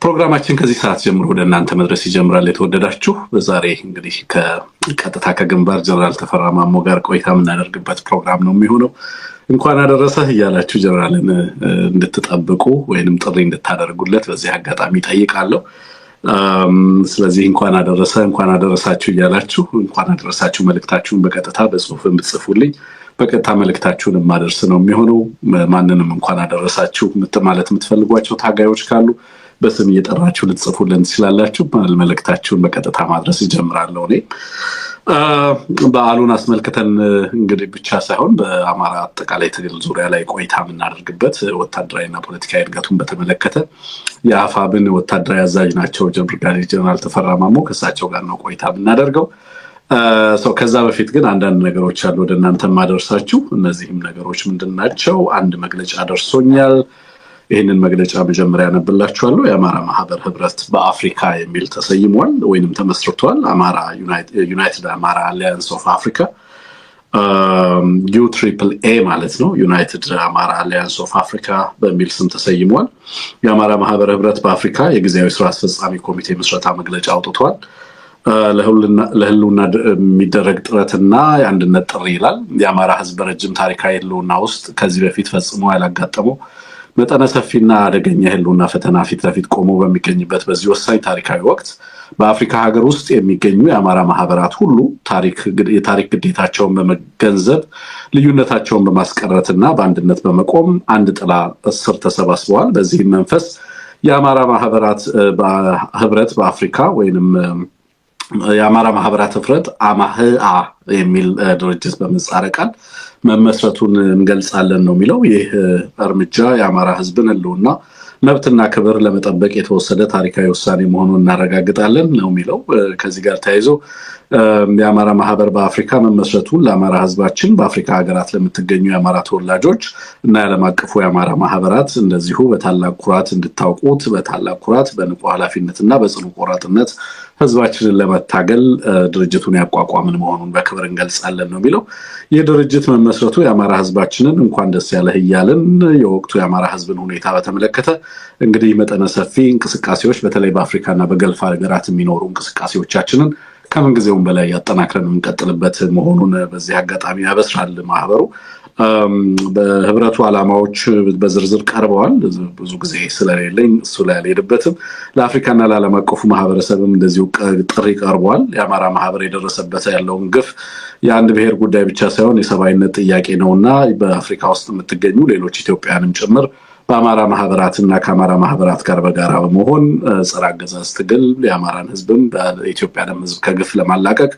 ፕሮግራማችን ከዚህ ሰዓት ጀምሮ ወደ እናንተ መድረስ ይጀምራል። የተወደዳችሁ በዛሬ እንግዲህ ከቀጥታ ከግንባር ጀነራል ተፈራ ማሞ ጋር ቆይታ የምናደርግበት ፕሮግራም ነው የሚሆነው። እንኳን አደረሰህ እያላችሁ ጀነራልን እንድትጠብቁ ወይንም ጥሪ እንድታደርጉለት በዚህ አጋጣሚ ጠይቃለሁ። ስለዚህ እንኳን አደረሳችሁ እያላችሁ እንኳን አደረሳችሁ መልእክታችሁን በቀጥታ በጽሁፍ ብትጽፉልኝ በቀጥታ መልእክታችሁን ማድረስ ነው የሚሆነው። ማንንም እንኳን አደረሳችሁ ማለት የምትፈልጓቸው ታጋዮች ካሉ በስም እየጠራችሁ ልትጽፉልን ትችላላችሁ። መልእክታችሁን በቀጥታ ማድረስ ይጀምራለሁ። እኔ በዓሉን አስመልክተን እንግዲህ ብቻ ሳይሆን በአማራ አጠቃላይ ትግል ዙሪያ ላይ ቆይታ የምናደርግበት ወታደራዊና ፖለቲካዊ እድገቱን በተመለከተ የአፋብን ወታደራዊ አዛዥ ናቸው ብርጋዴር ጀነራል ተፈራ ማሞ ከእሳቸው ጋር ነው ቆይታ የምናደርገው። ከዛ በፊት ግን አንዳንድ ነገሮች አሉ ወደ እናንተ ማደርሳችሁ። እነዚህም ነገሮች ምንድናቸው? አንድ መግለጫ ደርሶኛል። ይህንን መግለጫ መጀመሪያ ያነብላችኋለሁ። የአማራ ማህበር ህብረት በአፍሪካ የሚል ተሰይሟል ወይንም ተመስርቷል። አማራ ዩናይትድ አማራ አሊያንስ ኦፍ አፍሪካ UAA ማለት ነው። ዩናይትድ አማራ አሊያንስ ኦፍ አፍሪካ በሚል ስም ተሰይሟል። የአማራ ማህበር ህብረት በአፍሪካ የጊዜያዊ ስራ አስፈጻሚ ኮሚቴ ምስረታ መግለጫ አውጥቷል። ለህልውና የሚደረግ ጥረትና የአንድነት ጥሪ ይላል። የአማራ ህዝብ በረጅም ታሪካዊ ህልውና ውስጥ ከዚህ በፊት ፈጽሞ ያላጋጠመው መጠነ ሰፊና አደገኛ ህልውና ፈተና ፊት ለፊት ቆሞ በሚገኝበት በዚህ ወሳኝ ታሪካዊ ወቅት በአፍሪካ ሀገር ውስጥ የሚገኙ የአማራ ማህበራት ሁሉ የታሪክ ግዴታቸውን በመገንዘብ ልዩነታቸውን በማስቀረትና በአንድነት በመቆም አንድ ጥላ ስር ተሰባስበዋል። በዚህም መንፈስ የአማራ ማህበራት ህብረት በአፍሪካ ወይንም የአማራ ማህበራት ህብረት አማህአ የሚል ድርጅት በምህጻረ ቃል መመስረቱን እንገልጻለን ነው የሚለው። ይህ እርምጃ የአማራ ህዝብን ህልውና መብትና ክብር ለመጠበቅ የተወሰደ ታሪካዊ ውሳኔ መሆኑን እናረጋግጣለን ነው የሚለው። ከዚህ ጋር ተያይዞ የአማራ ማህበር በአፍሪካ መመስረቱን ለአማራ ህዝባችን በአፍሪካ ሀገራት ለምትገኙ የአማራ ተወላጆች እና የዓለም አቀፉ የአማራ ማህበራት እንደዚሁ በታላቅ ኩራት እንድታውቁት በታላቅ ኩራት በንቁ ኃላፊነትና በጽኑ ቆራጥነት ህዝባችንን ለመታገል ድርጅቱን ያቋቋምን መሆኑን በክብር እንገልጻለን ነው የሚለው። ይህ ድርጅት መመስረቱ የአማራ ህዝባችንን እንኳን ደስ ያለህ እያልን የወቅቱ የአማራ ህዝብን ሁኔታ በተመለከተ እንግዲህ መጠነ ሰፊ እንቅስቃሴዎች በተለይ በአፍሪካና በገልፍ ሀገራት የሚኖሩ እንቅስቃሴዎቻችንን ከምን ጊዜውም በላይ ያጠናክረን የምንቀጥልበት መሆኑን በዚህ አጋጣሚ ያበስራል ማህበሩ። በህብረቱ ዓላማዎች በዝርዝር ቀርበዋል። ብዙ ጊዜ ስለሌለኝ እሱ ላይ አልሄድበትም። ለአፍሪካና ለዓለም አቀፉ ማህበረሰብም እንደዚሁ ጥሪ ቀርቧል። የአማራ ማህበር የደረሰበት ያለውን ግፍ የአንድ ብሔር ጉዳይ ብቻ ሳይሆን የሰብአዊነት ጥያቄ ነውና በአፍሪካ ውስጥ የምትገኙ ሌሎች ኢትዮጵያውያንም ጭምር በአማራ ማህበራትና ከአማራ ማህበራት ጋር በጋራ በመሆን ጸረ አገዛዝ ትግል የአማራን ህዝብም በኢትዮጵያንም ህዝብ ከግፍ ለማላቀቅ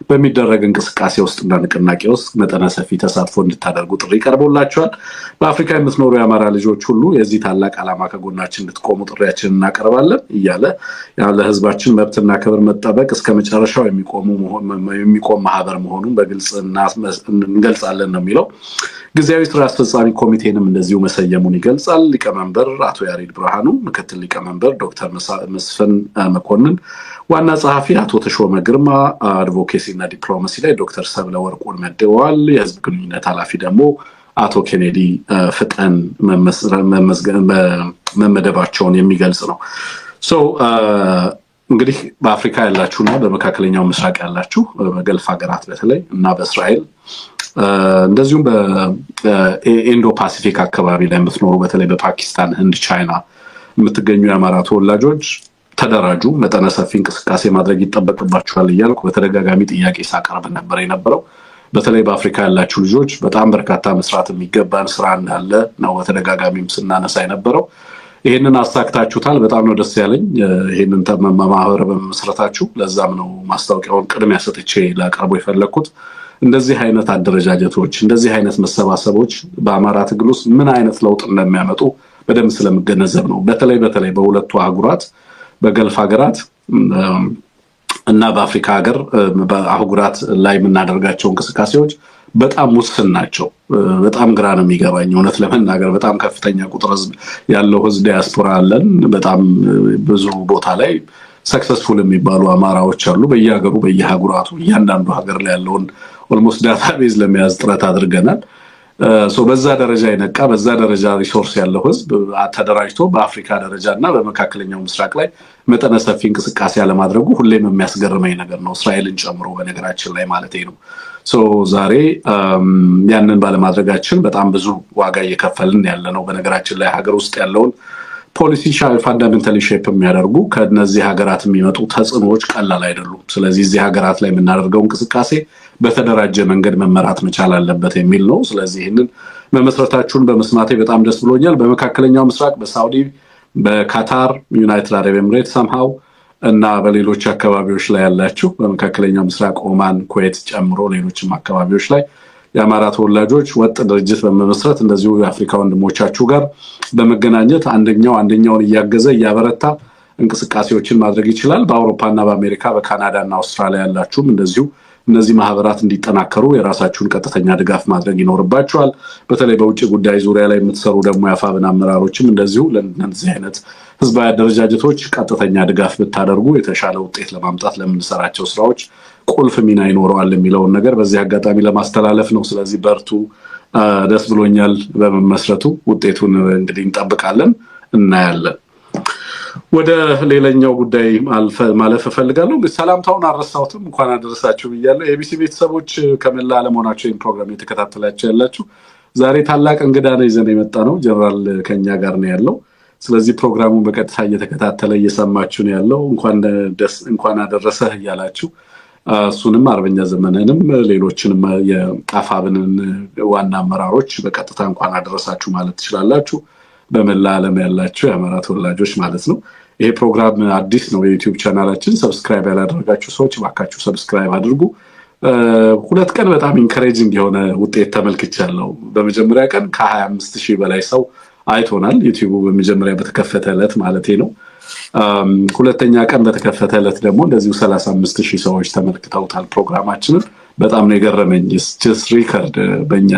በሚደረግ እንቅስቃሴ ውስጥና ንቅናቄ ውስጥ መጠነ ሰፊ ተሳትፎ እንድታደርጉ ጥሪ ቀርቦላቸዋል። በአፍሪካ የምትኖሩ የአማራ ልጆች ሁሉ የዚህ ታላቅ ዓላማ ከጎናችን እንድትቆሙ ጥሪያችንን እናቀርባለን እያለ ለህዝባችን መብትና ክብር መጠበቅ እስከ መጨረሻው የሚቆም ማህበር መሆኑን በግልጽ እንገልጻለን ነው የሚለው። ጊዜያዊ ስራ አስፈጻሚ ኮሚቴንም እንደዚሁ መሰየሙን ይገልጻል። ሊቀመንበር አቶ ያሬድ ብርሃኑ፣ ምክትል ሊቀመንበር ዶክተር መስፍን መኮንን፣ ዋና ጸሐፊ አቶ ተሾመ ግርማ፣ አድቮኬሲ እና ዲፕሎማሲ ላይ ዶክተር ሰብለ ወርቁን መድበዋል። የህዝብ ግንኙነት ኃላፊ ደግሞ አቶ ኬኔዲ ፍጠን መመደባቸውን የሚገልጽ ነው። እንግዲህ በአፍሪካ ያላችሁና በመካከለኛው ምስራቅ ያላችሁ በገልፍ ሀገራት በተለይ እና በእስራኤል እንደዚሁም በኢንዶ ፓሲፊክ አካባቢ ላይ የምትኖሩ በተለይ በፓኪስታን፣ ህንድ፣ ቻይና የምትገኙ የአማራ ተወላጆች ተደራጁ፣ መጠነ ሰፊ እንቅስቃሴ ማድረግ ይጠበቅባችኋል እያልኩ በተደጋጋሚ ጥያቄ ሳቀርብ ነበር የነበረው። በተለይ በአፍሪካ ያላችሁ ልጆች በጣም በርካታ መስራት የሚገባን ስራ እንዳለ ነው በተደጋጋሚም ስናነሳ የነበረው። ይህንን አሳክታችሁታል። በጣም ነው ደስ ያለኝ ይህንን ማህበር በመመስረታችሁ። ለዛም ነው ማስታወቂያውን ቅድሚያ ሰጥቼ ላቀርቦ የፈለግኩት። እንደዚህ አይነት አደረጃጀቶች፣ እንደዚህ አይነት መሰባሰቦች በአማራ ትግል ውስጥ ምን አይነት ለውጥ እንደሚያመጡ በደንብ ስለምገነዘብ ነው። በተለይ በሁለቱ አህጉራት በገልፍ ሀገራት እና በአፍሪካ ሀገር በአህጉራት ላይ የምናደርጋቸው እንቅስቃሴዎች በጣም ውስን ናቸው። በጣም ግራ ነው የሚገባኝ እውነት ለመናገር። በጣም ከፍተኛ ቁጥር ያለው ህዝብ ዲያስፖራ አለን። በጣም ብዙ ቦታ ላይ ሰክሰስፉል የሚባሉ አማራዎች አሉ። በየሀገሩ በየአህጉራቱ እያንዳንዱ ሀገር ላይ ያለውን ኦልሞስት ዳታቤዝ ለመያዝ ጥረት አድርገናል። በዛ ደረጃ ይነቃ በዛ ደረጃ ሪሶርስ ያለው ህዝብ ተደራጅቶ በአፍሪካ ደረጃና በመካከለኛው ምስራቅ ላይ መጠነ ሰፊ እንቅስቃሴ ያለማድረጉ ሁሌም የሚያስገርመኝ ነገር ነው፣ እስራኤልን ጨምሮ በነገራችን ላይ ማለት ነው። ዛሬ ያንን ባለማድረጋችን በጣም ብዙ ዋጋ እየከፈልን ያለ ነው። በነገራችን ላይ ሀገር ውስጥ ያለውን ፖሊሲ ፋንዳሜንታሊ ሼፕ የሚያደርጉ ከነዚህ ሀገራት የሚመጡ ተጽዕኖዎች ቀላል አይደሉም። ስለዚህ እዚህ ሀገራት ላይ የምናደርገው እንቅስቃሴ በተደራጀ መንገድ መመራት መቻል አለበት የሚል ነው። ስለዚህ ይህንን መመስረታችሁን በመስማቴ በጣም ደስ ብሎኛል። በመካከለኛው ምስራቅ በሳውዲ፣ በካታር፣ ዩናይትድ አረብ ኤምሬት ሰምሃው እና በሌሎች አካባቢዎች ላይ ያላችሁ በመካከለኛው ምስራቅ ኦማን፣ ኩዌት ጨምሮ ሌሎችም አካባቢዎች ላይ የአማራ ተወላጆች ወጥ ድርጅት በመመስረት እንደዚሁ የአፍሪካ ወንድሞቻችሁ ጋር በመገናኘት አንደኛውን እያገዘ እያበረታ እንቅስቃሴዎችን ማድረግ ይችላል። በአውሮፓና በአሜሪካ በካናዳና አውስትራሊያ ያላችሁም እንደዚሁ እነዚህ ማህበራት እንዲጠናከሩ የራሳችሁን ቀጥተኛ ድጋፍ ማድረግ ይኖርባችኋል። በተለይ በውጭ ጉዳይ ዙሪያ ላይ የምትሰሩ ደግሞ የአፋብን አመራሮችም እንደዚሁ ለእነዚህ አይነት ህዝባዊ አደረጃጀቶች ቀጥተኛ ድጋፍ ብታደርጉ የተሻለ ውጤት ለማምጣት ለምንሰራቸው ስራዎች ቁልፍ ሚና ይኖረዋል የሚለውን ነገር በዚህ አጋጣሚ ለማስተላለፍ ነው። ስለዚህ በርቱ፣ ደስ ብሎኛል በመመስረቱ። ውጤቱን እንግዲህ እንጠብቃለን፣ እናያለን። ወደ ሌላኛው ጉዳይ ማለፍ እፈልጋለሁ። ሰላምታውን አልረሳሁትም፣ እንኳን አደረሳችሁ ብያለሁ። የኤቢሲ ቤተሰቦች ከመላ ዓለም ሆናችሁ ይህን ፕሮግራም የተከታተላችሁ ያላችሁ ዛሬ ታላቅ እንግዳ ነው ይዘን የመጣ ነው። ጀነራል ከኛ ጋር ነው ያለው። ስለዚህ ፕሮግራሙን በቀጥታ እየተከታተለ እየሰማችሁ ነው ያለው። እንኳን አደረሰህ እያላችሁ እሱንም አርበኛ ዘመነንም ሌሎችንም የአፋብንን ዋና አመራሮች በቀጥታ እንኳን አደረሳችሁ ማለት ትችላላችሁ። በመላ ዓለም ያላችሁ የአማራ ተወላጆች ማለት ነው። ይሄ ፕሮግራም አዲስ ነው የዩቲዩብ ቻናላችን። ሰብስክራይብ ያላደረጋችሁ ሰዎች እባካችሁ ሰብስክራይብ አድርጉ። 2 ቀን በጣም ኢንከሬጂንግ የሆነ ውጤት ተመልክቻለሁ። በመጀመሪያ ቀን ከ25,000 በላይ ሰው አይቶናል። ዩቲዩቡ በመጀመሪያ በተከፈተ ዕለት ማለቴ ነው። ሁለተኛ ቀን በተከፈተ ዕለት ደግሞ እንደዚሁ 35,000 ሰዎች ተመልክተውታል ፕሮግራማችንን። በጣም ነው የገረመኝ። ጀስት ሪከርድ በእኛ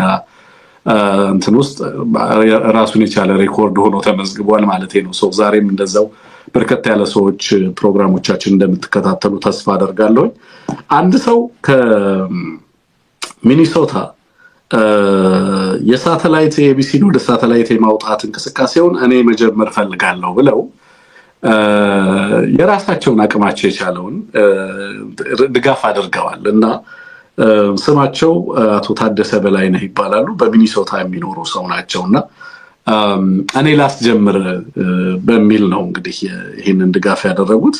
እንትን ውስጥ ራሱን የቻለ ሬኮርድ ሆኖ ተመዝግቧል ማለት ነው። ዛሬም እንደዛው በርከት ያለ ሰዎች ፕሮግራሞቻችን እንደምትከታተሉ ተስፋ አደርጋለሁ። አንድ ሰው ከሚኒሶታ የሳተላይት ኤቢሲን ወደ ሳተላይት የማውጣት እንቅስቃሴውን እኔ መጀመር ፈልጋለሁ ብለው የራሳቸውን አቅማቸው የቻለውን ድጋፍ አድርገዋል እና ስማቸው አቶ ታደሰ በላይነህ ይባላሉ። በሚኒሶታ የሚኖሩ ሰው ናቸውና እኔ ላስጀምር በሚል ነው እንግዲህ ይህንን ድጋፍ ያደረጉት።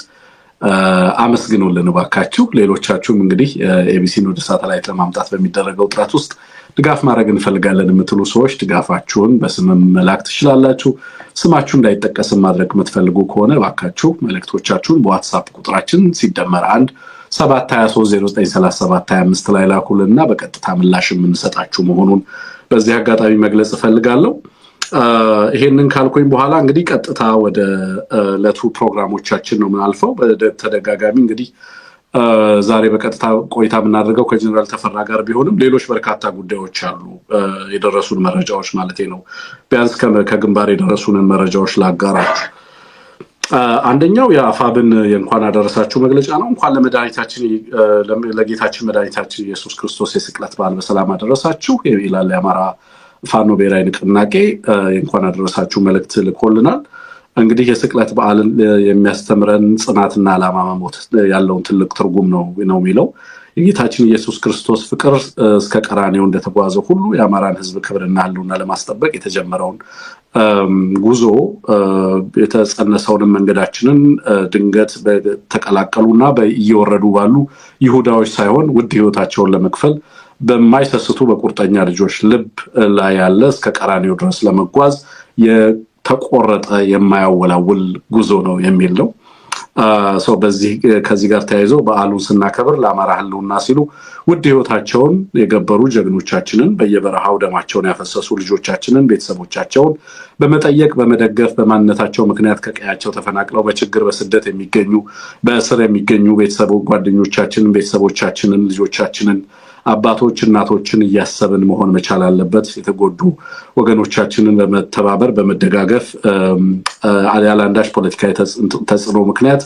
አመስግኑልን እባካችሁ። ሌሎቻችሁም እንግዲህ ኤቢሲን ወደ ሳተላይት ለማምጣት በሚደረገው ጥረት ውስጥ ድጋፍ ማድረግ እንፈልጋለን የምትሉ ሰዎች ድጋፋችሁን በስምም መላክ ትችላላችሁ። ስማችሁ እንዳይጠቀስም ማድረግ የምትፈልጉ ከሆነ እባካችሁ መልእክቶቻችሁን በዋትስአፕ ቁጥራችን ሲደመር 1 723093725 ላይ ላኩልና በቀጥታ ምላሽ የምንሰጣችሁ መሆኑን በዚህ አጋጣሚ መግለጽ እፈልጋለሁ። ይሄንን ካልኩኝ በኋላ እንግዲህ ቀጥታ ወደ ለቱ ፕሮግራሞቻችን ነው የምናልፈው። በተደጋጋሚ እንግዲህ ዛሬ በቀጥታ ቆይታ የምናደርገው ከጀነራል ተፈራ ጋር ቢሆንም ሌሎች በርካታ ጉዳዮች አሉ። የደረሱን መረጃዎች ማለት ነው። ቢያንስ ከግንባር የደረሱንን መረጃዎች ላጋራችሁ። አንደኛው የአፋብን የእንኳን አደረሳችሁ መግለጫ ነው። እንኳን ለጌታችን መድኃኒታችን ኢየሱስ ክርስቶስ የስቅለት በዓል በሰላም አደረሳችሁ ይላል የአማራ ፋኖ ብሔራዊ ንቅናቄ የእንኳን አደረሳችሁ መልእክት ልኮልናል። እንግዲህ የስቅለት በዓልን የሚያስተምረን ጽናትና ዓላማ መሞት ያለውን ትልቅ ትርጉም ነው የሚለው። የጌታችን ኢየሱስ ክርስቶስ ፍቅር እስከ ቀራንዮ እንደተጓዘው ሁሉ የአማራን ሕዝብ ክብርና ሕልውና ለማስጠበቅ የተጀመረውን ጉዞ የተጸነሰውን መንገዳችንን ድንገት በተቀላቀሉና እየወረዱ ባሉ ይሁዳዎች ሳይሆን ውድ ሕይወታቸውን ለመክፈል በማይሰስቱ በቁርጠኛ ልጆች ልብ ላይ ያለ እስከ ቀራንዮ ድረስ ለመጓዝ የተቆረጠ የማያወላውል ጉዞ ነው የሚል ነው። ከዚህ ጋር ተያይዞ በዓሉን ስናከብር ለአማራ ህልውና ሲሉ ውድ ሕይወታቸውን የገበሩ ጀግኖቻችንን በየበረሃው ደማቸውን ያፈሰሱ ልጆቻችንን ቤተሰቦቻቸውን በመጠየቅ በመደገፍ በማንነታቸው ምክንያት ከቀያቸው ተፈናቅለው በችግር በስደት የሚገኙ በእስር የሚገኙ ጓደኞቻችንን ቤተሰቦቻችንን ልጆቻችንን አባቶች እናቶችን እያሰብን መሆን መቻል አለበት። የተጎዱ ወገኖቻችንን በመተባበር በመደጋገፍ ያለ አንዳች ፖለቲካዊ ተጽዕኖ ምክንያት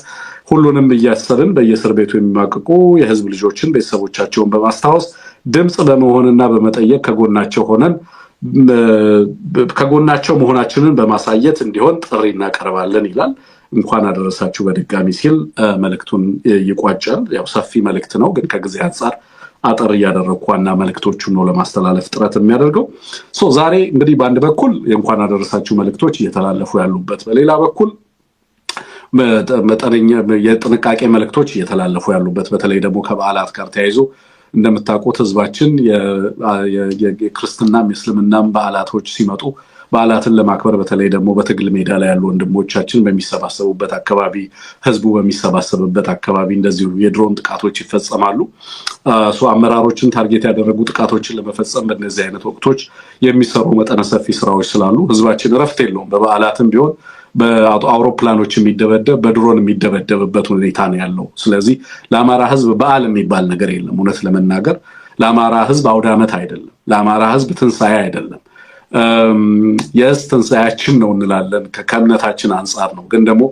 ሁሉንም እያሰብን በየእስር ቤቱ የሚማቅቁ የህዝብ ልጆችን ቤተሰቦቻቸውን በማስታወስ ድምጽ በመሆንና በመጠየቅ ከጎናቸው ሆነን ከጎናቸው መሆናችንን በማሳየት እንዲሆን ጥሪ እናቀርባለን ይላል። እንኳን አደረሳችሁ በድጋሚ ሲል መልእክቱን ይቋጫል። ያው ሰፊ መልእክት ነው፣ ግን ከጊዜ አንፃር አጠር እያደረኩ ዋና መልእክቶቹን ነው ለማስተላለፍ ጥረት የሚያደርገው። ዛሬ እንግዲህ በአንድ በኩል የእንኳን አደረሳችሁ መልእክቶች እየተላለፉ ያሉበት፣ በሌላ በኩል መጠነኛ የጥንቃቄ መልእክቶች እየተላለፉ ያሉበት፣ በተለይ ደግሞ ከበዓላት ጋር ተያይዞ እንደምታውቁት ህዝባችን የክርስትናም የእስልምናም በዓላቶች ሲመጡ በዓላትን ለማክበር በተለይ ደግሞ በትግል ሜዳ ላይ ያሉ ወንድሞቻችን በሚሰባሰቡበት አካባቢ፣ ህዝቡ በሚሰባሰብበት አካባቢ እንደዚሁ የድሮን ጥቃቶች ይፈጸማሉ። አመራሮችን ታርጌት ያደረጉ ጥቃቶችን ለመፈጸም በእነዚህ አይነት ወቅቶች የሚሰሩ መጠነ ሰፊ ስራዎች ስላሉ ህዝባችን እረፍት የለውም። በበዓላትም ቢሆን በአውሮፕላኖች የሚደበደብ በድሮን የሚደበደብበት ሁኔታ ነው ያለው። ስለዚህ ለአማራ ህዝብ በዓል የሚባል ነገር የለም። እውነት ለመናገር ለአማራ ህዝብ አውደ ዓመት አይደለም፣ ለአማራ ህዝብ ትንሣኤ አይደለም። ትንሣኤያችን ነው እንላለን ከእምነታችን አንጻር ነው። ግን ደግሞ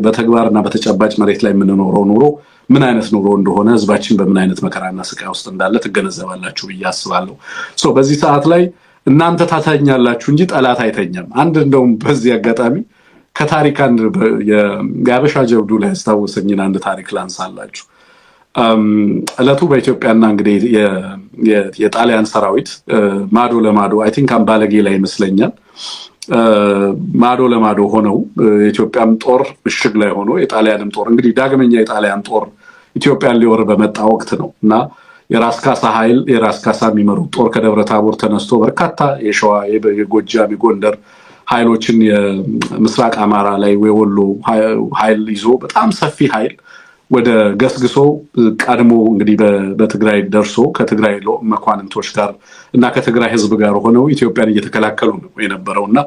በተግባርና በተጨባጭ መሬት ላይ የምንኖረው ኑሮ ምን አይነት ኑሮ እንደሆነ ህዝባችን በምን አይነት መከራና ስቃይ ውስጥ እንዳለ ትገነዘባላችሁ ብዬ አስባለሁ። በዚህ ሰዓት ላይ እናንተ ታተኛላችሁ እንጂ ጠላት አይተኛም። እንደውም በዚህ አጋጣሚ ከታሪክ የአበሻ ጀብዱ ላይ ያስታወሰኝን አንድ ታሪክ ላንሳላችሁ። እለቱ በኢትዮጵያና እንግዲህ የጣሊያን ሰራዊት ማዶ ለማዶ አይ ቲንክ አምባለጌ ላይ ይመስለኛል ማዶ ለማዶ ሆነው የኢትዮጵያም ጦር ምሽግ ላይ ሆኖ የጣሊያንም ጦር እንግዲህ ዳግመኛ የጣሊያን ጦር ኢትዮጵያን ሊወር በመጣ ወቅት ነው እና የራስ ካሳ ኃይል የራስ ካሳ የሚመሩት ጦር ከደብረ ታቦር ተነስቶ በርካታ የሸዋ የጎጃም የጎንደር ኃይሎችን የምስራቅ አማራ ላይ የወሎ ኃይል ይዞ በጣም ሰፊ ኃይል ወደ ገስግሶ ቀድሞ እንግዲህ በትግራይ ደርሶ ከትግራይ መኳንንቶች ጋር እና ከትግራይ ህዝብ ጋር ሆነው ኢትዮጵያን እየተከላከሉ ነው የነበረውና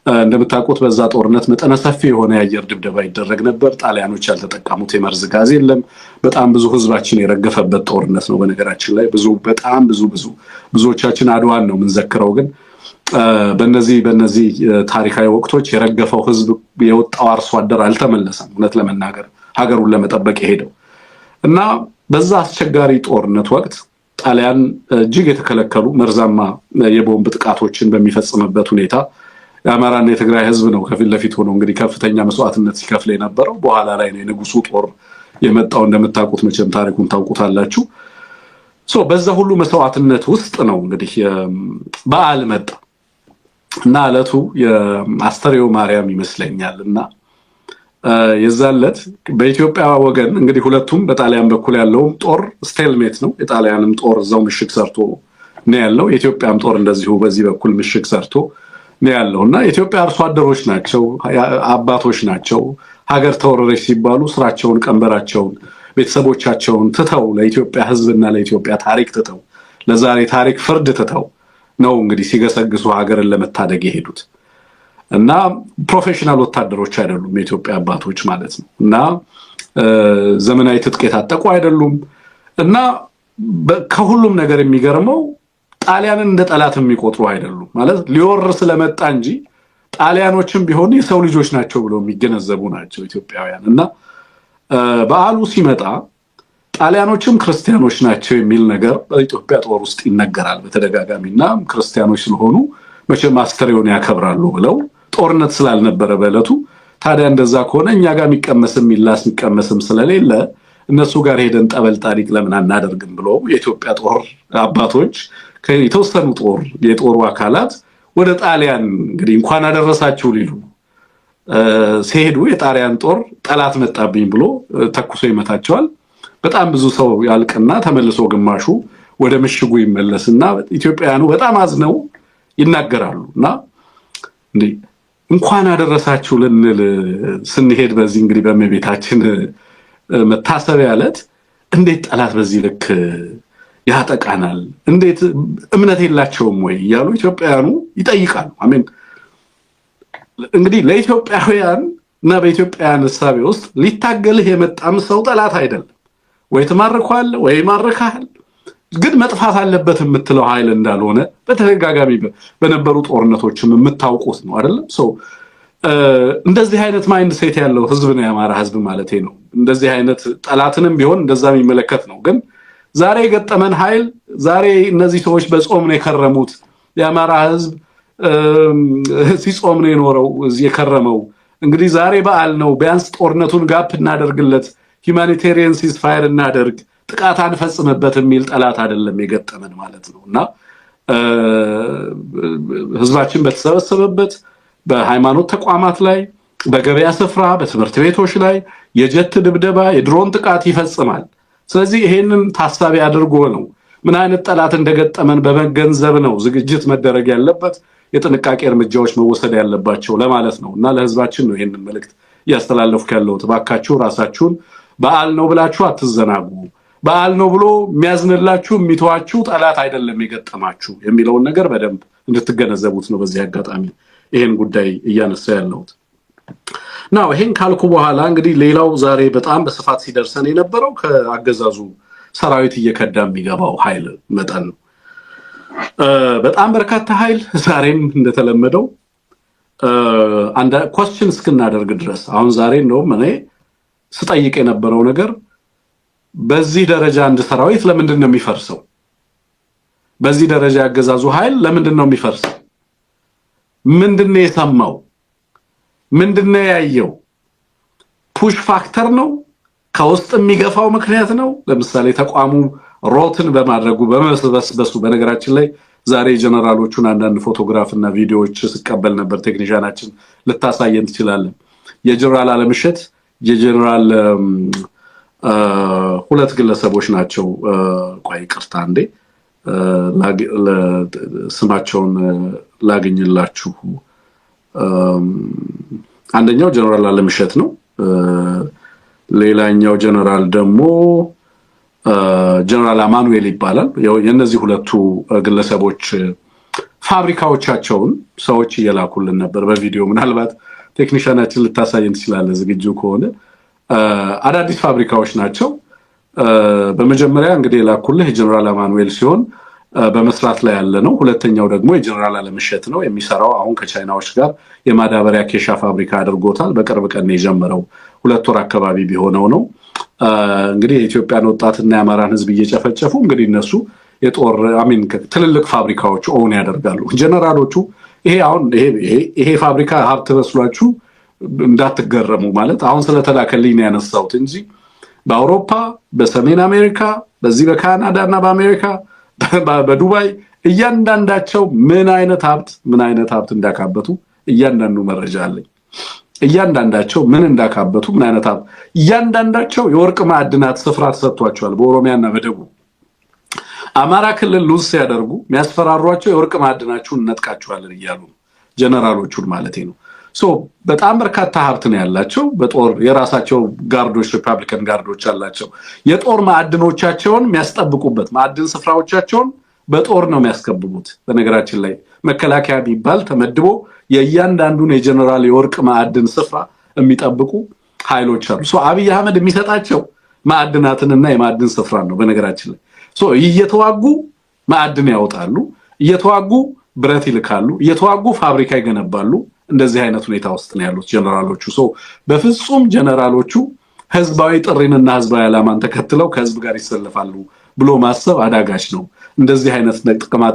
እንደምታውቁት በዛ ጦርነት መጠነ ሰፊ የሆነ የአየር ድብደባ ይደረግ ነበር። ጣሊያኖች ያልተጠቀሙት የመርዝ ጋዝ የለም። በጣም ብዙ ህዝባችን የረገፈበት ጦርነት ነው። በነገራችን ላይ በጣም ብዙዎቻችን አድዋን ነው የምንዘክረው፣ ግን በእነዚህ ታሪካዊ ወቅቶች የረገፈው ህዝብ የወጣው አርሶ አደር አልተመለሰም። እውነት ለመናገር ሀገሩን ለመጠበቅ የሄደው እና በዛ አስቸጋሪ ጦርነት ወቅት ጣሊያን እጅግ የተከለከሉ መርዛማ የቦምብ ጥቃቶችን በሚፈጽምበት ሁኔታ የአማራና የትግራይ ህዝብ ነው ከፊት ለፊት ሆኖ እንግዲህ ከፍተኛ መስዋዕትነት ሲከፍል የነበረው። በኋላ ላይ ነው የንጉሱ ጦር የመጣው። እንደምታውቁት መቼም ታሪኩን ታውቁታላችሁ። በዛ ሁሉ መስዋዕትነት ውስጥ ነው እንግዲህ በዓል መጣ እና እለቱ የአስተርዮ ማርያም ይመስለኛል እና የዛለት በኢትዮጵያ ወገን እንግዲህ ሁለቱም በጣሊያን በኩል ያለውም ጦር ስቴልሜት ነው። የጣሊያንም ጦር እዛው ምሽግ ሰርቶ ነው ያለው። የኢትዮጵያም ጦር እንደዚሁ በዚህ በኩል ምሽግ ሰርቶ ነው ያለው እና የኢትዮጵያ አርሶ አደሮች ናቸው፣ አባቶች ናቸው። ሀገር ተወረረች ሲባሉ ስራቸውን፣ ቀንበራቸውን፣ ቤተሰቦቻቸውን ትተው ለኢትዮጵያ ህዝብና ለኢትዮጵያ ታሪክ ትተው ለዛሬ ታሪክ ፍርድ ትተው ነው እንግዲህ ሲገሰግሱ ሀገርን ለመታደግ የሄዱት እና ፕሮፌሽናል ወታደሮች አይደሉም የኢትዮጵያ አባቶች ማለት ነው እና ዘመናዊ ትጥቅ የታጠቁ አይደሉም እና ከሁሉም ነገር የሚገርመው ጣሊያንን እንደ ጠላት የሚቆጥሩ አይደሉም ማለት ሊወር ስለመጣ እንጂ ጣሊያኖችም ቢሆን የሰው ልጆች ናቸው ብለው የሚገነዘቡ ናቸው ኢትዮጵያውያን። እና በዓሉ ሲመጣ ጣሊያኖችም ክርስቲያኖች ናቸው የሚል ነገር በኢትዮጵያ ጦር ውስጥ ይነገራል በተደጋጋሚና ክርስቲያኖች ስለሆኑ መቼም አስተርዮን ያከብራሉ ብለው ጦርነት ስላልነበረ በእለቱ ታዲያ እንደዛ ከሆነ እኛ ጋር የሚቀመስም ሚላስ የሚቀመስም ስለሌለ እነሱ ጋር ሄደን ጠበል ጣሪቅ ለምን አናደርግም ብለው የኢትዮጵያ ጦር አባቶች የተወሰኑ የጦሩ አካላት ወደ ጣሊያን እንግዲህ እንኳን አደረሳችሁ ሊሉ ሲሄዱ የጣሊያን ጦር ጠላት መጣብኝ ብሎ ተኩሶ ይመታቸዋል። በጣም ብዙ ሰው ያልቅና ተመልሶ ግማሹ ወደ ምሽጉ ይመለስና ኢትዮጵያውያኑ በጣም አዝነው ይናገራሉ እና እንኳን አደረሳችሁ ልንል ስንሄድ በዚህ እንግዲህ በእመቤታችን መታሰቢያ ዕለት እንዴት ጠላት በዚህ ልክ ያጠቃናል? እንዴት እምነት የላቸውም ወይ እያሉ ኢትዮጵያውያኑ ይጠይቃሉ። አሜን። እንግዲህ ለኢትዮጵያውያን እና በኢትዮጵያውያን እሳቤ ውስጥ ሊታገልህ የመጣም ሰው ጠላት አይደለም። ወይ ትማርከዋለህ ወይ ይማርካል፣ ግን መጥፋት አለበት የምትለው ኃይል እንዳልሆነ በተደጋጋሚ በነበሩ ጦርነቶችም የምታውቁት ነው አይደለም? እንደዚህ አይነት ማይንድ ሴት ያለው ህዝብ ነው የአማራ ህዝብ ማለት ነው። እንደዚህ አይነት ጠላትንም ቢሆን እንደዛ የሚመለከት ነው። ግን ዛሬ የገጠመን ኃይል ዛሬ እነዚህ ሰዎች በጾም ነው የከረሙት፣ የአማራ ህዝብ ሲጾም ነው የኖረው የከረመው። እንግዲህ ዛሬ በዓል ነው፣ ቢያንስ ጦርነቱን ጋፕ እናደርግለት፣ ሂውማኒቴሪያን ሲዝፋየር እናደርግ፣ ጥቃት አንፈጽምበት የሚል ጠላት አይደለም የገጠመን ማለት ነው። እና ህዝባችን በተሰበሰበበት በሃይማኖት ተቋማት ላይ፣ በገበያ ስፍራ፣ በትምህርት ቤቶች ላይ የጀት ድብደባ፣ የድሮን ጥቃት ይፈጽማል። ስለዚህ ይሄንን ታሳቢ አድርጎ ነው ምን አይነት ጠላት እንደገጠመን በመገንዘብ ነው ዝግጅት መደረግ ያለበት፣ የጥንቃቄ እርምጃዎች መወሰድ ያለባቸው ለማለት ነው። እና ለህዝባችን ነው ይሄንን መልእክት እያስተላለፍኩ ያለሁት። እባካችሁ ራሳችሁን በዓል ነው ብላችሁ አትዘናጉ። በዓል ነው ብሎ የሚያዝንላችሁ የሚተዋችሁ ጠላት አይደለም የገጠማችሁ የሚለውን ነገር በደንብ እንድትገነዘቡት ነው በዚህ አጋጣሚ ይሄን ጉዳይ እያነሳ ያለሁት። ናው ይሄን ካልኩ በኋላ እንግዲህ ሌላው ዛሬ በጣም በስፋት ሲደርሰን የነበረው ከአገዛዙ ሰራዊት እየከዳ የሚገባው ኃይል መጠን ነው። በጣም በርካታ ኃይል ዛሬም እንደተለመደው አንድ ኳስችን እስክናደርግ ድረስ አሁን ዛሬ እንደውም እኔ ስጠይቅ የነበረው ነገር በዚህ ደረጃ አንድ ሰራዊት ለምንድን ነው የሚፈርሰው? በዚህ ደረጃ ያገዛዙ ኃይል ለምንድን ነው የሚፈርሰው? ምንድነው የሰማው? ምንድነው ያየው? ፑሽ ፋክተር ነው? ከውስጥ የሚገፋው ምክንያት ነው? ለምሳሌ ተቋሙ ሮትን በማድረጉ በመስበስበሱ። በነገራችን ላይ ዛሬ ጀነራሎቹን አንዳንድ ፎቶግራፍ እና ቪዲዮዎች ስቀበል ነበር። ቴክኒሻናችን ልታሳየን ትችላለን። የጀነራል አለምሸት የጀነራል ሁለት ግለሰቦች ናቸው። ቆይ ይቅርታ እንዴ ስማቸውን ላግኝላችሁ። አንደኛው ጀነራል አለምሸት ነው። ሌላኛው ጀነራል ደግሞ ጀነራል አማኑኤል ይባላል። የነዚህ ሁለቱ ግለሰቦች ፋብሪካዎቻቸውን ሰዎች እየላኩልን ነበር በቪዲዮ። ምናልባት ቴክኒሻናችን ልታሳየን ትችላለህ ዝግጁ ከሆነ። አዳዲስ ፋብሪካዎች ናቸው። በመጀመሪያ እንግዲህ የላኩልህ የጀነራል አማኑኤል ሲሆን በመስራት ላይ ያለ ነው። ሁለተኛው ደግሞ የጀነራል አለምሸት ነው። የሚሰራው አሁን ከቻይናዎች ጋር የማዳበሪያ ኬሻ ፋብሪካ አድርጎታል። በቅርብ ቀን የጀመረው 2 ወር አካባቢ ቢሆነው ነው። እንግዲህ የኢትዮጵያን ወጣትና የአማራን ሕዝብ እየጨፈጨፉ እንግዲህ እነሱ የጦር ትልልቅ ፋብሪካዎች ኦውን ያደርጋሉ። ጀነራሎቹ ይሄ ፋብሪካ ሀብት መስሏችሁ እንዳትገረሙ። ማለት አሁን ስለተላከልኝ ያነሳሁት እንጂ በአውሮፓ፣ በሰሜን አሜሪካ፣ በዚህ በካናዳ እና በአሜሪካ፣ በዱባይ እያንዳንዳቸው ምን አይነት ሀብት እንዳካበቱ እያንዳንዱ መረጃ አለኝ። እያንዳንዳቸው ምን እንዳካበቱ ምን አይነት ሀብት እያንዳንዳቸው የወርቅ ማዕድናት ስፍራ ተሰጥቷቸዋል። በኦሮሚያና በደቡብ አማራ ክልል ሉዝ ሲያደርጉ የሚያስፈራሯቸው የወርቅ ማዕድናችሁን እነጥቃችኋለን እያሉ ጀነራሎቹን ማለት ነው። በጣም በርካታ ሀብት ነው ያላቸው። በጦር የራሳቸው ጋርዶች ሪፐብሊካን ጋርዶች አላቸው። የጦር ማዕድኖቻቸውን የሚያስጠብቁበት ማዕድን ስፍራዎቻቸውን በጦር ነው የሚያስከብቡት። በነገራችን ላይ መከላከያ ቢባል ተመድቦ የእያንዳንዱን የጀነራል የወርቅ ማዕድን ስፍራ የሚጠብቁ ኃይሎች አሉ። አብይ አህመድ የሚሰጣቸው ማዕድናትንና የማዕድን ስፍራ ነው። በነገራችን ላይ እየተዋጉ ማዕድን ያወጣሉ፣ እየተዋጉ ብረት ይልካሉ፣ እየተዋጉ ፋብሪካ ይገነባሉ። እንደዚህ አይነት ሁኔታ ውስጥ ነው ያሉት ጀነራሎቹ። በፍጹም ጀነራሎቹ ህዝባዊ ጥሪንና ህዝባዊ ዓላማን ተከትለው ከህዝብ ጋር ይሰለፋሉ ብሎ ማሰብ አዳጋች ነው። እንደዚህ አይነት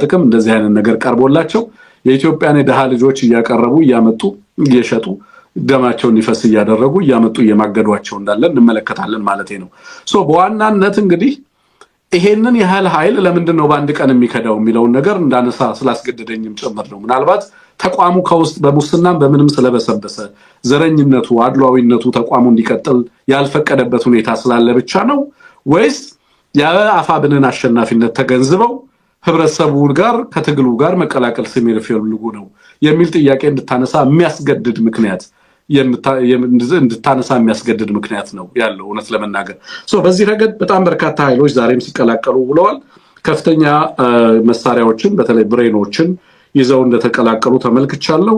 ጥቅም እንደዚህ አይነት ነገር ቀርቦላቸው የኢትዮጵያን የደሃ ልጆች እያቀረቡ እያመጡ እየሸጡ ደማቸውን ይፈስ እያደረጉ እያመጡ እየማገዷቸው እንዳለ እንመለከታለን ማለት ነው። በዋናነት እንግዲህ ይሄንን ያህል ኃይል ለምንድን ነው በአንድ ቀን የሚከዳው የሚለውን ነገር እንዳነሳ ስላስገደደኝም ጭምር ነው። ምናልባት ተቋሙ ከውስጥ በሙስናም በምንም ስለበሰበሰ ዘረኝነቱ፣ አድሏዊነቱ ተቋሙ እንዲቀጥል ያልፈቀደበት ሁኔታ ስላለ ብቻ ነው ወይስ የአፋብንን አሸናፊነት ተገንዝበው ህብረተሰቡ ጋር ከትግሉ ጋር መቀላቀል ስለሚፈልጉ ነው የሚል ጥያቄ እንድታነሳ የሚያስገድድ ምክንያት ነው ያለው እውነት ለመናገር። በዚህ ረገድ በጣም በርካታ ኃይሎች ዛሬም ሲቀላቀሉ ብለዋል። ከፍተኛ መሳሪያዎችን በተለይ ብሬኖችን ይዘው እንደተቀላቀሉ ተመልክቻለሁ።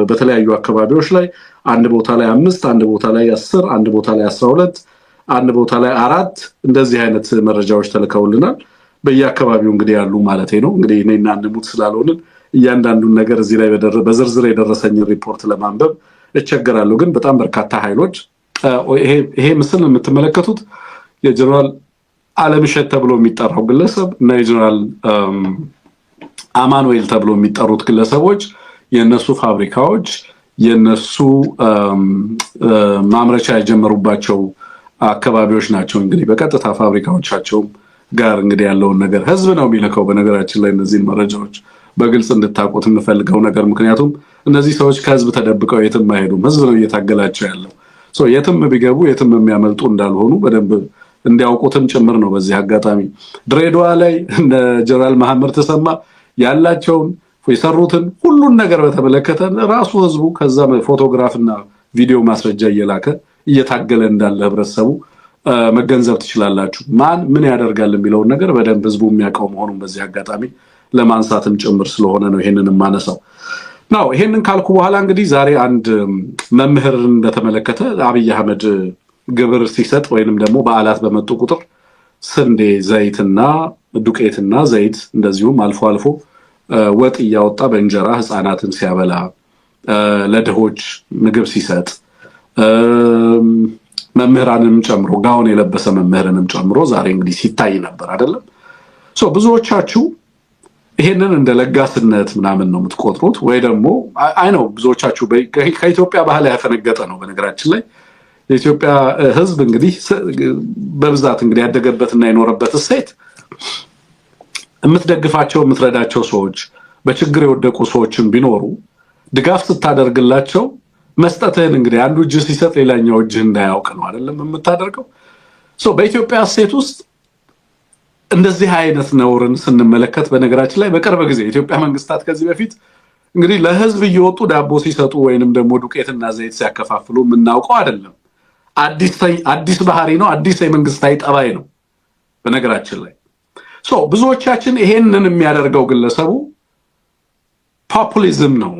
በተለያዩ አካባቢዎች ላይ አንድ ቦታ ላይ 5፣ አንድ ቦታ ላይ 10፣ አንድ ቦታ ላይ 12፣ አንድ ቦታ ላይ 4 እንደዚህ አይነት መረጃዎች ተልከውልናል። በየአካባቢው እንግዲህ ያሉ ማለት ነው። እንግዲህ እኔና አንሙት ስላልሆንን እያንዳንዱን ነገር እዚህ ላይ በዝርዝር የደረሰኝ ሪፖርት ለማንበብ እቸገራለሁ። ግን በጣም በርካታ ኃይሎች ይሄ ምስል የምትመለከቱት የጀነራል አለምሸት ተብሎ የሚጠራው ግለሰብ እና የጀነራል አማኑኤል ተብሎ የሚጠሩት ግለሰቦች የነሱ ፋብሪካዎች የነሱ ማምረቻ የጀመሩባቸው አካባቢዎች ናቸው። እንግዲህ በቀጥታ ፋብሪካዎቻቸው ጋር እንግዲህ ያለውን ነገር ህዝብ ነው የሚልከው። በነገራችን ላይ እነዚህን መረጃዎች በግልጽ እንድታውቁት የምፈልገው ነገር ምክንያቱም እነዚህ ሰዎች ከህዝብ ተደብቀው የትም አይሄዱም። ህዝብ ነው እየታገላቸው ያለው። የትም ቢገቡ የትም የሚያመልጡ እንዳልሆኑ በደንብ እንዲያውቁትም ጭምር ነው። በዚህ አጋጣሚ ድሬዳዋ ላይ እነ ጀነራል መሐመድ ተሰማ ያላቸውን የሰሩትን ሁሉን ነገር በተመለከተ ራሱ ህዝቡ ከዛ ፎቶግራፍና ቪዲዮ ማስረጃ እየላከ እየታገለ እንዳለ ህብረተሰቡ መገንዘብ ትችላላችሁ። ማን ምን ያደርጋል የሚለውን ነገር በደንብ ህዝቡ የሚያውቀው መሆኑን በዚህ አጋጣሚ ለማንሳትም ጭምር ስለሆነ ነው ይሄንን ማነሳው። ነው ይሄንን ካልኩ በኋላ እንግዲህ ዛሬ አንድ መምህርን በተመለከተ አብይ አህመድ ግብር ሲሰጥ ወይንም ደግሞ በዓላት በመጡ ቁጥር ስንዴ ዘይትና ዱቄትና ዘይት እንደዚሁም አልፎ አልፎ ወጥ እያወጣ በእንጀራ ህፃናትን ሲያበላ ለድሆች ምግብ ሲሰጥ መምህራንም ጨምሮ ጋውን የለበሰ መምህርንም ጨምሮ ዛሬ እንግዲህ ሲታይ ነበር አይደለም። ብዙዎቻችሁ ይሄንን እንደ ለጋስነት ምናምን ነው የምትቆጥሩት ወይ ደግሞ አይ ነው ብዙዎቻችሁ ከኢትዮጵያ ባህል ያፈነገጠ ነው። በነገራችን ላይ የኢትዮጵያ ህዝብ እንግዲህ በብዛት እንግዲህ ያደገበትና የኖረበት እሴት የምትደግፋቸው የምትረዳቸው ሰዎች በችግር የወደቁ ሰዎችን ቢኖሩ ድጋፍ ስታደርግላቸው መስጠትህን እንግዲህ አንዱ እጅ ሲሰጥ ሌላኛው እጅ እንዳያውቅ ነው አይደለም የምታደርገው። በኢትዮጵያ እሴት ውስጥ እንደዚህ አይነት ነውርን ስንመለከት በነገራችን ላይ በቅርብ ጊዜ የኢትዮጵያ መንግስታት ከዚህ በፊት እንግዲህ ለህዝብ እየወጡ ዳቦ ሲሰጡ ወይንም ደግሞ ዱቄትና ዘይት ሲያከፋፍሉ የምናውቀው አይደለም። አዲስ ባህሪ ነው፣ አዲስ የመንግስታዊ ጠባይ ነው በነገራችን ላይ። ብዙዎቻችን ይሄንን የሚያደርገው ግለሰቡ ፖፑሊዝም ነው፣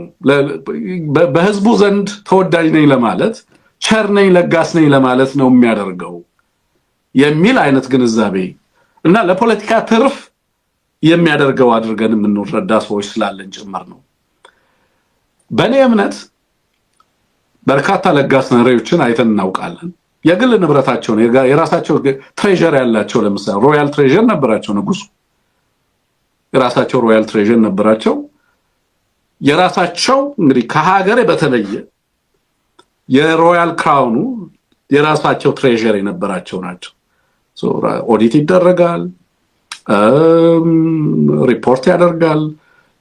በህዝቡ ዘንድ ተወዳጅ ነኝ ለማለት ቸር ነኝ ለጋስ ነኝ ለማለት ነው የሚያደርገው የሚል አይነት ግንዛቤ እና ለፖለቲካ ትርፍ የሚያደርገው አድርገን የምንረዳ ሰዎች ስላለን ጭምር ነው። በእኔ እምነት በርካታ ለጋስ ነሪዎችን አይተን እናውቃለን። የግል ንብረታቸውን የራሳቸው ትሬዠር ያላቸው ለምሳሌ ሮያል ትሬዠር ነበራቸው ንጉሱ። የራሳቸው ሮያል ትሬዠር ነበራቸው። የራሳቸው እንግዲህ ከሀገር በተለየ የሮያል ክራውኑ የራሳቸው ትሬዠር የነበራቸው ናቸው። ኦዲት ይደረጋል፣ ሪፖርት ያደርጋል፣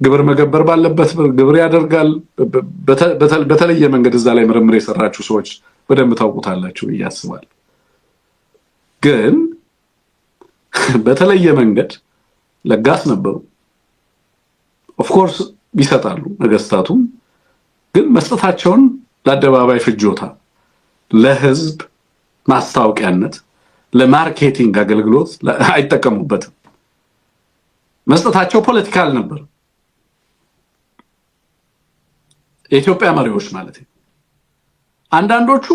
ግብር መገበር ባለበት ግብር ያደርጋል። በተለየ መንገድ እዛ ላይ ምርምር የሰራችሁ ሰዎች በደንብ ታውቁታላችሁ ብዬ አስባለሁ። ግን በተለየ መንገድ ለጋስ ነበሩ። ኦፍኮርስ ይሰጣሉ ነገስታቱም፣ ግን መስጠታቸውን ለአደባባይ ፍጆታ፣ ለህዝብ ማስታወቂያነት፣ ለማርኬቲንግ አገልግሎት አይጠቀሙበትም። መስጠታቸው ፖለቲካል ነበር። የኢትዮጵያ መሪዎች ማለት ነው። አንዳንዶቹ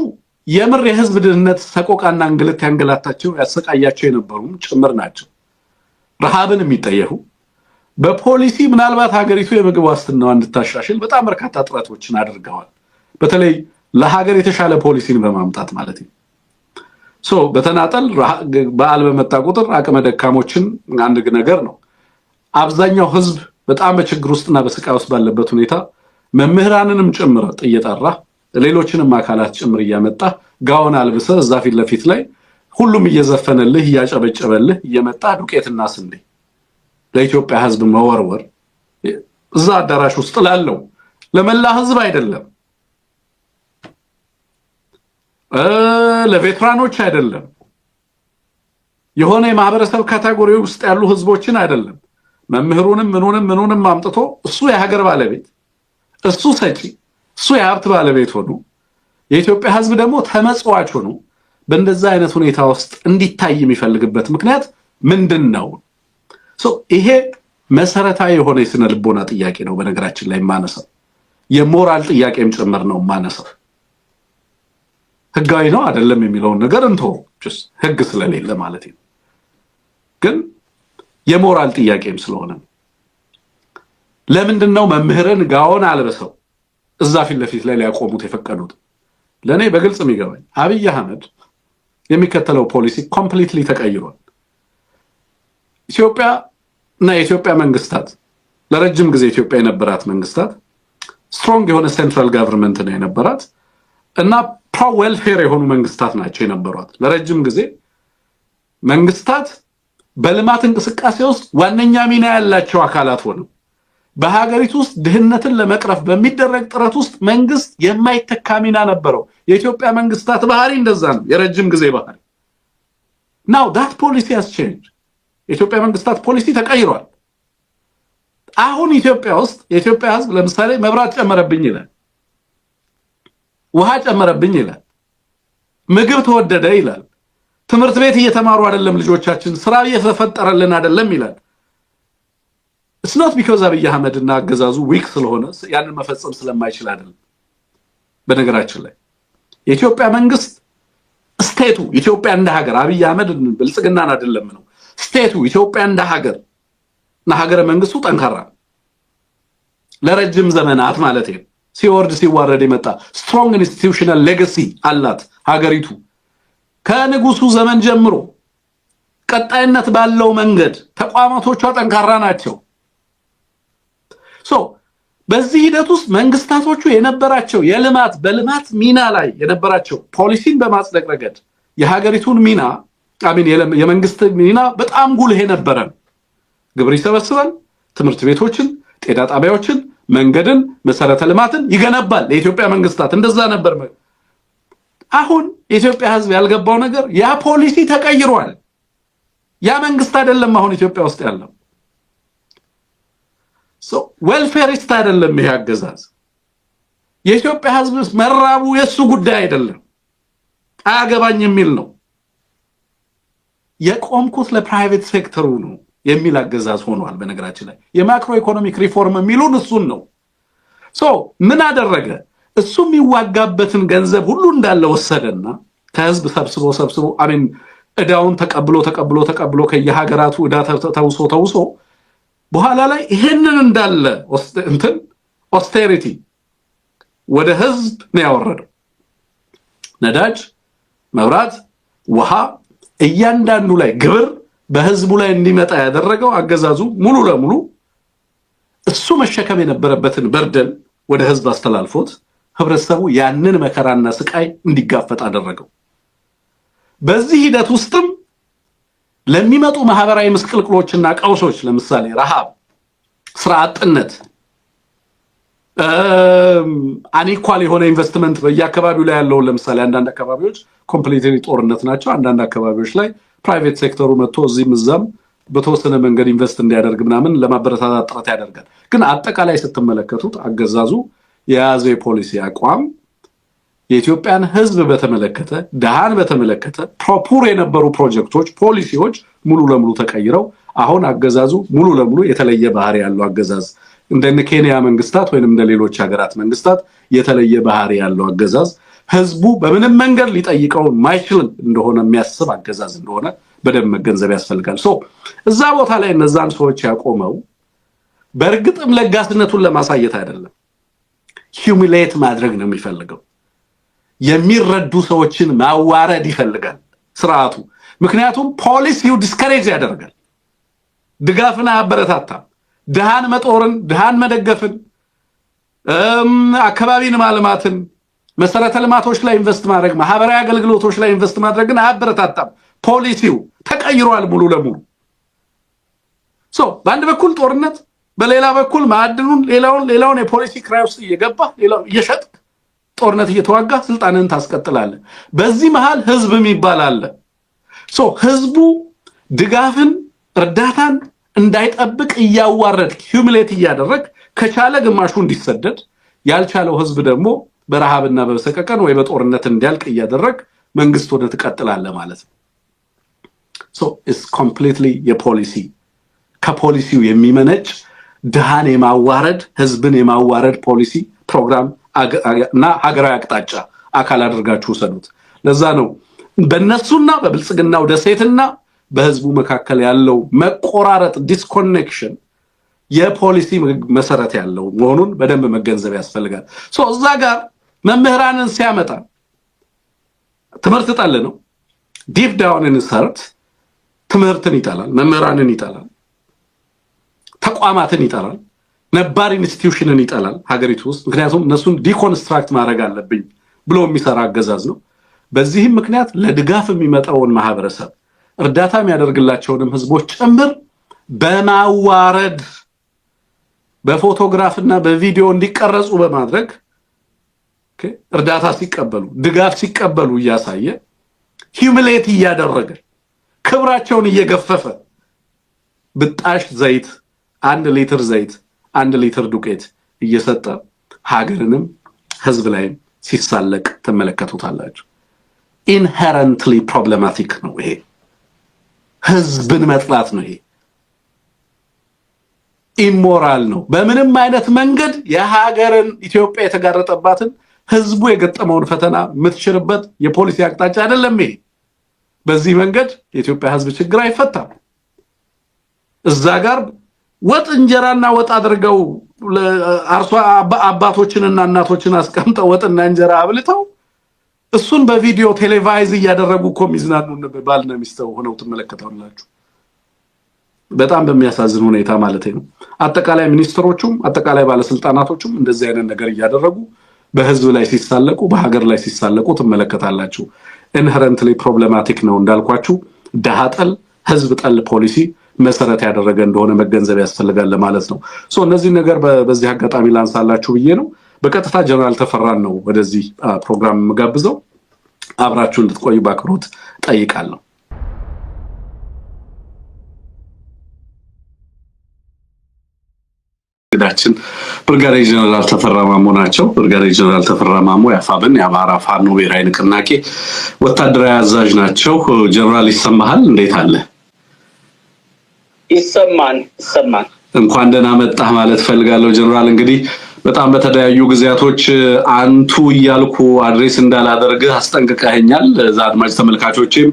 የምር የህዝብ ድህነት ሰቆቃና እንግልት ያንገላታቸው ያሰቃያቸው የነበሩም ጭምር ናቸው። ረሃብን የሚጠየፉ በፖሊሲ ምናልባት ሀገሪቱ የምግብ ዋስትናዋን እንድታሻሽል በጣም በርካታ ጥረቶችን አድርገዋል። በተለይ ለሀገር የተሻለ ፖሊሲን በማምጣት ማለት ነው። በተናጠል በዓል በመጣ ቁጥር አቅመ ደካሞችን አንድ ነገር ነው። አብዛኛው ህዝብ በጣም በችግር ውስጥና በስቃይ ውስጥ ባለበት ሁኔታ መምህራንንም ጭምር እየጠራ ሌሎችንም አካላት ጭምር እያመጣ ጋውን አልብሰ እዛ ፊት ለፊት ላይ ሁሉም እየዘፈነልህ እያጨበጨበልህ እየመጣ ዱቄትና ስንዴ ለኢትዮጵያ ህዝብ መወርወር እዛ አዳራሽ ውስጥ ላለው ለመላ ህዝብ አይደለም፣ ለቬትራኖች አይደለም፣ የሆነ የማህበረሰብ ካቴጎሪ ውስጥ ያሉ ህዝቦችን አይደለም። መምህሩንም ምኑንም አምጥቶ እሱ የሀገር ባለቤት እሱ ሰጪ እሱ የሀብት ባለቤት ሆኖ የኢትዮጵያ ህዝብ ደግሞ ተመጽዋች ሆኖ በእንደዛ አይነት ሁኔታ ውስጥ እንዲታይ የሚፈልግበት ምክንያት ምንድን ነው? ይሄ መሰረታዊ የሆነ የስነ ልቦና ጥያቄ ነው። በነገራችን ላይ ማነሳው የሞራል ጥያቄም ጭምር ነው ማነሳው። ህጋዊ ነው አይደለም የሚለውን ነገር እንተው፣ ህግ ስለሌለ ማለት ነው። ግን የሞራል ጥያቄም ስለሆነ ለምንድነው መምህርን ጋውን አልበሰው እዛ ፊት ለፊት ላይ ሊያቆሙት የፈቀዱት? ለኔ በግልጽ የሚገባኝ አብይ አህመድ የሚከተለው ፖሊሲ ኮምፕሊትሊ ተቀይሯል። ኢትዮጵያ እና የኢትዮጵያ መንግስታት ለረጅም ጊዜ ኢትዮጵያ የነበራት መንግስታት ስትሮንግ የሆነ ሴንትራል ገቨርንመንት ነው የነበራት እና ፕሮ ዌልፌር የሆኑ መንግስታት ናቸው የነበሯት ለረጅም ጊዜ መንግስታት በልማት እንቅስቃሴ ውስጥ ዋነኛ ሚና ያላቸው አካላት ሆነው በሀገሪቱ ውስጥ ድህነትን ለመቅረፍ በሚደረግ ጥረት ውስጥ መንግስት የማይተካ ሚና ነበረው የኢትዮጵያ መንግስታት ባህሪ እንደዛ ነው የረጅም ጊዜ ባህሪ now that policy has changed የኢትዮጵያ መንግስታት ፖሊሲ ተቀይሯል አሁን ኢትዮጵያ ውስጥ የኢትዮጵያ ህዝብ ለምሳሌ መብራት ጨመረብኝ ይላል ውሃ ጨመረብኝ ይላል ምግብ ተወደደ ይላል ትምህርት ቤት እየተማሩ አይደለም ልጆቻችን ስራ እየተፈጠረልን አይደለም ይላል it's not because አብይ አህመድ እና አገዛዙ ዊክ ስለሆነ ያንን መፈጸም ስለማይችል አይደለም በነገራችን ላይ የኢትዮጵያ መንግስት ስቴቱ ኢትዮጵያ እንደ ሀገር አብይ አህመድ ብልጽግናን አይደለም ነው ስቴቱ ኢትዮጵያ እንደ ሀገር እና ሀገረ መንግስቱ ጠንካራ ለረጅም ዘመናት ማለት ነው ሲወርድ ሲዋረድ የመጣ ስትሮንግ ኢንስቲትዩሽናል ሌጋሲ አላት ሀገሪቱ ከንጉሱ ዘመን ጀምሮ ቀጣይነት ባለው መንገድ ተቋማቶቿ ጠንካራ ናቸው በዚህ ሂደት ውስጥ መንግስታቶቹ የነበራቸው የልማት በልማት ሚና ላይ የነበራቸው ፖሊሲን በማጽደቅ ረገድ የሀገሪቱን ሚና የመንግስት ሚና በጣም ጉልህ የነበረ ግብር ይሰበስባል ትምህርት ቤቶችን ጤና ጣቢያዎችን መንገድን መሰረተ ልማትን ይገነባል ለኢትዮጵያ መንግስታት እንደዛ ነበር አሁን የኢትዮጵያ ህዝብ ያልገባው ነገር ያ ፖሊሲ ተቀይሯል ያ መንግስት አይደለም አሁን ኢትዮጵያ ውስጥ ያለው ዌልፌሪስት አይደለም ይሄ አገዛዝ የኢትዮጵያ ህዝብ መራቡ የሱ ጉዳይ አይደለም አያገባኝ የሚል ነው የቆምኩት ለፕራይቬት ሴክተሩ ነው የሚል አገዛዝ ሆኗል በነገራችን ላይ የማክሮ ኢኮኖሚክ ሪፎርም የሚሉን እሱን ነው ምን አደረገ እሱ የሚዋጋበትን ገንዘብ ሁሉ እንዳለ ወሰደና ከህዝብ ሰብስቦ እዳውን ተቀብሎ ከየሀገራቱ እዳ ተውሶ በኋላ ላይ ይሄንን እንዳለ ኦስቴሪቲ ወደ ህዝብ ነው ያወረደው ነዳጅ መብራት ውሃ እያንዳንዱ ላይ ግብር በህዝቡ ላይ እንዲመጣ ያደረገው አገዛዙ ሙሉ ለሙሉ እሱ መሸከም የነበረበትን በርደን ወደ ህዝብ አስተላልፎት ህብረተሰቡ ያንን መከራና ስቃይ እንዲጋፈጥ አደረገው በዚህ ሂደት ውስጥም ለሚመጡ ማህበራዊ ምስቅልቅሎችና ቀውሶች ለምሳሌ ረሃብ ስራ አጥነት አንኢኳል የሆነ ኢንቨስትመንት በየአካባቢው ላይ ያለው ለምሳሌ አንዳንድ አካባቢዎች ኮምፕሊትሊ ጦርነት ናቸው አንዳንድ አካባቢዎች ላይ ፕራይቬት ሴክተሩ መጥቶ እዚህም በተወሰነ መንገድ ኢንቨስት እንዲያደርግ ምናምን ለማበረታታት ጥረት ያደርጋል ግን አጠቃላይ ስትመለከቱት አገዛዙ የያዘው የፖሊሲ አቋም የኢትዮጵያን ህዝብ በተመለከተ ደሃን በተመለከተ ፕሮፑር የነበሩ ፕሮጀክቶች ፖሊሲዎች ሙሉ ለሙሉ ተቀይረው አሁን አገዛዙ ሙሉ ለሙሉ የተለየ ባህሪ ያለው አገዛዝ እንደ ኬንያ መንግስታት ወይንም እንደ ሌሎች ሀገራት መንግስታት የተለየ ባህሪ ያለው አገዛዝ ህዝቡ በምንም መንገድ ሊጠይቀው ማይችል እንደሆነ የሚያስብ አገዛዝ እንደሆነ በደንብ መገንዘብ ያስፈልጋል እዛ ቦታ ላይ እነዛን ሰዎች ያቆመው በእርግጥም ለጋስነቱን ለማሳየት አይደለም ሂዩሚሌት ማድረግ ነው የሚፈልገው የሚረዱ ሰዎችን ማዋረድ ይፈልጋል ስርዓቱ ምክንያቱም ፖሊሲው ዲስከሬጅ ያደርጋል ድጋፍና አበረታታ ደሃን መጦርን ደሃን መደገፍን አካባቢን ማልማትን መሰረተ ልማቶች ላይ ኢንቨስት ማድረግ ማህበራዊ አገልግሎቶች ላይ ኢንቨስት ማድረግን አበረታታም ፖሊሲው ተቀይሯል ሙሉ ለሙሉ በአንድ በኩል ጦርነት በሌላ በኩል ማዕድኑን ሌላውን የፖሊሲ ክራይ ውስጥ እየገባ ሌላው እየሸጥ ጦርነት እየተዋጋ ስልጣንን ታስቀጥላለህ በዚህ መሃል ህዝብም ይባላል ህዝቡ ድጋፍን እርዳታን እንዳይጠብቅ እያዋረድ ሂዩሚሌት እያደረግ ከቻለ ግማሹ እንዲሰደድ ያልቻለው ህዝብ ደግሞ በረሃብና በሰቀቀን ወይ በጦርነት እንዲያልቅ እያደረግ መንግስት ወደ ተቀጥላለ ማለት ነው it's completely የፖሊሲ ከፖሊሲው የሚመነጭ ደሃን የማዋረድ ህዝብን የማዋረድ ፖሊሲ ፕሮግራም እና ሀገራዊ አቅጣጫ አካል አድርጋችሁ ሰዱት ለዛ ነው በእነሱና በብልጽግናው ደሴትና በህዝቡ መካከል ያለው መቆራረጥ ዲስኮኔክሽን የፖሊሲ መሰረት ያለው መሆኑን በደንብ መገንዘብ ያስፈልጋል እዛ ጋር መምህራንን ሲያመጣ ትምህርት ጠል ነው ዲፕ ዳውን ኢንሰርት ትምህርትን ይጣላል መምህራንን ይጣላል ተቋማትን ይጣላል ነባር ኢንስቲትዩሽንን ይጠላል ሀገሪቱ ውስጥ ምክንያቱም እነሱን ዲኮንስትራክት ማድረግ አለብኝ ብሎ የሚሰራ አገዛዝ ነው በዚህም ምክንያት ለድጋፍ የሚመጣውን ማህበረሰብ እርዳታ የሚያደርግላቸውንም ህዝቦች ጭምር በማዋረድ በፎቶግራፍና በቪዲዮ እንዲቀረጹ በማድረግ እርዳታ ሲቀበሉ ድጋፍ ሲቀበሉ ያሳየ ሂዩሚሌት ያደረገ ክብራቸውን እየገፈፈ ብጣሽ ዘይት 1 ሊትር ዘይት 1 ሊትር ዱቄት እየሰጠ ሀገርንም ህዝብ ላይ ሲሳለቅ ተመለከቱታላችሁ inherently problematic ነው ይሄ ህዝብን መጥላት ነው ይሄ ኢሞራል ነው በምንም አይነት መንገድ የሀገርን ኢትዮጵያ የተጋረጠባትን ህዝቡ የገጠመውን ፈተና ምትሽርበት የፖሊሲ አቅጣጫ አይደለም ይሄ በዚህ መንገድ የኢትዮጵያ ህዝብ ችግር አይፈታም እዛ ጋር ወጥ እንጀራና ወጥ አድርገው አርሶ አባቶችንና እናቶችን አስቀምጠው ወጥና እንጀራ አብልተው እሱን በቪዲዮ ቴሌቫይዝ ያደረጉ ኮሚዝናኑ ባልና ሚስተው ሆነው ተመለከታላችሁ በጣም በሚያሳዝን ሁኔታ ማለት ነው አጠቃላይ ሚኒስትሮቹም አጠቃላይ ባለስልጣናቶቹም እንደዚህ አይነት ነገር ያደረጉ በህዝብ ላይ ሲሳለቁ በሀገር ላይ ሲሳለቁ ተመለከታላችሁ inherently problematic ነው እንዳልኳችሁ ዳሃጠል ህዝብ ጠል ፖሊሲ መሰረት ያደረገ እንደሆነ መገንዘብ ያስፈልጋል ለማለት ነው እነዚህ ነገር በዚህ አጋጣሚ ላንሳላችሁ ብዬ ነው በቀጥታ ጀነራል ተፈራን ነው ወደዚህ ፕሮግራም መጋብዘው አብራችሁ እንድትቆዩ ባክሮት ጠይቃለሁ ግዳችን ብርጋዴር ጀነራል ተፈራ ማሞ ናቸው ብርጋዴር ጀነራል ተፈራ ማሞ ያፋብን የአማራ ፋኖ ብሔራዊ ንቅናቄ ወታደራዊ አዛዥ ናቸው ጀነራል ይሰማሃል እንዴት አለ ይሰማን እንኳን ደህና መጣህ ማለት ፈልጋለሁ ጀነራል እንግዲህ በጣም በተለያዩ ጊዜያቶች አንቱ ይያልኩ አድሬስ እንዳላደርግህ አስጠንቅቀኸኛል አድማጭ ተመልካቾችም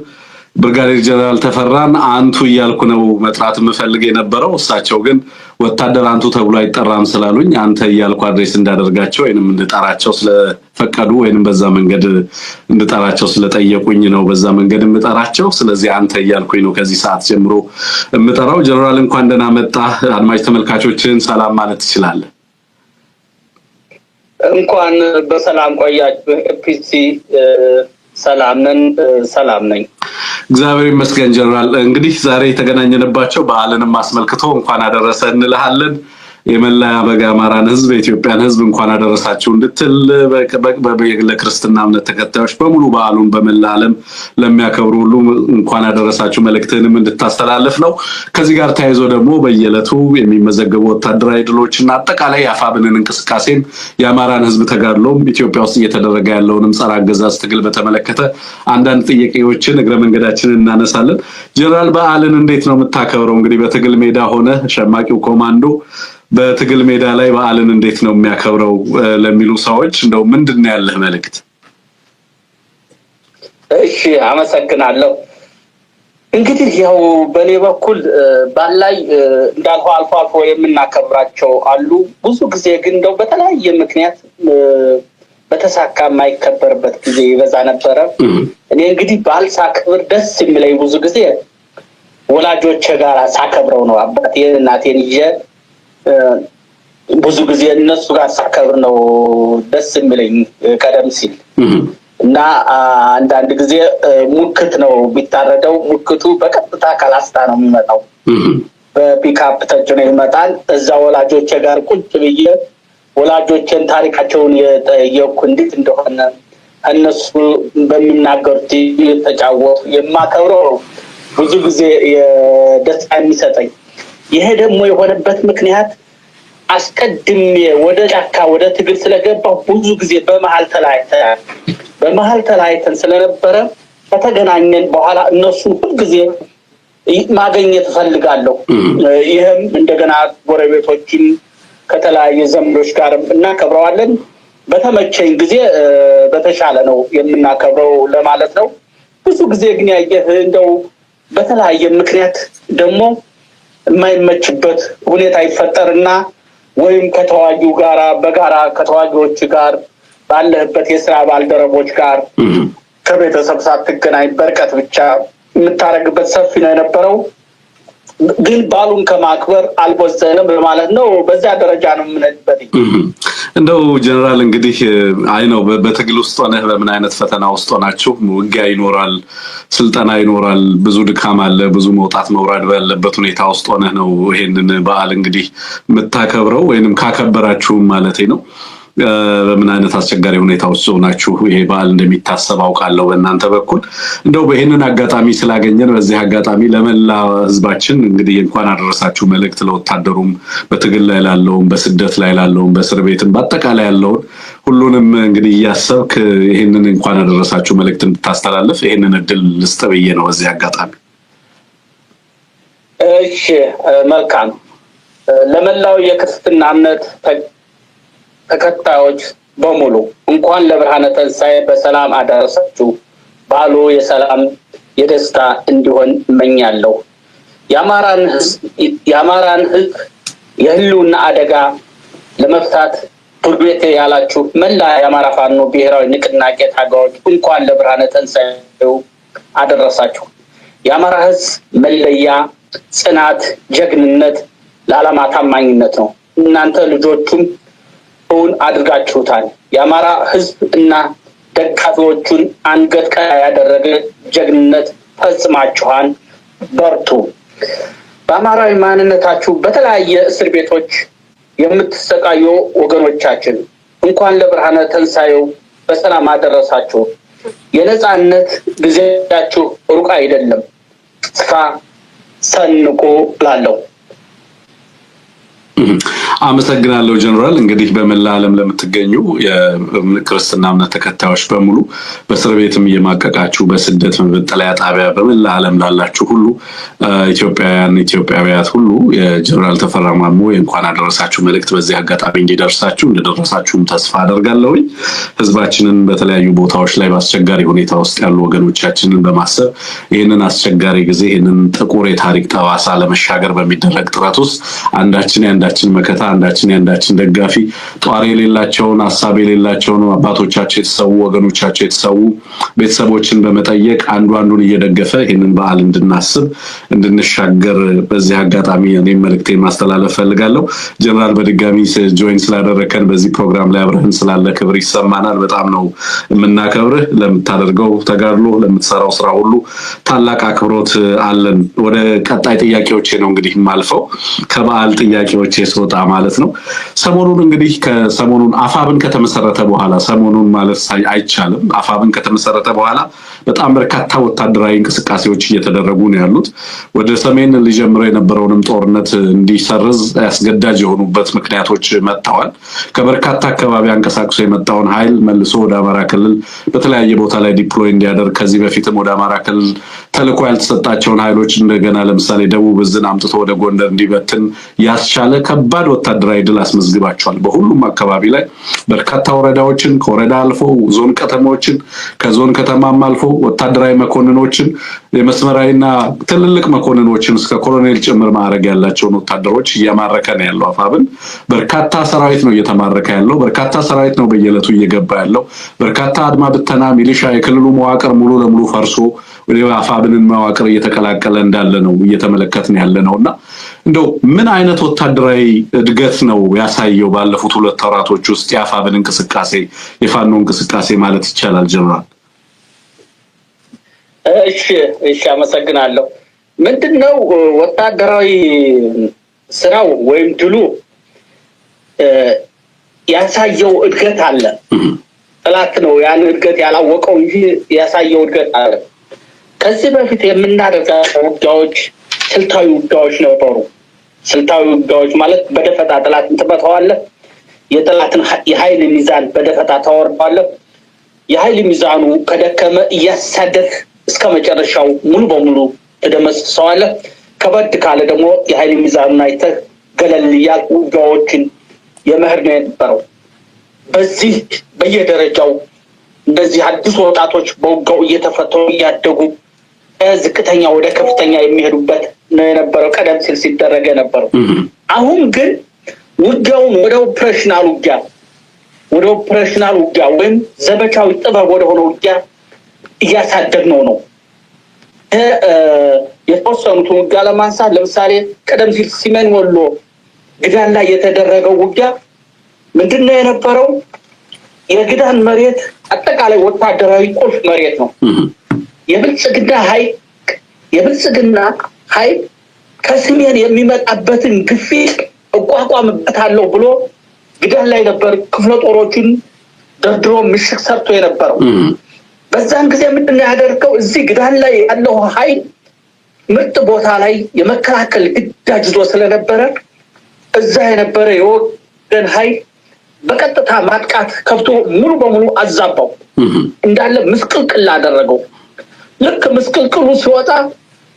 ብርጋዴር ጀነራል ተፈራን አንቱ ይያልኩ ነው መጥራት መፈልግ የነበረው እሳቸው ግን ወታደር አንቱ ተብሎ አይጠራም ስላሉኝ አንተ ይያልኩ አድሬስ እንዳደርጋቸው ወይንም እንድጠራቸው ስለፈቀዱ ወይንም በዛ መንገድ እንድጠራቸው ስለጠየቁኝ ነው በዛ መንገድ እንጠራቸው ስለዚህ አንተ ይያልኩኝ ነው ከዚህ ሰዓት ጀምሮ እንጠራው ጀነራል እንኳን ደህና መጣህ አድማጭ ተመልካቾችን ሰላም ማለት ይችላል እንኳን በሰላም ቆያችሁ ኤፒሲ ሰላም ነኝ እግዚአብሔር ይመስገን ጀነራል እንግዲህ ዛሬ የተገናኘንባቸው በዓልንም አስመልክቶ እንኳን አደረሰ እንልሃለን የመላ በጋማራን ህዝብ የኢትዮጵያን ህዝብ እንኳን አደረሳችሁ እንድትል ለክርስትና እምነት ተከታዮች በሙሉ በዓሉን በመላ ዓለም ለሚያከብሩ ሁሉ እንኳን አደረሳችሁ መልእክትንም እንድታስተላልፍ ነው ከዚህ ጋር ተያይዞ ደግሞ በየለቱ የሚመዘገቡ ወታደራዊ ድሎችና አጠቃላይ ያፋብንን እንቅስቃሴም የአማራን ህዝብ ተጋድሎም ኢትዮጵያ ውስጥ እየተደረገ ያለውንም ጸረ አገዛዝ ትግል በተመለከተ አንዳንድ ጥያቄዎችን እግረ መንገዳችንን እናነሳለን ጀነራል በዓልን እንዴት ነው የምታከብረው እንግዲህ በትግል ሜዳ ሆነ ሸማቂው ኮማንዶ በትግል ሜዳ ላይ በዓልን እንዴት ነው የሚያከብረው ለሚሉ ሰዎች እንደው ምንድነው ያለህ መልእክት እሺ አመሰግናለሁ እንግዲህ ያው በኔ በኩል ባላይ እንዳልሆ አልፎ የምናከብራቸው አሉ ብዙ ጊዜ ግን እንደው በተለያየ ምክንያት በተሳካ ማይከበርበት ጊዜ ይበዛ ነበር እኔ እንግዲህ ባልሳከብር ደስ የሚለኝ ብዙ ጊዜ ወላጆቼ ጋር ሳከብረው ነው አባቴ እናቴን ይዤ ብዙ ጊዜ እነሱ ጋር ሳከብር ነው ደስ የሚለኝ ቀደም ሲል እና አንዳንድ ጊዜ ሙክት ነው ቢታረደው ሙክቱ በቀጥታ ካላስታ ነው የሚመጣው በፒካፕ ተጭኖ ይመጣል እዛ ወላጆቼ ጋር ቁጭ ብዬ ወላጆቼን ታሪካቸውን የጠየቁ እንዴት እንደሆነ እነሱ በሚናገሩት ተጫወቱ የማከብረው ብዙ ጊዜ የደስታ የሚሰጠኝ ይሄ ደግሞ የሆነበት ምክንያት አስቀድሜ ወደ ጫካ ወደ ትግል ስለገባው ብዙ ጊዜ በመሃል ተላይተን ስለነበረ ከተገናኘን በኋላ እነሱ ሁሉ ጊዜ ማግኘት ፈልጋለሁ ይሄም እንደገና ጎረቤቶችን ከተለያየ ዘመዶች ጋር እናከብረዋለን በተመቸኝ ጊዜ በተሻለ ነው የምናከብረው ለማለት ነው ብዙ ጊዜ ግን ያየህ እንደው በተለያየ ምክንያት ደግሞ የማይመችበት ሁኔታ ይፈጠርና ወይም ከተዋጊው ጋር በጋራ ከተዋጊዎች ጋር ባለህበት የሥራ ባልደረቦች ጋር ከቤተሰብ ሳትገናኝ በርቀት ብቻ የምታረግበት ሰፊ ነው የነበረው ግን ባሉን ከማክበር አልወሰንም ማለት ነው። በዛ ደረጃ ነው የምንሄድበት። እንደው ጀነራል እንግዲህ አይ ነው በትግል ውስጥ ሆነህ በምን አይነት ፈተና ውስጥ ሆናችሁ ውጊያ ይኖራል፣ ስልጠና ይኖራል፣ ብዙ ድካም አለ፣ ብዙ መውጣት መውረድ ባለበት ሁኔታ ውስጥ ሆነህ ነው ይሄንን በዓል እንግዲህ የምታከብረው ወይንም ካከበራችሁም ማለቴ ነው። በምን አይነት አስቸጋሪ ሁኔታዎች ሆናችሁ ይሄ በዓል እንደሚታሰብ አውቃለሁ በእናንተ በኩል። እንደው በይሄንን አጋጣሚ ስላገኘን በዚህ አጋጣሚ ለመላ ህዝባችን እንግዲህ እንኳን አደረሳችሁ መልእክት ለወታደሩም፣ በትግል ላይ ላለውም፣ በስደት ላይ ላለውም፣ በእስር ቤትም በአጠቃላይ ያለውን ሁሉንም እንግዲህ እያሰብክ ይሄንን እንኳን አደረሳችሁ መልእክት እንድታስተላልፍ ይሄንን እድል ልስጥ ብዬ ነው በዚህ አጋጣሚ። እሺ መልካም። ለመላው የክርስትና እምነት ተከታዮች በሙሉ እንኳን ለብርሃነ ትንሣኤ በሰላም አደረሳችሁ። በዓሉ የሰላም የደስታ እንዲሆን እመኛለሁ። የአማራን ህዝብ የህልውና አደጋ ለመፍታት ቱርቤት ያላችሁ መላ የአማራ ፋኖ ብሔራዊ ንቅናቄ ታጋዮች እንኳን ለብርሃነ ትንሣኤው አደረሳችሁ። የአማራ ህዝብ መለያ ጽናት፣ ጀግንነት፣ ለዓላማ ታማኝነት ነው። እናንተ ልጆቹም እውን አድርጋችሁታል። የአማራ ህዝብ እና ደጋፊዎቹን አንገት ቀና ያደረገ ጀግንነት ፈጽማችኋል። በርቱ። በአማራዊ ማንነታችሁ በተለያየ እስር ቤቶች የምትሰቃዩ ወገኖቻችን እንኳን ለብርሃነ ትንሣኤው በሰላም አደረሳችሁ። የነጻነት ጊዜያችሁ ሩቅ አይደለም። ተስፋ ሰንቁ እላለሁ። አመሰግናለሁ ጀነራል። እንግዲህ በመላ ዓለም ለምትገኙ የክርስትና እምነት ተከታዮች በሙሉ በእስር ቤትም እየማቀቃችሁ በስደት መጠለያ ጣቢያ በመላ ዓለም ላላችሁ ሁሉ ኢትዮጵያውያን ኢትዮጵያውያት ሁሉ የጀነራል ተፈራ ማሞ የእንኳን አደረሳችሁ መልእክት በዚህ አጋጣሚ እንዲደርሳችሁ እንደደረሳችሁም ተስፋ አደርጋለሁ። ህዝባችንን በተለያዩ ቦታዎች ላይ በአስቸጋሪ ሁኔታ ውስጥ ያሉ ወገኖቻችንን በማሰብ ይህንን አስቸጋሪ ጊዜ ይህንን ጥቁር የታሪክ ጠባሳ ለመሻገር በሚደረግ ጥረት ውስጥ አንዳችን ያንዳችን መከታ አንዳችን ያንዳችን ደጋፊ ጧሪ የሌላቸውን ሐሳብ የሌላቸውን አባቶቻቸው የተሰዉ ወገኖቻቸው የተሰዉ ቤተሰቦችን በመጠየቅ አንዱ አንዱን እየደገፈ ይህንን በዓል እንድናስብ እንድንሻገር በዚህ አጋጣሚ እኔም መልእክቴን ማስተላለፍ ፈልጋለሁ። ጀነራል በድጋሚ ጆይን ስላደረከን በዚህ ፕሮግራም ላይ አብረህን ስላለ ክብር ይሰማናል። በጣም ነው የምናከብርህ። ለምታደርገው ተጋድሎ ለምትሰራው ስራ ሁሉ ታላቅ አክብሮት አለን። ወደ ቀጣይ ጥያቄዎቼ ነው እንግዲህ የማልፈው ከበዓል ጥያቄዎቼ ስወጣ ማለት ነው። ሰሞኑን እንግዲህ ከሰሞኑን አፋብን ከተመሰረተ በኋላ ሰሞኑን ማለት አይቻልም አፋብን ከተመሰረተ በኋላ በጣም በርካታ ወታደራዊ እንቅስቃሴዎች እየተደረጉ ነው ያሉት። ወደ ሰሜን ሊጀምረው የነበረውንም ጦርነት እንዲሰርዝ ያስገዳጅ የሆኑበት ምክንያቶች መጥተዋል። ከበርካታ አካባቢ አንቀሳቅሶ የመጣውን ኃይል መልሶ ወደ አማራ ክልል በተለያየ ቦታ ላይ ዲፕሎይ እንዲያደርግ ከዚህ በፊትም ወደ አማራ ክልል ተልዕኮ ያልተሰጣቸውን ኃይሎች እንደገና ለምሳሌ ደቡብ ዕዝን አምጥቶ ወደ ጎንደር እንዲበትን ያስቻለ ከባድ ወታደራዊ ድል አስመዝግባቸዋል። በሁሉም አካባቢ ላይ በርካታ ወረዳዎችን ከወረዳ አልፎ ዞን ከተሞችን ከዞን ከተማም አልፎ ወታደራዊ መኮንኖችን የመስመራዊና ትልልቅ መኮንኖችን እስከ ኮሎኔል ጭምር ማዕረግ ያላቸውን ወታደሮች እያማረከ ነው ያለው። አፋብን በርካታ ሰራዊት ነው እየተማረከ ያለው። በርካታ ሰራዊት ነው በየዕለቱ እየገባ ያለው። በርካታ አድማ ብተና ሚሊሻ የክልሉ መዋቅር ሙሉ ለሙሉ ፈርሶ ወደ አፋብንን መዋቅር እየተቀላቀለ እንዳለ ነው እየተመለከትን ያለ ነውና እንደው ምን አይነት ወታደራዊ እድገት ነው ያሳየው ባለፉት 2 ወራቶች ውስጥ የአፋብን እንቅስቃሴ የፋኖ እንቅስቃሴ ማለት ይቻላል ጀነራል? እሺ አመሰግናለሁ። ምንድነው ወታደራዊ ስራው ወይም ድሉ ያሳየው እድገት አለ። ጥላት ነው ያን እድገት ያላወቀው እንጂ ያሳየው እድገት አለ። ከዚህ በፊት የምናደርጋቸው ውጊያዎች ስልታዊ ውጊያዎች ነበሩ። ስልታዊ ውጊያዎች ማለት በደፈጣ ጥላትን ትመታዋለህ። የጥላትን የኃይል ሚዛን በደፈጣ ታወርዳለህ። የኃይል ሚዛኑ ከደከመ እያሳደድክ እስከ መጨረሻው ሙሉ በሙሉ ትደመስሰዋለህ። ከበድ ካለ ደግሞ የኃይል ሚዛኑን አይተህ ገለል እያልክ ውጊያዎችን የመሄድ ነው የነበረው። በዚህ በየደረጃው እንደዚህ አዲስ ወጣቶች በውጊያው እየተፈተኑ እያደጉ ዝቅተኛ ወደ ከፍተኛ የሚሄዱበት ነው የነበረው ቀደም ሲል ሲደረግ የነበረው። አሁን ግን ውጊያውን ወደ ኦፕሬሽናል ውጊያ ወይም ዘመቻዊ ጥበብ ወደ ሆነ ውጊያ እያሳደግነው ነው። የተወሰኑትን ውጊያ ለማንሳት ለምሳሌ ቀደም ሲል ሰሜን ወሎ ግዳን ላይ የተደረገው ውጊያ ምንድነው የነበረው? የግዳን መሬት አጠቃላይ ወታደራዊ ቁልፍ መሬት ነው። የብልጽግና ኃይል ከሰሜን የሚመጣበትን ግፊት እቋቋምበታለሁ ብሎ ግዳን ላይ ነበር ክፍለ ጦሮችን ደርድሮ ምሽግ ሰርቶ የነበረው። በዛን ጊዜ ምንድነው ያደረገው? እዚህ ግዳን ላይ ያለው ኃይል ምርጥ ቦታ ላይ የመከላከል ግዳጅ ይዞ ስለነበረ እዛ የነበረ የወገን ኃይል በቀጥታ ማጥቃት ከፍቶ ሙሉ በሙሉ አዛባው፣ እንዳለ ምስቅልቅል አደረገው። ልክ ምስቅልቅሉ ሲወጣ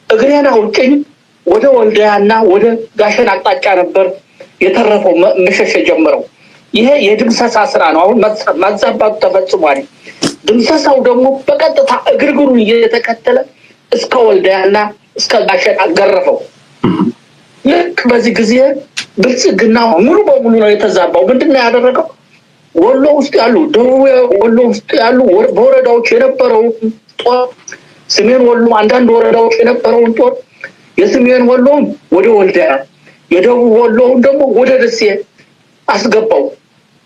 እግሬን አውጭኝ ወደ ወልዲያና ወደ ጋሸን አቅጣጫ ነበር የተረፈው መሸሽ ጀመረው። ይሄ የድምሰሳ ስራ ነው። አሁን ማዛባቱ ተፈጽሟል። ድምሰሳው ደግሞ በቀጥታ እግርግሩን እየተከተለ እስከ ወልዲያና እስከ ጋሸን አገረፈው። ልክ በዚህ ጊዜ ብልጽግና ሙሉ በሙሉ ነው የተዛባው። ምንድነው ያደረገው? ወሎ ውስጥ ያሉ ደቡብ ወሎ ውስጥ ያሉ በወረዳዎች የነበረው ጦር ሰሜን ወሎ አንዳንድ ወረዳዎች የነበረውን ጦር የሰሜን ወሎን ወደ ወልዲያ የደቡብ ወሎን ደግሞ ወደ ደሴ አስገባው።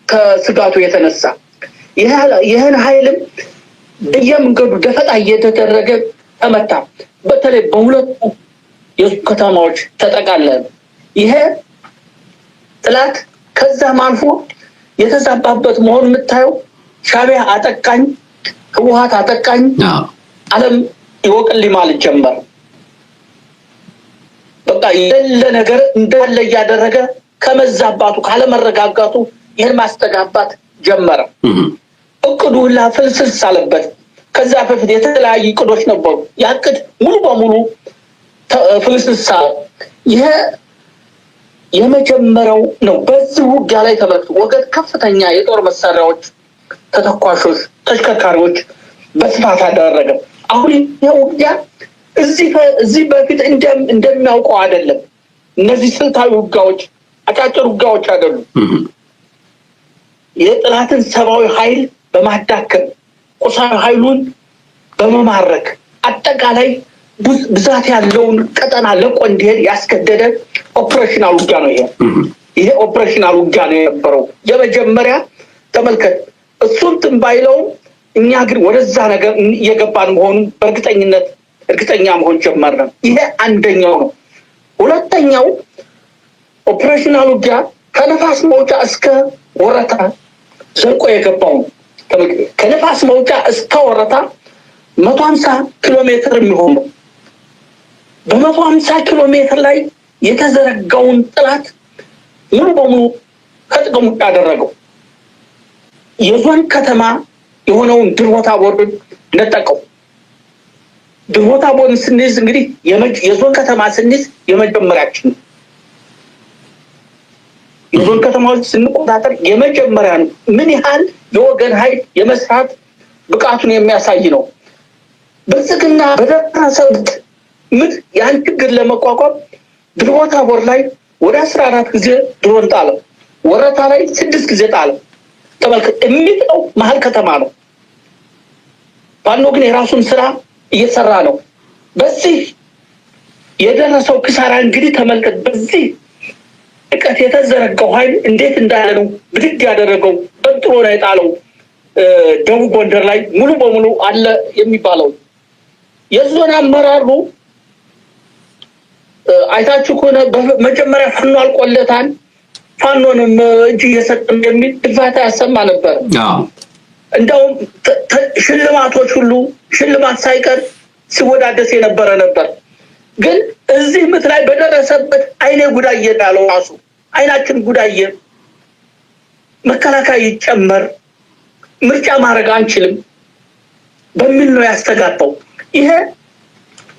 ከስጋቱ የተነሳ ይህን ኃይልም በየመንገዱ ደፈጣ እየተደረገ ተመታ። በተለይ በሁለቱ ከተማዎች ተጠቃለለ። ይሄ ጥላት ከዛም አልፎ የተዛባበት መሆን የምታየው ሻዕቢያ አጠቃኝ፣ ህወሓት አጠቃኝ፣ ዓለም ይወቅልኝ ማለት ጀመረ። በቃ የሌለ ነገር እንዳለ እያደረገ ከመዛባቱ ካለመረጋጋቱ ይህን ማስተጋባት ጀመረ። እቅዱ ሁላ ፍልስልስ አለበት። ከዛ በፊት የተለያዩ እቅዶች ነበሩ። ያቅድ ሙሉ በሙሉ ፍልስልስ አለ። ይሄ የመጀመሪያው ነው። በዚህ ውጊያ ላይ ተመልክቶ ወገን ከፍተኛ የጦር መሳሪያዎች፣ ተተኳሾች፣ ተሽከርካሪዎች በስፋት አደረገ። አሁን ይሄ ውጊያ እዚህ በፊት እንደሚያውቀው አይደለም። እነዚህ ስልታዊ ውጊያዎች አጫጭር ውጊያዎች አይደሉም። የጥላትን ሰብአዊ ኃይል በማዳከም ቁሳዊ ኃይሉን በመማረክ አጠቃላይ ብዛት ያለውን ቀጠና ለቆ እንዲሄድ ያስገደደ ኦፕሬሽናል ውጊያ ነው። ይሄ ኦፕሬሽናል ውጊያ ነው የነበረው የመጀመሪያ። ተመልከት፣ እሱን ትንባይለው እኛ ግን ወደዛ ነገር እየገባን መሆኑን በእርግጠኝነት እርግጠኛ መሆን ጀመርን። ይሄ አንደኛው ነው። ሁለተኛው ኦፕሬሽናል ውጊያ ከነፋስ መውጫ እስከ ወረታ ዘልቆ የገባው ነው። ከነፋስ መውጫ እስከ ወረታ 150 ኪሎ ሜትር የሚሆን ነው። በ150 ኪሎ ሜትር ላይ የተዘረጋውን ጥላት ሙሉ በሙሉ ከጥቅም ውጭ ያደረገው የዞን ከተማ የሆነውን ድርቦታቦርን ነጠቀው። ድርቦታቦርን ስንይዝ እንግዲህ የዞን ከተማ ስንይዝ የመጀመሪያችን የዞን ከተማዎች ስንቆጣጠር የመጀመሪያ ነው። ምን ያህል የወገን ኃይል የመስራት ብቃቱን የሚያሳይ ነው። ብልጽግና በደረሰበት ምት ያን ችግር ለመቋቋም ድርቦታቦር ላይ ወደ 14 ጊዜ ድሮን ጣለ። ወረታ ላይ 6 ጊዜ ጣለ። ተመልከት፣ የሚጥለው መሀል ከተማ ነው። ፋኖ ግን የራሱን ስራ እየሰራ ነው። በዚህ የደረሰው ኪሳራ እንግዲህ ተመልከት። በዚህ ርቀት የተዘረጋው ኃይል እንዴት እንዳለ ነው ብድግ ያደረገው። በጥሮ ነው የጣለው። ደቡብ ጎንደር ላይ ሙሉ በሙሉ አለ የሚባለው የዞን አመራሩ አይታችሁ ከሆነ በመጀመሪያ ፋኖ አልቆለታል፣ ፋኖንም እጅ እየሰጠም የሚል ድፋታ ያሰማ ነበር። እንደውም ሽልማቶች ሁሉ ሽልማት ሳይቀር ሲወዳደስ የነበረ ነበር። ግን እዚህ ምት ላይ በደረሰበት አይኔ ጉዳየ ያለው ራሱ አይናችን ጉዳየ፣ መከላከያ ይጨመር፣ ምርጫ ማድረግ አንችልም በሚል ነው ያስተጋባው። ይሄ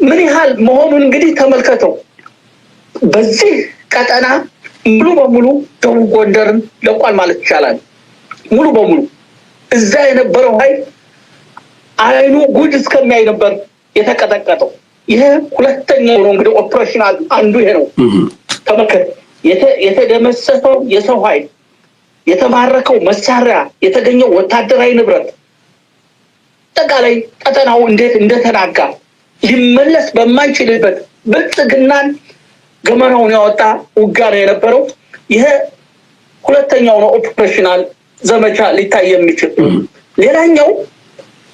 ምን ያህል መሆኑን እንግዲህ ተመልከተው። በዚህ ቀጠና ሙሉ በሙሉ ደቡብ ጎንደርን ለቋል ማለት ይቻላል። ሙሉ በሙሉ እዛ የነበረው ኃይል አይኑ ጉድ እስከሚያይ ነበር የተቀጠቀጠው። ይሄ ሁለተኛው ነው እንግዲህ ኦፕሬሽናል አንዱ ይሄ ነው። ተመልከት፣ የተደመሰሰው የሰው ኃይል፣ የተማረከው መሳሪያ፣ የተገኘው ወታደራዊ ንብረት፣ አጠቃላይ ቀጠናው እንዴት እንደተናጋ ሊመለስ በማይችልበት ብልጽግናን ገመናውን ያወጣ ውጊያ ነው የነበረው። ይሄ ሁለተኛው ነው ኦፕሬሽናል ዘመቻ ሊታይ የሚችል። ሌላኛው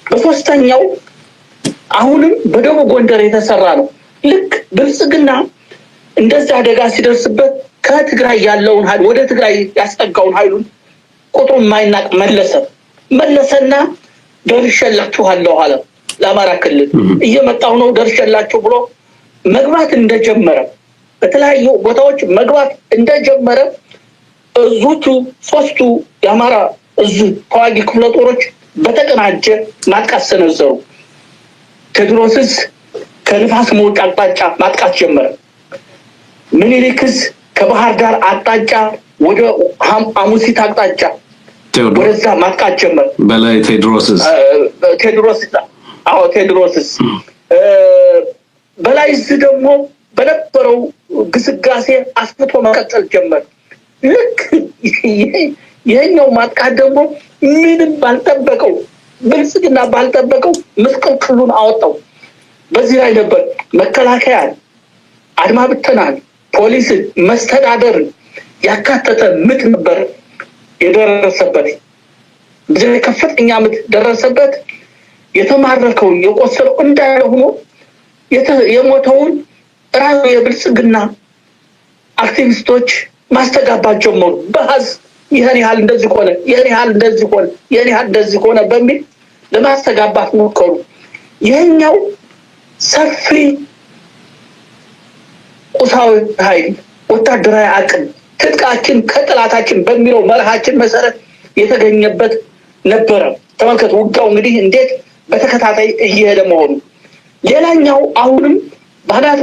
በሶስተኛው አሁንም በደቡብ ጎንደር የተሰራ ነው። ልክ ብልጽግና እንደዛ አደጋ ሲደርስበት ከትግራይ ያለውን ኃይል ወደ ትግራይ ያስጠጋውን ኃይሉን ቁጥሩን ማይናቅ መለሰና ደርሼላችኋለሁ አለ። ለአማራ ክልል እየመጣሁ ነው ደርሼላችሁ ብሎ መግባት እንደጀመረ በተለያዩ ቦታዎች መግባት እንደጀመረ እዙቱ ሶስቱ የአማራ እዙ ተዋጊ ክፍለ ጦሮች በተቀናጀ ማጥቃት ሰነዘሩ። ቴዎድሮስስ ከንፋስ መውጫ አቅጣጫ ማጥቃት ጀመረ። ምኒልክስ ከባህር ዳር አቅጣጫ ወደ አሙሲት አቅጣጫ ወደዛ ማጥቃት ጀመረ። በላይ ቴዎድሮስስ በላይስ ደግሞ በነበረው ግስጋሴ አስፍቶ መቀጠል ጀመረ። ልክ ይሄኛው ማጥቃት ደግሞ ምንም ባልጠበቀው ብልጽግና ባልጠበቀው ምስቅልቅሉን አወጣው። በዚህ ላይ ነበር መከላከያ፣ አድማ ብተናን፣ ፖሊስን፣ መስተዳደርን ያካተተ ምት ነበር የደረሰበት። በዚህ ላይ ከፍተኛ ምት ደረሰበት። የተማረከውን የቆሰለው እንዳለ ሆኖ የሞተውን ራሱ የብልጽግና አክቲቪስቶች ማስተጋባት ጀመሩ። በሀዝ ይህን ያህል እንደዚህ ሆነ፣ ይህን ያህል እንደዚህ ሆነ፣ ይህን ያህል እንደዚህ ሆነ በሚል ለማስተጋባት ሞከሩ። ይህኛው ሰፊ ቁሳዊ ኃይል፣ ወታደራዊ አቅም፣ ትጥቃችን ከጥላታችን በሚለው መርሃችን መሰረት የተገኘበት ነበረ። ተመልከቱ ውጊያው እንግዲህ እንዴት በተከታታይ እየሄደ መሆኑ። ሌላኛው አሁንም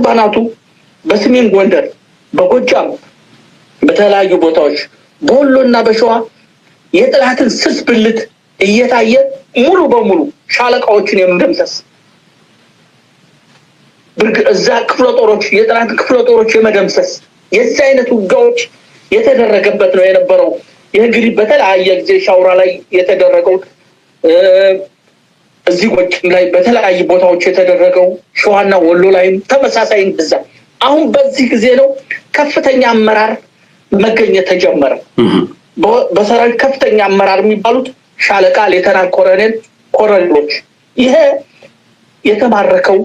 ባናቱ በሰሜን ጎንደር፣ በጎጃም፣ በተለያዩ ቦታዎች በወሎና በሸዋ የጥላትን ስስ ብልት እየታየ ሙሉ በሙሉ ሻለቃዎችን የመደምሰስ እዛ ክፍለ ጦሮች የጥላት ክፍለ ጦሮች የመደምሰስ የዚህ አይነት ውጊያዎች የተደረገበት ነው የነበረው። ይህ እንግዲህ በተለያየ ጊዜ ሻውራ ላይ የተደረገው፣ እዚህ ጎጃም ላይ በተለያዩ ቦታዎች የተደረገው፣ ሸዋና ወሎ ላይም ተመሳሳይ እንደዛ። አሁን በዚህ ጊዜ ነው ከፍተኛ አመራር መገኘት ተጀመረ። በሰራዊት ከፍተኛ አመራር የሚባሉት ሻለቃ፣ ሌተናል ኮሎኔሎች። ይሄ የተማረከው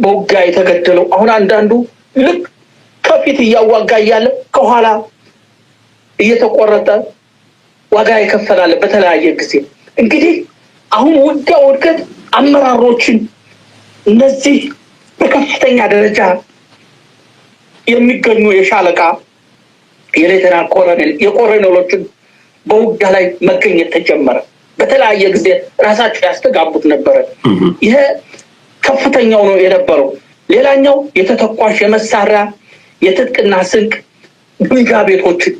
በውጊያ የተገደለው አሁን አንዳንዱ ልክ ከፊት እያዋጋ እያለ ከኋላ እየተቆረጠ ዋጋ ይከፈላል በተለያየ ጊዜ። እንግዲህ አሁን ውጊያ ውድቀት አመራሮችን እነዚህ በከፍተኛ ደረጃ የሚገኙ የሻለቃ የሌተናል ኮሎኔል የኮሎኔሎችን በውጊያ ላይ መገኘት ተጀመረ። በተለያየ ጊዜ ራሳቸው ያስተጋቡት ነበረ። ይሄ ከፍተኛው ነው የነበረው። ሌላኛው የተተኳሽ የመሳሪያ የትጥቅና ስንቅ ግምጃ ቤቶችን፣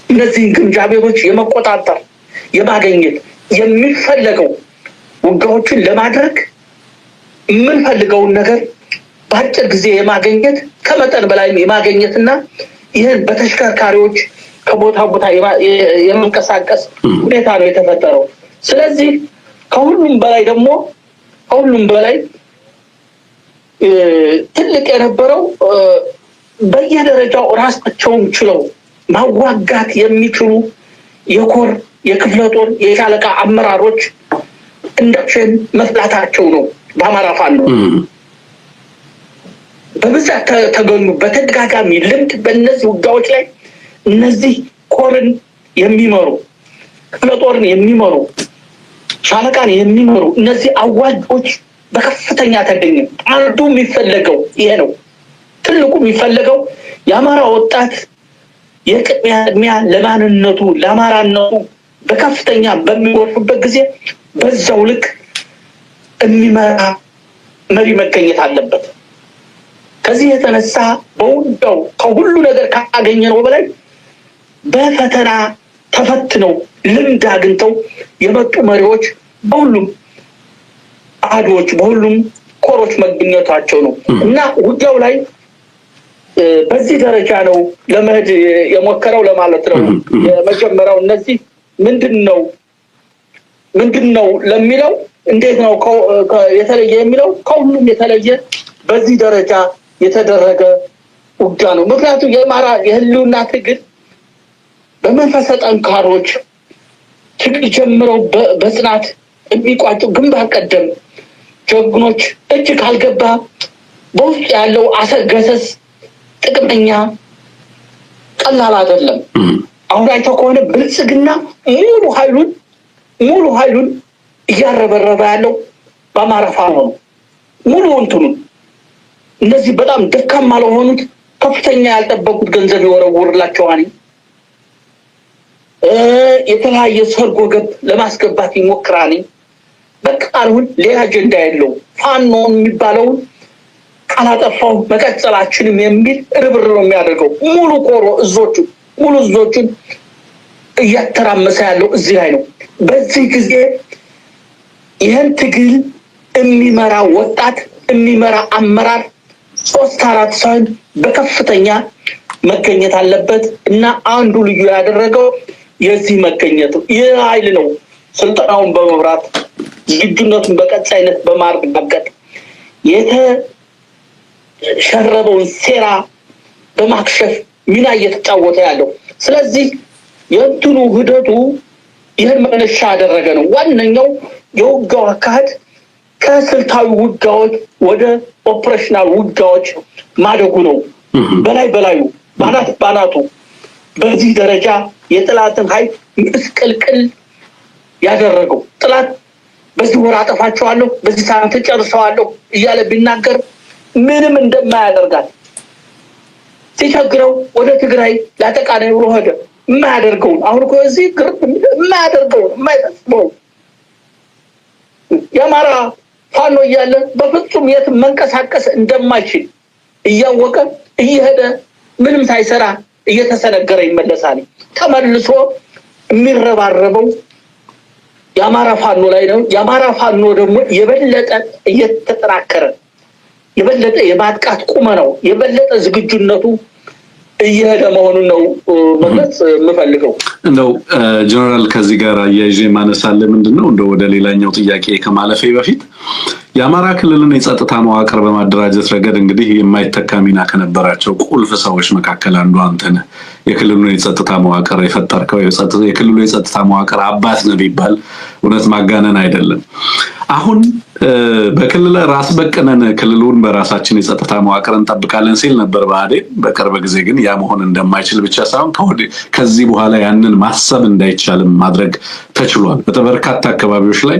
እነዚህን ግምጃ ቤቶች የመቆጣጠር የማገኘት የሚፈለገው ውጊያዎችን ለማድረግ የምንፈልገውን ነገር በአጭር ጊዜ የማገኘት ከመጠን በላይ የማገኘትና ይህን በተሽከርካሪዎች ከቦታ ቦታ የመንቀሳቀስ ሁኔታ ነው የተፈጠረው። ስለዚህ ከሁሉም በላይ ትልቅ የነበረው በየደረጃው ራሳቸውን ችለው ማዋጋት የሚችሉ የኮር የክፍለ ጦር የሻለቃ አመራሮች እንደችን መፍላታቸው ነው። በአማራ ፋኖ በብዛት ተገኙ። በተደጋጋሚ ልምድ በእነዚህ ውጊያዎች ላይ እነዚህ ኮርን የሚመሩ ክፍለ ጦርን የሚመሩ ሻለቃን የሚመሩ እነዚህ አዋጆች በከፍተኛ ተገኘ። አንዱ የሚፈለገው ይሄ ነው። ትልቁ የሚፈለገው የአማራ ወጣት የቅድሚያ ለማንነቱ ለአማራነቱ በከፍተኛ በሚወርፍበት ጊዜ በዛው ልክ የሚመራ መሪ መገኘት አለበት። ከዚህ የተነሳ በውጊያው ከሁሉ ነገር ካገኘነው በላይ በፈተና ተፈትነው ልምድ አግኝተው የመጡ መሪዎች በሁሉም አድዎች በሁሉም ኮሮች መገኘታቸው ነው እና ውጊያው ላይ በዚህ ደረጃ ነው ለመሄድ የሞከረው ለማለት ነው። የመጀመሪያው እነዚህ ምንድነው ለሚለው እንዴት ነው የተለየ የሚለው ከሁሉም የተለየ በዚህ ደረጃ የተደረገ ውጊያ ነው። ምክንያቱም የአማራ የህልውና ትግል በመንፈሰ ጠንካሮች ትግል ጀምረው በጽናት የሚቋጩ ግንባር ቀደም ጀግኖች እጅ ካልገባ በውስጥ ያለው አሰገሰስ ጥቅመኛ ቀላል አይደለም። አሁን አይተው ከሆነ ብልጽግና ሙሉ ኃይሉን እያረበረበ ያለው በአማራ ፋኖ ነው። ሙሉ እንትኑ እነዚህ በጣም ደካማ ለሆኑት ከፍተኛ ያልጠበቁት ገንዘብ ይወረውርላቸዋል። የተለያየ ሰርጎ ገብ ለማስገባት ይሞክራል። በቃ አሁን ሌላ አጀንዳ የለው። ፋኖ የሚባለው ካላጠፋው መቀጠላችንም የሚል ርብር ነው የሚያደርገው። ሙሉ እዞቹን እያተራመሰ ያለው እዚህ ላይ ነው። በዚህ ጊዜ ይህን ትግል የሚመራ ወጣት የሚመራ አመራር 3-4 ሳይሆን በከፍተኛ መገኘት አለበት እና አንዱ ልዩ ያደረገው የዚህ መገኘት ይህ ኃይል ነው። ስልጠናውን በመብራት ዝግጁነቱን በቀጣይነት በማረጋገጥ የተሸረበውን ሴራ በማክሸፍ ሚና እየተጫወተ ያለው። ስለዚህ የእንትኑ ሂደቱ ይህን መነሻ ያደረገ ነው። ዋነኛው የውጊያው አካሄድ ከስልታዊ ውጊያዎች ወደ ኦፕሬሽናል ውጊያዎች ማደጉ ነው። በላዩ ባናቱ በዚህ ደረጃ የጥላትን ኃይል ምስቅልቅል ያደረገው ጥላት በዚህ ወር አጠፋቸዋለሁ፣ በዚህ ሳምንት ጨርሰዋለሁ እያለ ቢናገር ምንም እንደማያደርጋት ሲቸግረው ወደ ትግራይ ላጠቃላይ ብሎ ሄደ። የማያደርገውን አሁን እኮ እዚህ ግሩፕ የማያደርገውን የማይፈጽመው የአማራ ፋኖ እያለ በፍጹም የት መንቀሳቀስ እንደማይችል እያወቀ እየሄደ ምንም ሳይሰራ እየተሰነገረ ይመለሳል። ተመልሶ የሚረባረበው የአማራ ፋኖ ላይ ነው። የአማራ ፋኖ ደግሞ የበለጠ እየተጠናከረ የበለጠ የማጥቃት ቁመናው የበለጠ ዝግጁነቱ እየሄደ መሆኑን ነው መግለጽ የምፈልገው። እንደው ጀነራል ከዚህ ጋር አያይዤ ማነሳለ ምንድነው እንደው ወደ ሌላኛው ጥያቄ ከማለፌ በፊት የአማራ ክልልን የጸጥታ መዋቅር በማደራጀት ረገድ እንግዲህ የማይተካ ሚና ከነበራቸው ቁልፍ ሰዎች መካከል አንዱ አንተ ነህ። የክልሉን የጸጥታ መዋቅር የፈጠርከው የክልሉ የጸጥታ መዋቅር አባት ነህ ቢባል እውነት ማጋነን አይደለም። አሁን በክልል ራስ በቀነን ክልሉን በራሳችን የጸጥታ መዋቅር እንጠብቃለን ሲል ነበር ብአዴን። በቅርብ ጊዜ ግን ያ መሆን እንደማይችል ብቻ ሳይሆን ከዚህ በኋላ ያንን ማሰብ እንዳይቻልም ማድረግ ተችሏል። በተበርካታ አካባቢዎች ላይ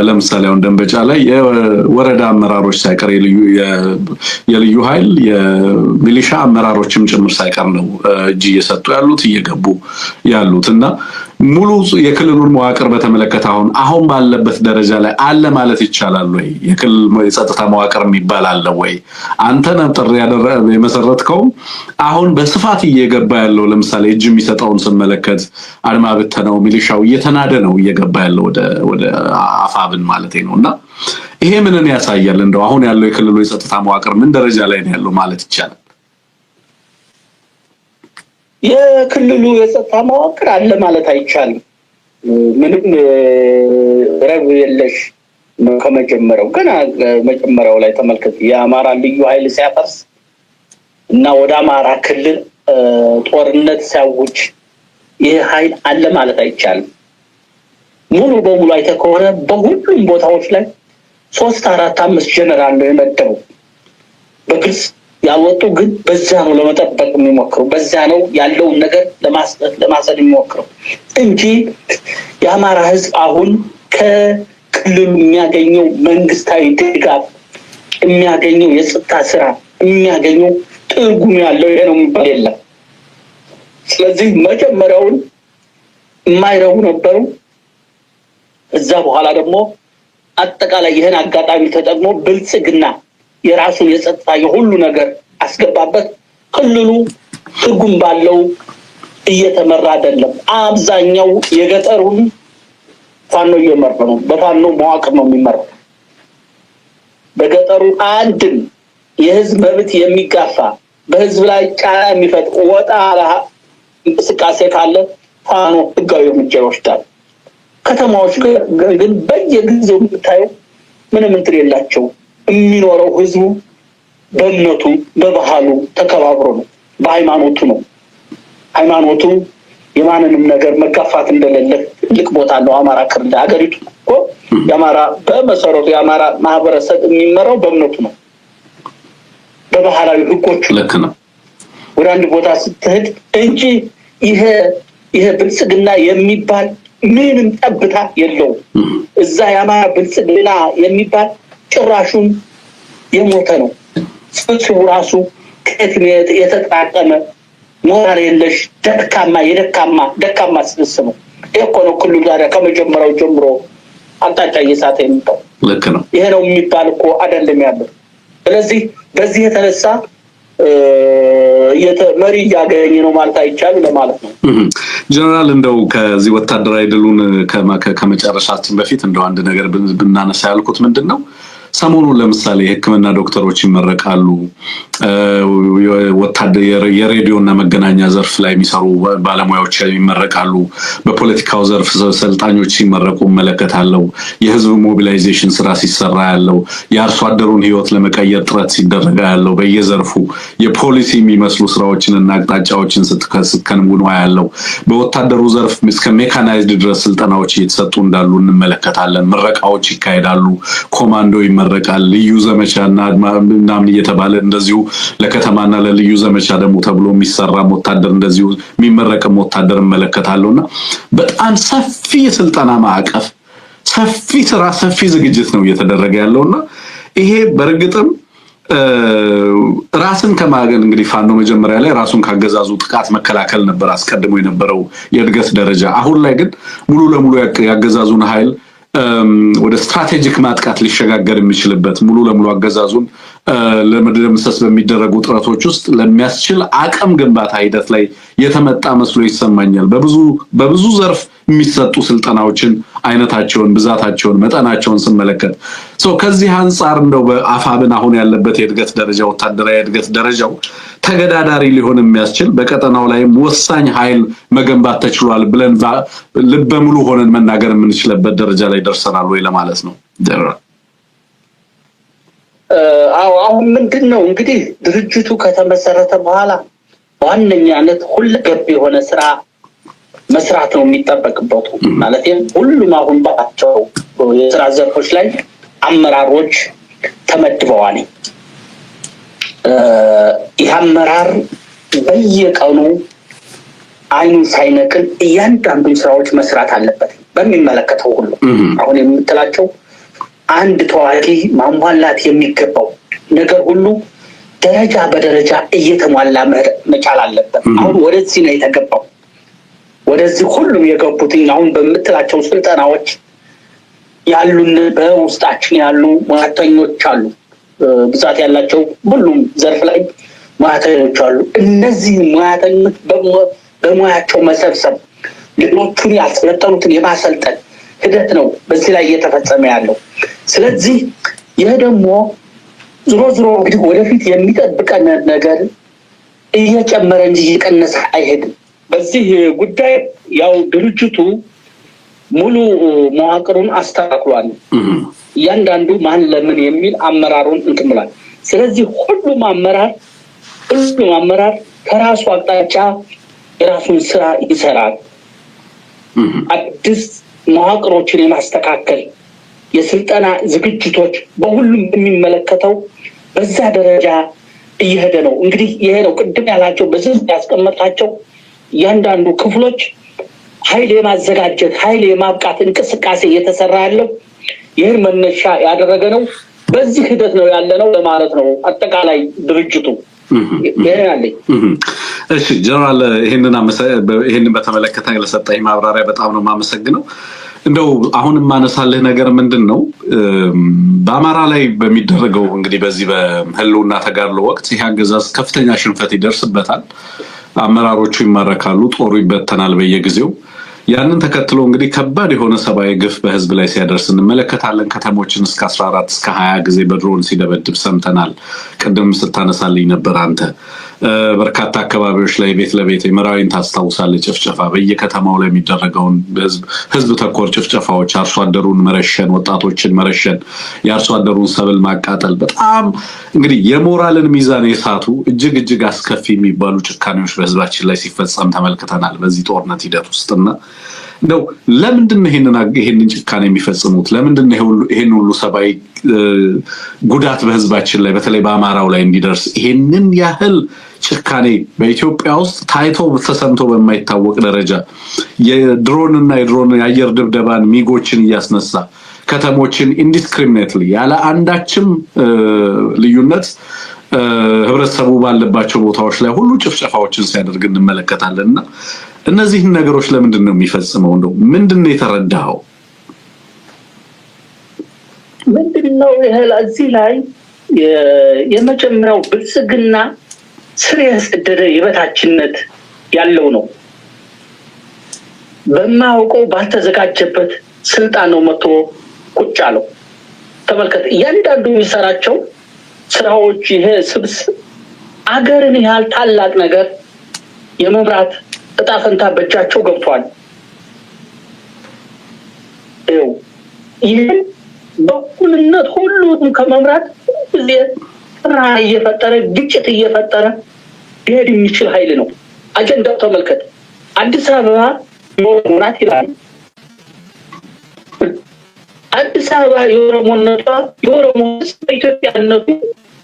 ለምሳሌ አሁን ደንበጫ ላይ የወረዳ አመራሮች ሳይቀር የልዩ ኃይል የሚሊሻ አመራሮችም ጭምር ሳይቀር ነው እጅ እየሰጡ ያሉት እየገቡ ያሉት እና ሙሉ የክልሉን መዋቅር በተመለከተ አሁን ባለበት ደረጃ ላይ አለ ማለት ይቻላል ወይ? የክልል የጸጥታ መዋቅር የሚባል አለ ወይ? አንተ ነጥር የመሰረትከው አሁን በስፋት እየገባ ያለው ለምሳሌ እጅ የሚሰጠውን ስመለከት አድማ ብተናው ሚሊሻው እየተናደ ነው እየገባ ያለው ወደ አፋብን ማለት ነውና ይሄ ምንን ያሳያል? እንደው አሁን ያለው የክልሉ የጸጥታ መዋቅር ምን ደረጃ ላይ ነው ያለው ማለት ይቻላል? የክልሉ የጸጥታ መዋቅር አለ ማለት አይቻልም። ምንም ረብ የለሽ ከመጀመሪያው ገና መጀመሪያው ላይ ተመልከት። የአማራ ልዩ ኃይል ሲያፈርስ እና ወደ አማራ ክልል ጦርነት ሲያውጅ ይህ ኃይል አለ ማለት አይቻልም። ሙሉ በሙሉ አይተህ ከሆነ በሁሉም ቦታዎች ላይ 3፣ 4፣ 5 ጀነራል ነው የመደበው። በግልጽ ያወጡ ግን በዛ ነው ለመጠበቅ የሚሞክረው፣ በዛ ነው ያለውን ነገር ለማሰድ የሚሞክረው እንጂ የአማራ ሕዝብ አሁን ከክልሉ የሚያገኘው መንግስታዊ ድጋፍ የሚያገኘው የጸጥታ ስራ የሚያገኘው ትርጉም ያለው ይሄ ነው የሚባል የለም። ስለዚህ መጀመሪያውን የማይረቡ ነበሩ። እዛ በኋላ ደግሞ አጠቃላይ ይሄን አጋጣሚ ተጠቅሞ ብልጽግና የራሱን የጸጥታ የሁሉ ነገር አስገባበት። ክልሉ ትርጉም ባለው እየተመራ አይደለም። አብዛኛው የገጠሩን ፋኖ እየመራ ነው። በፋኖ መዋቅር ነው የሚመራው። በገጠሩ አንድም የህዝብ መብት የሚጋፋ በህዝብ ላይ ጫና የሚፈጥር ወጣ እንቅስቃሴ ካለ ፋኖ ህጋዊ እርምጃ ይወስዳል። ከተማዎች ግን በየጊዜው የምታየው ምንም እንትን የላቸው። የሚኖረው ህዝቡ በእምነቱ በባህሉ ተከባብሮ ነው፣ በሃይማኖቱ ነው። ሃይማኖቱ የማንንም ነገር መጋፋት እንደሌለ ትልቅ ቦታ ነው። አማራ ክልል ሀገሪቱ እኮ የአማራ በመሰረቱ የአማራ ማህበረሰብ የሚመራው በእምነቱ ነው፣ በባህላዊ ህጎቹ ልክ ነው። ወደ አንድ ቦታ ስትሄድ እንጂ ይሄ ብልጽግና የሚባል ምንም ጠብታ የለውም። እዛ የአማራ ብልጽግና የሚባል ጭራሹን የሞተ ነው። ስብስቡ ራሱ ከየት የተጠራቀመ ሞራል የለሽ ደካማ ስብስብ ነው። ይሄ እኮ ነው ክልሉ ዛሬ ከመጀመሪያው ጀምሮ አቅጣጫ እየሳተ የሚመጣው። ልክ ነው። ይሄ ነው የሚባል እኮ አይደለም ያለው። ስለዚህ በዚህ የተነሳ መሪ እያገኘ ነው ማለት አይቻልም ለማለት ነው። ጀነራል እንደው ከዚህ ወታደራዊ ድሉን ከመጨረሻችን በፊት እንደው አንድ ነገር ብናነሳ ያልኩት ምንድነው ሰሞኑን ለምሳሌ የሕክምና ዶክተሮች ይመረቃሉ፣ የሬዲዮና መገናኛ ዘርፍ ላይ የሚሰሩ ባለሙያዎች ይመረቃሉ፣ በፖለቲካው ዘርፍ ሰልጣኞች ሲመረቁ መለከታለው፣ የህዝብ ሞቢላይዜሽን ስራ ሲሰራ ያለው፣ የአርሶ አደሩን ህይወት ለመቀየር ጥረት ሲደረግ ያለው፣ በየዘርፉ የፖሊሲ የሚመስሉ ስራዎችንና አቅጣጫዎችን ስትከንውኑ ያለው፣ በወታደሩ ዘርፍ እስከ ሜካናይዝድ ድረስ ስልጠናዎች እየተሰጡ እንዳሉ እንመለከታለን። ምረቃዎች ይካሄዳሉ፣ ኮማንዶ ይመረቃል፣ ልዩ ዘመቻና ምናምን እየተባለ እንደዚሁ ለከተማና ለልዩ ዘመቻ ደግሞ ተብሎ የሚሰራም ወታደር እንደዚሁ የሚመረቅም ወታደር እንመለከታለሁና በጣም ሰፊ የስልጠና ማዕቀፍ፣ ሰፊ ስራ፣ ሰፊ ዝግጅት ነው እየተደረገ ያለውና ይሄ በእርግጥም ራስን ከማገን እንግዲህ ፋኖ መጀመሪያ ላይ ራሱን ካገዛዙ ጥቃት መከላከል ነበር አስቀድሞ የነበረው የእድገት ደረጃ። አሁን ላይ ግን ሙሉ ለሙሉ ያገዛዙን ኃይል ወደ ስትራቴጂክ ማጥቃት ሊሸጋገር የሚችልበት ሙሉ ለሙሉ አገዛዙን ለመደምሰስ በሚደረጉ ጥረቶች ውስጥ ለሚያስችል አቅም ግንባታ ሂደት ላይ የተመጣ መስሎ ይሰማኛል። በብዙ ዘርፍ የሚሰጡ ስልጠናዎችን አይነታቸውን፣ ብዛታቸውን፣ መጠናቸውን ስመለከት ከዚህ አንጻር እንደው በአፋብን አሁን ያለበት የእድገት ደረጃ ወታደራዊ የእድገት ደረጃው ተገዳዳሪ ሊሆን የሚያስችል በቀጠናው ላይም ወሳኝ ኃይል መገንባት ተችሏል ብለን ልበ ሙሉ ሆነን መናገር የምንችልበት ደረጃ ላይ ደርሰናል ወይ ለማለት ነው። አሁን ምንድነው እንግዲህ ድርጅቱ ከተመሰረተ በኋላ በዋነኛነት ሁለገብ የሆነ ስራ መስራት ነው የሚጠበቅበት። ማለት ሁሉም አሁን ባቸው የስራ ዘርፎች ላይ አመራሮች ተመድበዋል። ይህ አመራር በየቀኑ አይኑን ሳይነቅል እያንዳንዱን ስራዎች መስራት አለበት። በሚመለከተው ሁሉ አሁን የምትላቸው አንድ ተዋጊ ማሟላት የሚገባው ነገር ሁሉ ደረጃ በደረጃ እየተሟላ መቻል አለበት። አሁን ወደዚህ ነው የተገባው። ወደዚህ ሁሉም የገቡት አሁን በምትላቸው ስልጠናዎች ያሉን በውስጣችን ያሉ ሙያተኞች አሉ፣ ብዛት ያላቸው ሁሉም ዘርፍ ላይ ሙያተኞች አሉ። እነዚህ ሙያተኞች በሙያቸው መሰብሰብ፣ ሌሎቹን ያልሰለጠኑትን የማሰልጠን ሂደት ነው በዚህ ላይ እየተፈጸመ ያለው። ስለዚህ ይህ ደግሞ ዞሮ እንግዲህ ወደፊት የሚጠብቀን ነገር እየጨመረ እንጂ እየቀነሰ አይሄድም። በዚህ ጉዳይ ያው ድርጅቱ ሙሉ መዋቅሩን አስተካክሏል። እያንዳንዱ ማን ለምን የሚል አመራሩን እንትምላል። ስለዚህ ሁሉም አመራር ከራሱ አቅጣጫ የራሱን ስራ ይሰራል። አዲስ መዋቅሮችን የማስተካከል የስልጠና ዝግጅቶች በሁሉም የሚመለከተው በዛ ደረጃ እየሄደ ነው። እንግዲህ ይሄ ነው ቅድም ያላቸው በዚህ ያስቀመጣቸው እያንዳንዱ ክፍሎች ኃይል የማዘጋጀት ኃይል የማብቃት እንቅስቃሴ እየተሰራ ያለው ይህን መነሻ ያደረገ ነው። በዚህ ሂደት ነው ያለ ነው ለማለት ነው አጠቃላይ ድርጅቱ። እሺ ጀነራል፣ ይሄንን በተመለከተ ለሰጠኝ ማብራሪያ በጣም ነው የማመሰግነው። እንደው አሁን ማነሳልህ ነገር ምንድነው በአማራ ላይ በሚደረገው እንግዲህ በዚህ በህልውና ተጋድሎ ወቅት ይሄ አገዛዝ ከፍተኛ ሽንፈት ይደርስበታል፣ አመራሮቹ ይማረካሉ፣ ጦሩ ይበተናል በየጊዜው። ያንን ተከትሎ እንግዲህ ከባድ የሆነ ሰብአዊ ግፍ በህዝብ ላይ ሲያደርስ እንመለከታለን። ከተሞችን እስከ 14 እስከ 20 ጊዜ በድሮን ሲደበድብ ሰምተናል። ቅድም ስታነሳልኝ ነበር አንተ። በርካታ አካባቢዎች ላይ ቤት ለቤት መራዊን ታስታውሳለች ጭፍጨፋ በየከተማው ላይ የሚደረገውን ህዝብ ተኮር ጭፍጨፋዎች አርሶ አደሩን መረሸን ወጣቶችን መረሸን የአርሶ አደሩን ሰብል ማቃጠል በጣም እንግዲህ የሞራልን ሚዛን የሳቱ እጅግ አስከፊ የሚባሉ ጭካኔዎች በህዝባችን ላይ ሲፈጸም ተመልክተናል በዚህ ጦርነት ሂደት ውስጥና ነው ለምንድን ነው ይሄንን ጭካኔ የሚፈጽሙት ለምንድን ነው ይሄን ሁሉ ሰባይ ጉዳት በህዝባችን ላይ በተለይ በአማራው ላይ እንዲደርስ ይሄንን ያህል ጭካኔ በኢትዮጵያ ውስጥ ታይቶ ተሰምቶ በማይታወቅ ደረጃ የድሮን የአየር ድብደባን ሚጎችን እያስነሳ ከተሞችን ኢንዲስክሪሚኔትሊ ያለ አንዳችም ልዩነት ህብረተሰቡ ባለባቸው ቦታዎች ላይ ሁሉ ጭፍጨፋዎችን ሲያደርግ እንመለከታለንና እነዚህን ነገሮች ለምንድን ነው የሚፈጽመው እንደው ምንድነው የተረዳው ምንድነው እዚህ ላይ የመጀመሪያው ብልጽግና ስር የሰደደ የበታችነት ያለው ነው በማውቀው ባልተዘጋጀበት ስልጣን ነው መጥቶ ቁጭ አለው ተመልከት እያንዳንዱ የሚሰራቸው ስራዎች ይሄ ስብስብ አገርን ያህል ታላቅ ነገር የመብራት እጣ ፈንታ በእጃቸው ገብቷል ይሄን በኩልነት ሁሉንም ከመምራት ራይ እየፈጠረ ግጭት እየፈጠረ ሊሄድ የሚችል ኃይል ነው አጀንዳው ተመልከት አዲስ አበባ ሞራናት ይላል አዲስ አበባ የኦሮሞነቷ የኦሮሞ ኢትዮጵያነቱ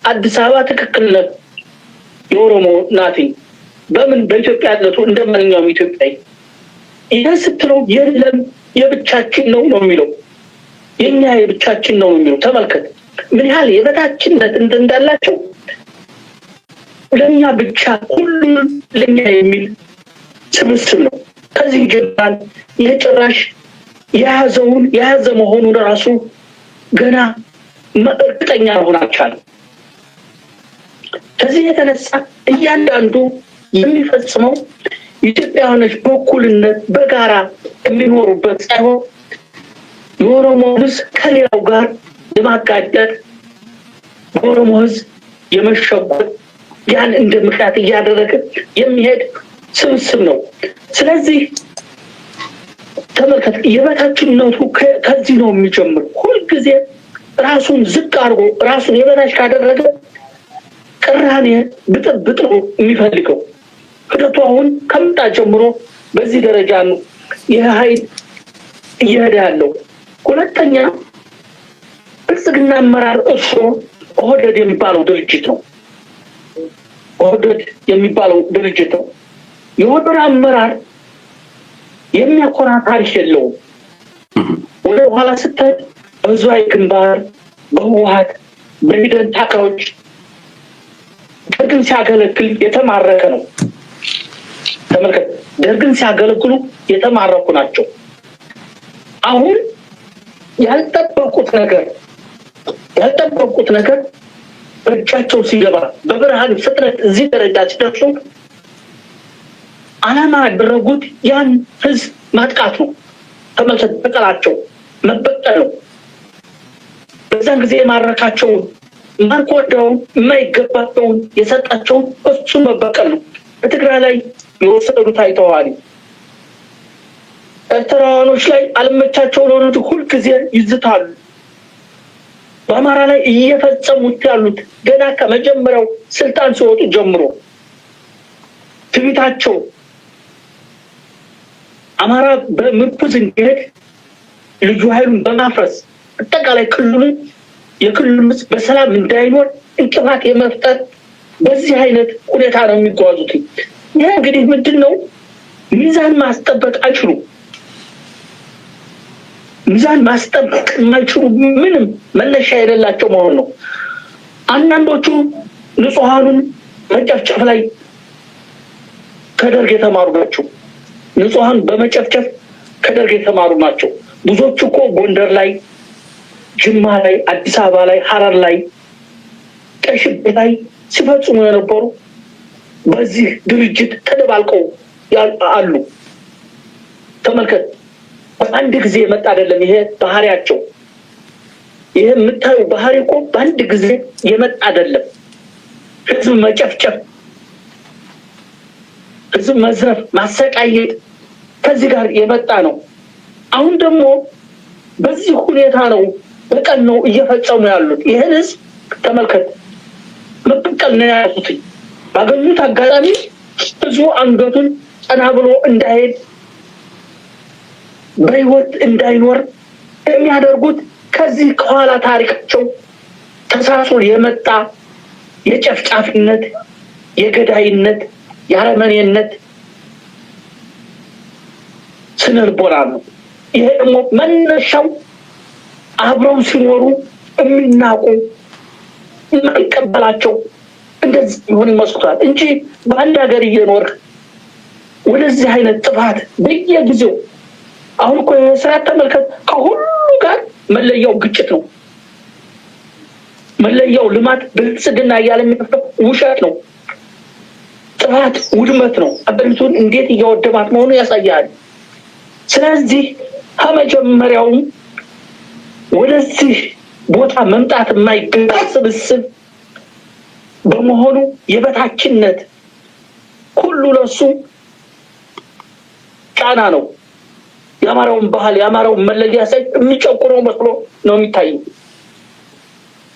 አዲስ አበባ ትክክል ነው የኦሮሞ ናቲ በምን በኢትዮጵያነቱ እንደማንኛውም ኢትዮጵያዊ ይሄ ስትለው የለም የብቻችን ነው የሚለው የኛ የብቻችን ነው የሚለው ተመልከት ምን ያህል የበታችነት እንዳላቸው ለኛ ብቻ ሁሉም ለኛ የሚል ስብስብ ነው ከዚህ ጀምራን የጭራሽ የያዘ መሆኑን ራሱ ገና እርግጠኛ መሆን አልቻለም ከዚህ የተነሳ እያንዳንዱ የሚፈጽመው ኢትዮጵያውያኖች በኩልነት በጋራ የሚኖሩበት ሳይሆን የኦሮሞ ህዝብ ከሌላው ጋር ለማጋጨት የኦሮሞ ህዝብ የመሸጎጥ ያን እንደ ምክንያት እያደረገ የሚሄድ ስብስብ ነው ስለዚህ ተመልከት የበታችነቱ ከዚህ ነው የሚጀምር ሁሉ ጊዜ ራሱን ዝቅ አድርጎ ራሱን የበታች ካደረገ ቅራኔ ብጥብጥ ነው የሚፈልገው ሂደቱ አሁን ከመጣ ጀምሮ በዚህ ደረጃ ነው ይሄ ኃይል እየሄደ ያለው ሁለተኛ ብልጽግና አመራር እሱ ኦህዴድ የሚባለው ድርጅት ነው ኦህዴድ የሚባለው ድርጅት ነው የኦህዴድ አመራር የሚያኮራ ታሪክ የለውም ወደ ኋላ ስትሄድ በህዝባዊ ግንባር በህወሓት በሂደን ታካዮች ደርግን ሲያገለግል የተማረከ ነው ተመልከት ደርግን ሲያገለግሉ የተማረኩ ናቸው አሁን ያልጠበቁት ነገር በእጃቸው ሲገባ በብርሃን ፍጥነት እዚህ ደረጃ ሲደርሱ አላማ ያደረጉት ያን ህዝብ ማጥቃት ነው ተመልከት በቀላቸው መበቀል ነው በዛን ጊዜ ማረካቸውን ማርኮዳውን የማይገባቸውን የሰጣቸውን እሱ መበቀል ነው በትግራይ ላይ የወሰዱት አይተዋል ኤርትራውያኖች ላይ አልመቻቸው ለሆኑት ሁሉ ጊዜ ይዝታሉ በአማራ ላይ እየፈጸሙት ያሉት ገና ከመጀመሪያው ስልጣን ሲወጡ ጀምሮ ትቢታቸው አማራ በምርኩዝ እንዲሄድ ልዩ ኃይሉን በማፍረስ አጠቃላይ የክልሉን በሰላም እንዳይኖር እንቅፋት የመፍጠር በዚህ አይነት ሁኔታ ነው የሚጓዙት ይሄ እንግዲህ ምንድነው ሚዛን ማስጠበቅ አይችሉም ሚዛን ማስጠበቅ የማይችሉ ምንም መነሻ የሌላቸው መሆን ነው አንዳንዶቹ ንጹሃኑን መጨፍጨፍ ላይ ከደርግ የተማሩ ናቸው ንጹሃን በመጨፍጨፍ ከደርግ የተማሩ ናቸው ብዙዎቹ እኮ ጎንደር ላይ ጅማ ላይ አዲስ አበባ ላይ ሐረር ላይ ቀሽብ ላይ ሲፈጽሙ የነበሩ በዚህ ድርጅት ተደባልቀው አሉ ተመልከት በአንድ ጊዜ መጣ አይደለም ይሄ ባህሪያቸው ይሄ የምታዩ ባህሪ እኮ በአንድ ጊዜ የመጣ አይደለም ህዝብ መጨፍጨፍ ህዝብ መዝረፍ ማሰቃየት ከዚህ ጋር የመጣ ነው። አሁን ደግሞ በዚህ ሁኔታ ነው በቀን ነው እየፈጸሙ ያሉት። ይሄን ህዝብ ተመልከት፣ መበቀል ነው ያሉት። ባገኙት አጋጣሚ ህዝቡ አንገቱን ቀና ብሎ እንዳይሄድ በህይወት እንዳይኖር የሚያደርጉት ከዚህ ከኋላ ታሪካቸው ተሳስሮ የመጣ የጨፍጫፊነት፣ የገዳይነት፣ የአረመኔነት ስነልቦና ነው። ይሄ ደግሞ መነሻው አብረው ሲኖሩ የሚናቁ የማይቀበላቸው እንደዚህ ይሆን ይመስላል እንጂ በአንድ ሀገር እየኖር ወደዚህ አይነት ጥፋት በየጊዜው አሁን እኮ የስራ ተመልከት፣ ከሁሉ ጋር መለያው ግጭት ነው። መለያው ልማት ብልጽግና እያለ የሚፈጠው ውሸት ነው። ጥፋት ውድመት ነው። አገሪቱን እንዴት እያወደማት መሆኑ ያሳያል። ስለዚህ ከመጀመሪያውም ወደዚህ ቦታ መምጣት የማይገባ ስብስብ በመሆኑ የበታችነት ሁሉ ለሱ ጫና ነው። የአማራውን ባህል የአማራውን መለያ ሳይ የሚጨቁነው መስሎ ነው የሚታየው።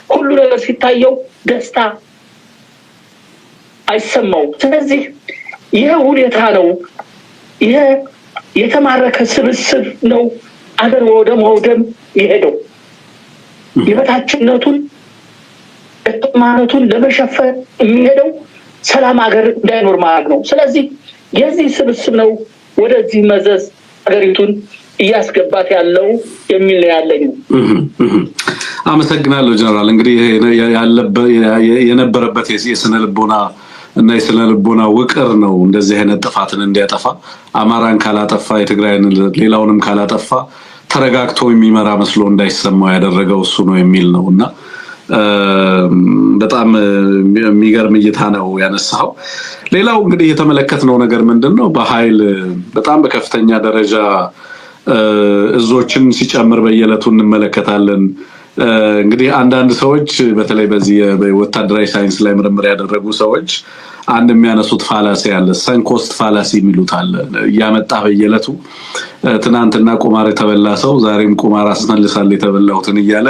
ሁሉ ነገር ሲታየው ደስታ አይሰማውም። ስለዚህ ይሄ ሁኔታ ነው። ይሄ የተማረከ ስብስብ ነው አገር ወደ መውደም የሄደው። የበታችነቱን እጥማነቱን ለመሸፈን የሚሄደው ሰላም ሀገር እንዳይኖር ማድረግ ነው። ስለዚህ የዚህ ስብስብ ነው ወደዚህ መዘዝ ሀገሪቱን እያስገባት ያለው የሚል ያለኝ። አመሰግናለሁ ጀነራል። እንግዲህ የነበረበት የስነ ልቦና እና የስነ ልቦና ውቅር ነው እንደዚህ አይነት ጥፋትን እንዲያጠፋ፣ አማራን ካላጠፋ የትግራይን ሌላውንም ካላጠፋ ተረጋግቶ የሚመራ መስሎ እንዳይሰማው ያደረገው እሱ ነው የሚል ነውና በጣም የሚገርም እይታ ነው ያነሳው። ሌላው እንግዲህ የተመለከትነው ነገር ምንድነው? በኃይል በጣም በከፍተኛ ደረጃ እዞችን ሲጨምር በየዕለቱ እንመለከታለን። እንግዲህ አንዳንድ ሰዎች በተለይ በዚህ ወታደራዊ ሳይንስ ላይ ምርምር ያደረጉ ሰዎች አንድ የሚያነሱት ፋላሲ አለ፣ ሰንኮስት ፋላሲ የሚሉት አለ። ያመጣ በየዕለቱ ትናንትና ቁማር የተበላ ሰው ዛሬም ቁማር አስመልሳል የተበላሁትን እያለ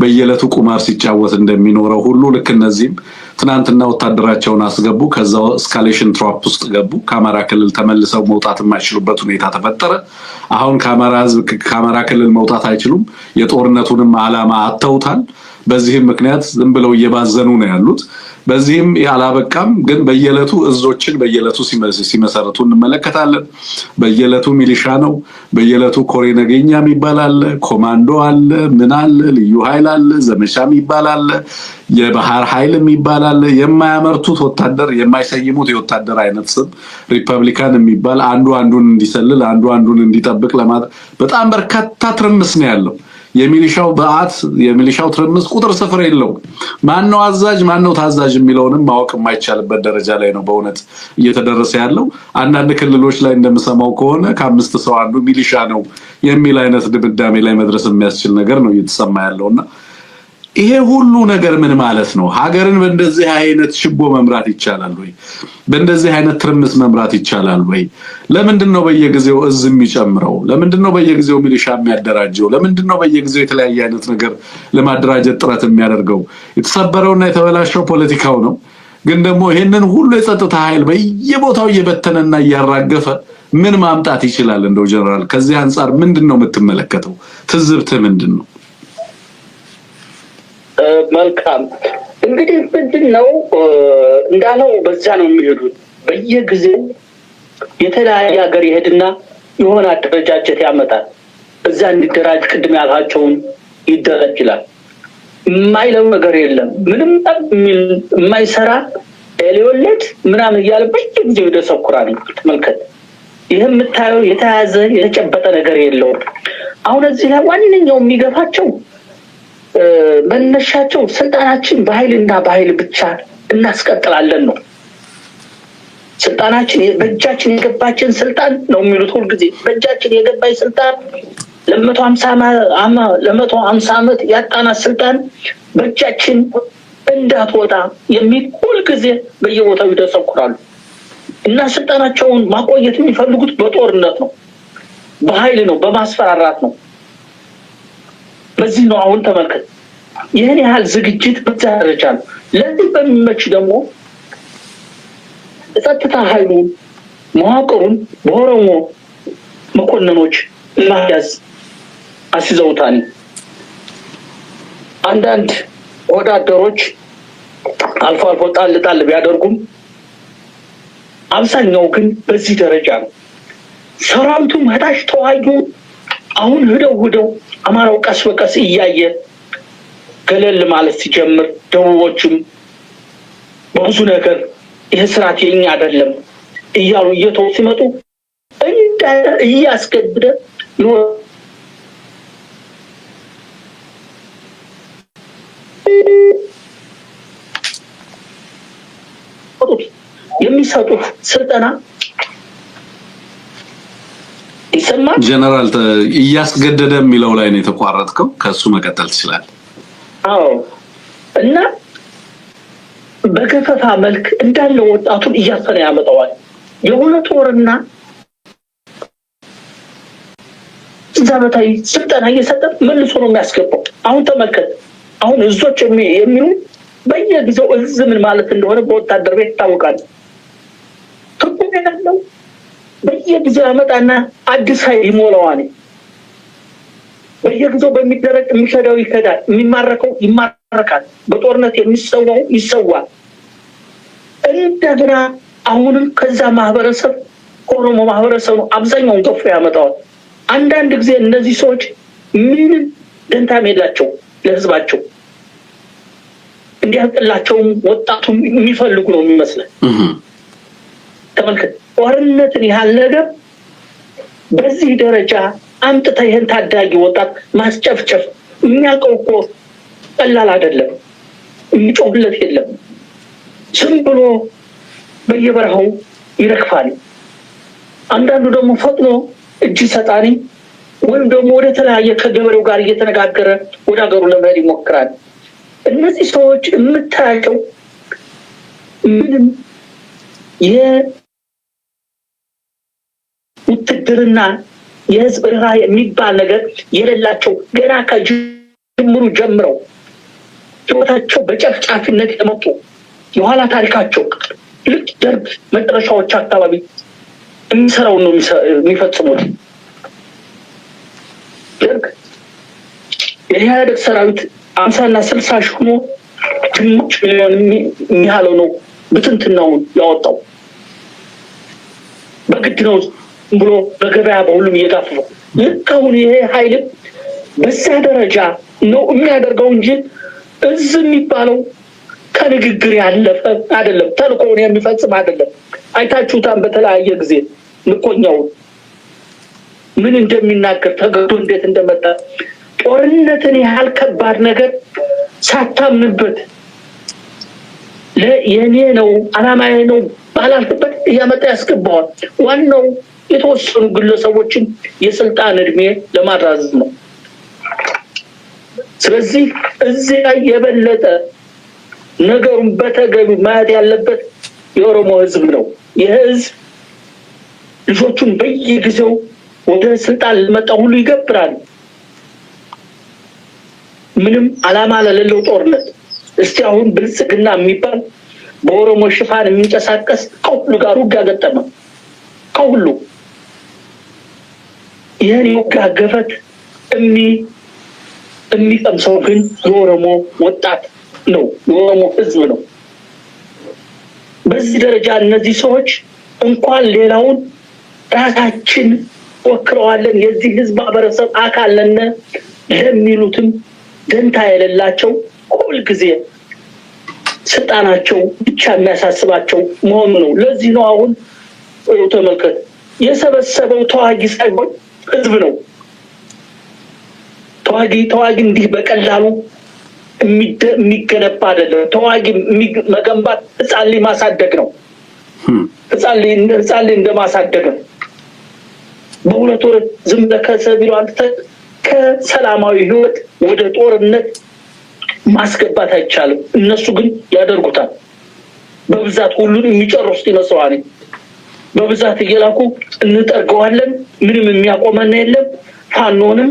በየዕለቱ ቁማር ሲጫወት እንደሚኖረው ሁሉ ልክ እነዚህም ትናንትና ወታደራቸውን አስገቡ፣ ከዛው እስካሌሽን ትራፕ ውስጥ ገቡ። ከአማራ ክልል ተመልሰው መውጣት የማይችሉበት ሁኔታ ተፈጠረ። አሁን ከአማራ ክልል መውጣት አይችሉም። የጦርነቱንም ዓላማ አተውታል። በዚህም ምክንያት ዝም ብለው እየባዘኑ ነው ያሉት። በዚህም ያላበቃም ግን በየዕለቱ እዞችን በየዕለቱ ሲመሰርቱ እንመለከታለን። በየዕለቱ ሚሊሻ ነው፣ በየዕለቱ ኮሬ ነገኛ የሚባል አለ፣ ኮማንዶ አለ፣ ምን አለ፣ ልዩ ኃይል አለ፣ ዘመቻም ይባላል፣ የባህር ኃይል የሚባል አለ። የማያመርቱት ወታደር የማይሰይሙት የወታደር አይነት ስም ሪፐብሊካን የሚባል አንዱ አንዱን እንዲሰልል አንዱ አንዱን እንዲጠብቅ ለማድረግ በጣም በርካታ ትርምስ ነው ያለው። የሚሊሻው በአት የሚሊሻው ትርምስ ቁጥር ስፍር የለው። ማን ነው አዛዥ ማን ነው ታዛዥ የሚለውንም ማወቅ የማይቻልበት ደረጃ ላይ ነው በእውነት እየተደረሰ ያለው። አንዳንድ ክልሎች ላይ እንደምሰማው ከሆነ ከአምስት ሰው አንዱ ሚሊሻ ነው የሚል አይነት ድምዳሜ ላይ መድረስ የሚያስችል ነገር ነው እየተሰማ ያለውና ይሄ ሁሉ ነገር ምን ማለት ነው? ሀገርን በእንደዚህ አይነት ሽቦ መምራት ይቻላል ወይ? በእንደዚህ አይነት ትርምስ መምራት ይቻላል ወይ? ለምንድነው በየጊዜው እዝ የሚጨምረው? ለምንድነው በየጊዜው ሚሊሻ የሚያደራጀው? ለምንድነው በየጊዜው የተለያየ አይነት ነገር ለማደራጀት ጥረት የሚያደርገው? የተሰበረውና የተበላሸው ፖለቲካው ነው። ግን ደግሞ ይሄንን ሁሉ የጸጥታ ኃይል በየቦታው እየበተነና እያራገፈ ምን ማምጣት ይችላል? እንደው ጀነራል ከዚህ አንፃር ምንድነው የምትመለከተው? ትዝብትህ ምንድነው? መልካም እንግዲህ ምንድነው እንዳለው በዛ ነው የሚሄዱት። በየጊዜው የተለያየ ሀገር ይሄድና የሆነ አደረጃጀት ያመጣል። እዛ እንዲደራጅ ቅድም ያልኋቸውን ይደረጅ ይላል። የማይለው ነገር የለም። ምንም የማይሰራ ኤሊወለድ ምናምን እያለ በየጊዜው ይደሰኩራል። ተመልከት፣ ይህ የምታየው የተያዘ የተጨበጠ ነገር የለውም። አሁን እዚህ ላይ ዋነኛው የሚገፋቸው መነሻቸው ስልጣናችን በኃይልና በኃይል ብቻ እናስቀጥላለን ነው። ስልጣናችን በእጃችን የገባችን ስልጣን ነው የሚሉት ሁልጊዜ። በእጃችን የገባች ስልጣን ለ150 ዓመት ያጣናት ስልጣን በእጃችን እንዳትወጣ የሚል ሁልጊዜ በየቦታው ይደሰኩራሉ። እና ስልጣናቸውን ማቆየት የሚፈልጉት በጦርነት ነው፣ በኃይል ነው፣ በማስፈራራት ነው። በዚህ ነው አሁን ተመልከት ይሄን ያህል ዝግጅት በተደረጃ ነው። ለዚህ በሚመች ደግሞ ጸጥታ ኃይሉን መዋቅሩን በኦሮሞ መኮንኖች ማያዝ አስይዘውታል። አንዳንድ ወዳደሮች አልፎ አልፎ ጣል ቢያደርጉም አብዛኛው ግን በዚህ ደረጃ ነው። ሰራዊቱ መታሽ ተዋጊ አሁን ሄደው አማራው ቀስ በቀስ እያየ ገለል ማለት ሲጀምር ደቡቦችም በብዙ ነገር ይሄ ስርዓት የኛ አይደለም እያሉ እየተው ሲመጡ እንዳለ እያስገድደ ነው የሚሰጡት ስልጠና ይሰማል። ጀነራል እያስገደደ የሚለው ላይ ነው የተቋረጥከው፣ ከሱ መቀጠል ትችላለህ። አዎ እና በገፈፋ መልክ እንዳለ ወጣቱን እያፈነ ያመጣዋል። የሁለት ወርና ዛበታይ ስልጠና እየሰጠ መልሶ ነው የሚያስገባው። አሁን ተመልከት፣ አሁን እዞች የሚሉ በየጊዜው እዝ ምን ማለት እንደሆነ በወታደር ቤት ይታወቃል። ትርጉም ያለው በየጊዜው ያመጣና አዲስ ኃይል ይሞላዋል። በየጊዜው በሚደረግ የሚሸዳው ይከዳል፣ የሚማረከው ይማረካል፣ በጦርነት የሚሰዋው ይሰዋል። እንደገና አሁንም ከዛ ማህበረሰብ ኦሮሞ ማህበረሰብ አብዛኛውን ገፎ ያመጣዋል። አንዳንድ ጊዜ እነዚህ ሰዎች ምንም ደንታም የላቸው ለህዝባቸው እንዲያልቅላቸውም ወጣቱም የሚፈልጉ ነው የሚመስለው። ተመልከት፣ ጦርነትን ያህል ነገር በዚህ ደረጃ አምጥታ ይሄን ታዳጊ ወጣት ማስጨፍጨፍ የሚያውቀው እኮ ቀላል አይደለም። የሚጮህለት የለም። ዝም ብሎ በየበረሃው ይረግፋል። አንዳንዱ ደግሞ ፈጥኖ እጅ ሰጣኒ ወይም ደግሞ ወደ ተለያየ ከገበሬው ጋር እየተነጋገረ ወደ ሀገሩ ለመሄድ ይሞክራል። እነዚህ ሰዎች የምታያቸው ምንም የውትድርና የህዝብ ርኅራኄ የሚባል ነገር የሌላቸው ገና ከጅምሩ ጀምረው ህይወታቸው በጨፍጫፊነት የመጡ የኋላ ታሪካቸው ልክ ደርግ መጨረሻዎች አካባቢ የሚሰራውን ነው የሚፈጽሙት። ደርግ የኢህአዴግ ሰራዊት 50 እና 60 ሺህ ሆኖ ግማሽ ሚሊዮን የሚያህለው ነው ብትንትናውን ያወጣው። በግድ ነው ብሎ በገበያ በሁሉም እየጋፈፈ ልክ አሁን ይሄ ኃይል በዛ ደረጃ ነው የሚያደርገው እንጂ እዚህ የሚባለው ከንግግር ያለፈ አይደለም፣ ተልእኮውን የሚፈጽም አይደለም። አይታችሁታን በተለያየ ጊዜ ምቆኛው ምን እንደሚናገር ተገዶ እንዴት እንደመጣ ጦርነትን ያህል ከባድ ነገር ሳታምንበት ለየኔ ነው አላማዬ ነው ባላልክበት እያመጣ ያስገባዋል። ዋናው የተወሰኑ ግለሰቦችን የስልጣን እድሜ ለማራዘም ነው። ስለዚህ እዚህ ላይ የበለጠ ነገሩን በተገቢ ማየት ያለበት የኦሮሞ ህዝብ ነው። የህዝብ ልጆቹን በየጊዜው ወደ ስልጣን ለመጣ ሁሉ ይገብራል። ምንም አላማ ለሌለው ጦርነት እስቲ አሁን ብልጽግና የሚባል በኦሮሞ ሽፋን የሚንቀሳቀስ ከሁሉ ጋር ውጊያ ገጠመ። ከሁሉ ይህን ውጊያ ገፈት የሚቀምሰው ግን የኦሮሞ ወጣት ነው፣ የኦሮሞ ህዝብ ነው። በዚህ ደረጃ እነዚህ ሰዎች እንኳን ሌላውን ራሳችን ወክረዋለን የዚህ ህዝብ ማህበረሰብ አካል ነን ለሚሉትም ደንታ የሌላቸው ሁል ጊዜ ስልጣናቸው ብቻ የሚያሳስባቸው መሆኑ ነው። ለዚህ ነው አሁን ተመልከት የሰበሰበው ተዋጊ ሳይሆን ህዝብ ነው። ተዋጊ እንዲህ በቀላሉ የሚገነባ አይደለም። ተዋጊ መገንባት ህፃን ልጅ ማሳደግ ነው። ህፃን ልጅ እንደማሳደግ ነው። በሁለት ወር ዝም ለከሰቢሉ አንተ ከሰላማዊ ህይወት ወደ ጦርነት ማስገባት አይቻልም። እነሱ ግን ያደርጉታል። በብዛት ሁሉን የሚጨርሱት ይመስላል። በብዛት እየላኩ እንጠርገዋለን ምንም የሚያቆመን የለም ፋኖንም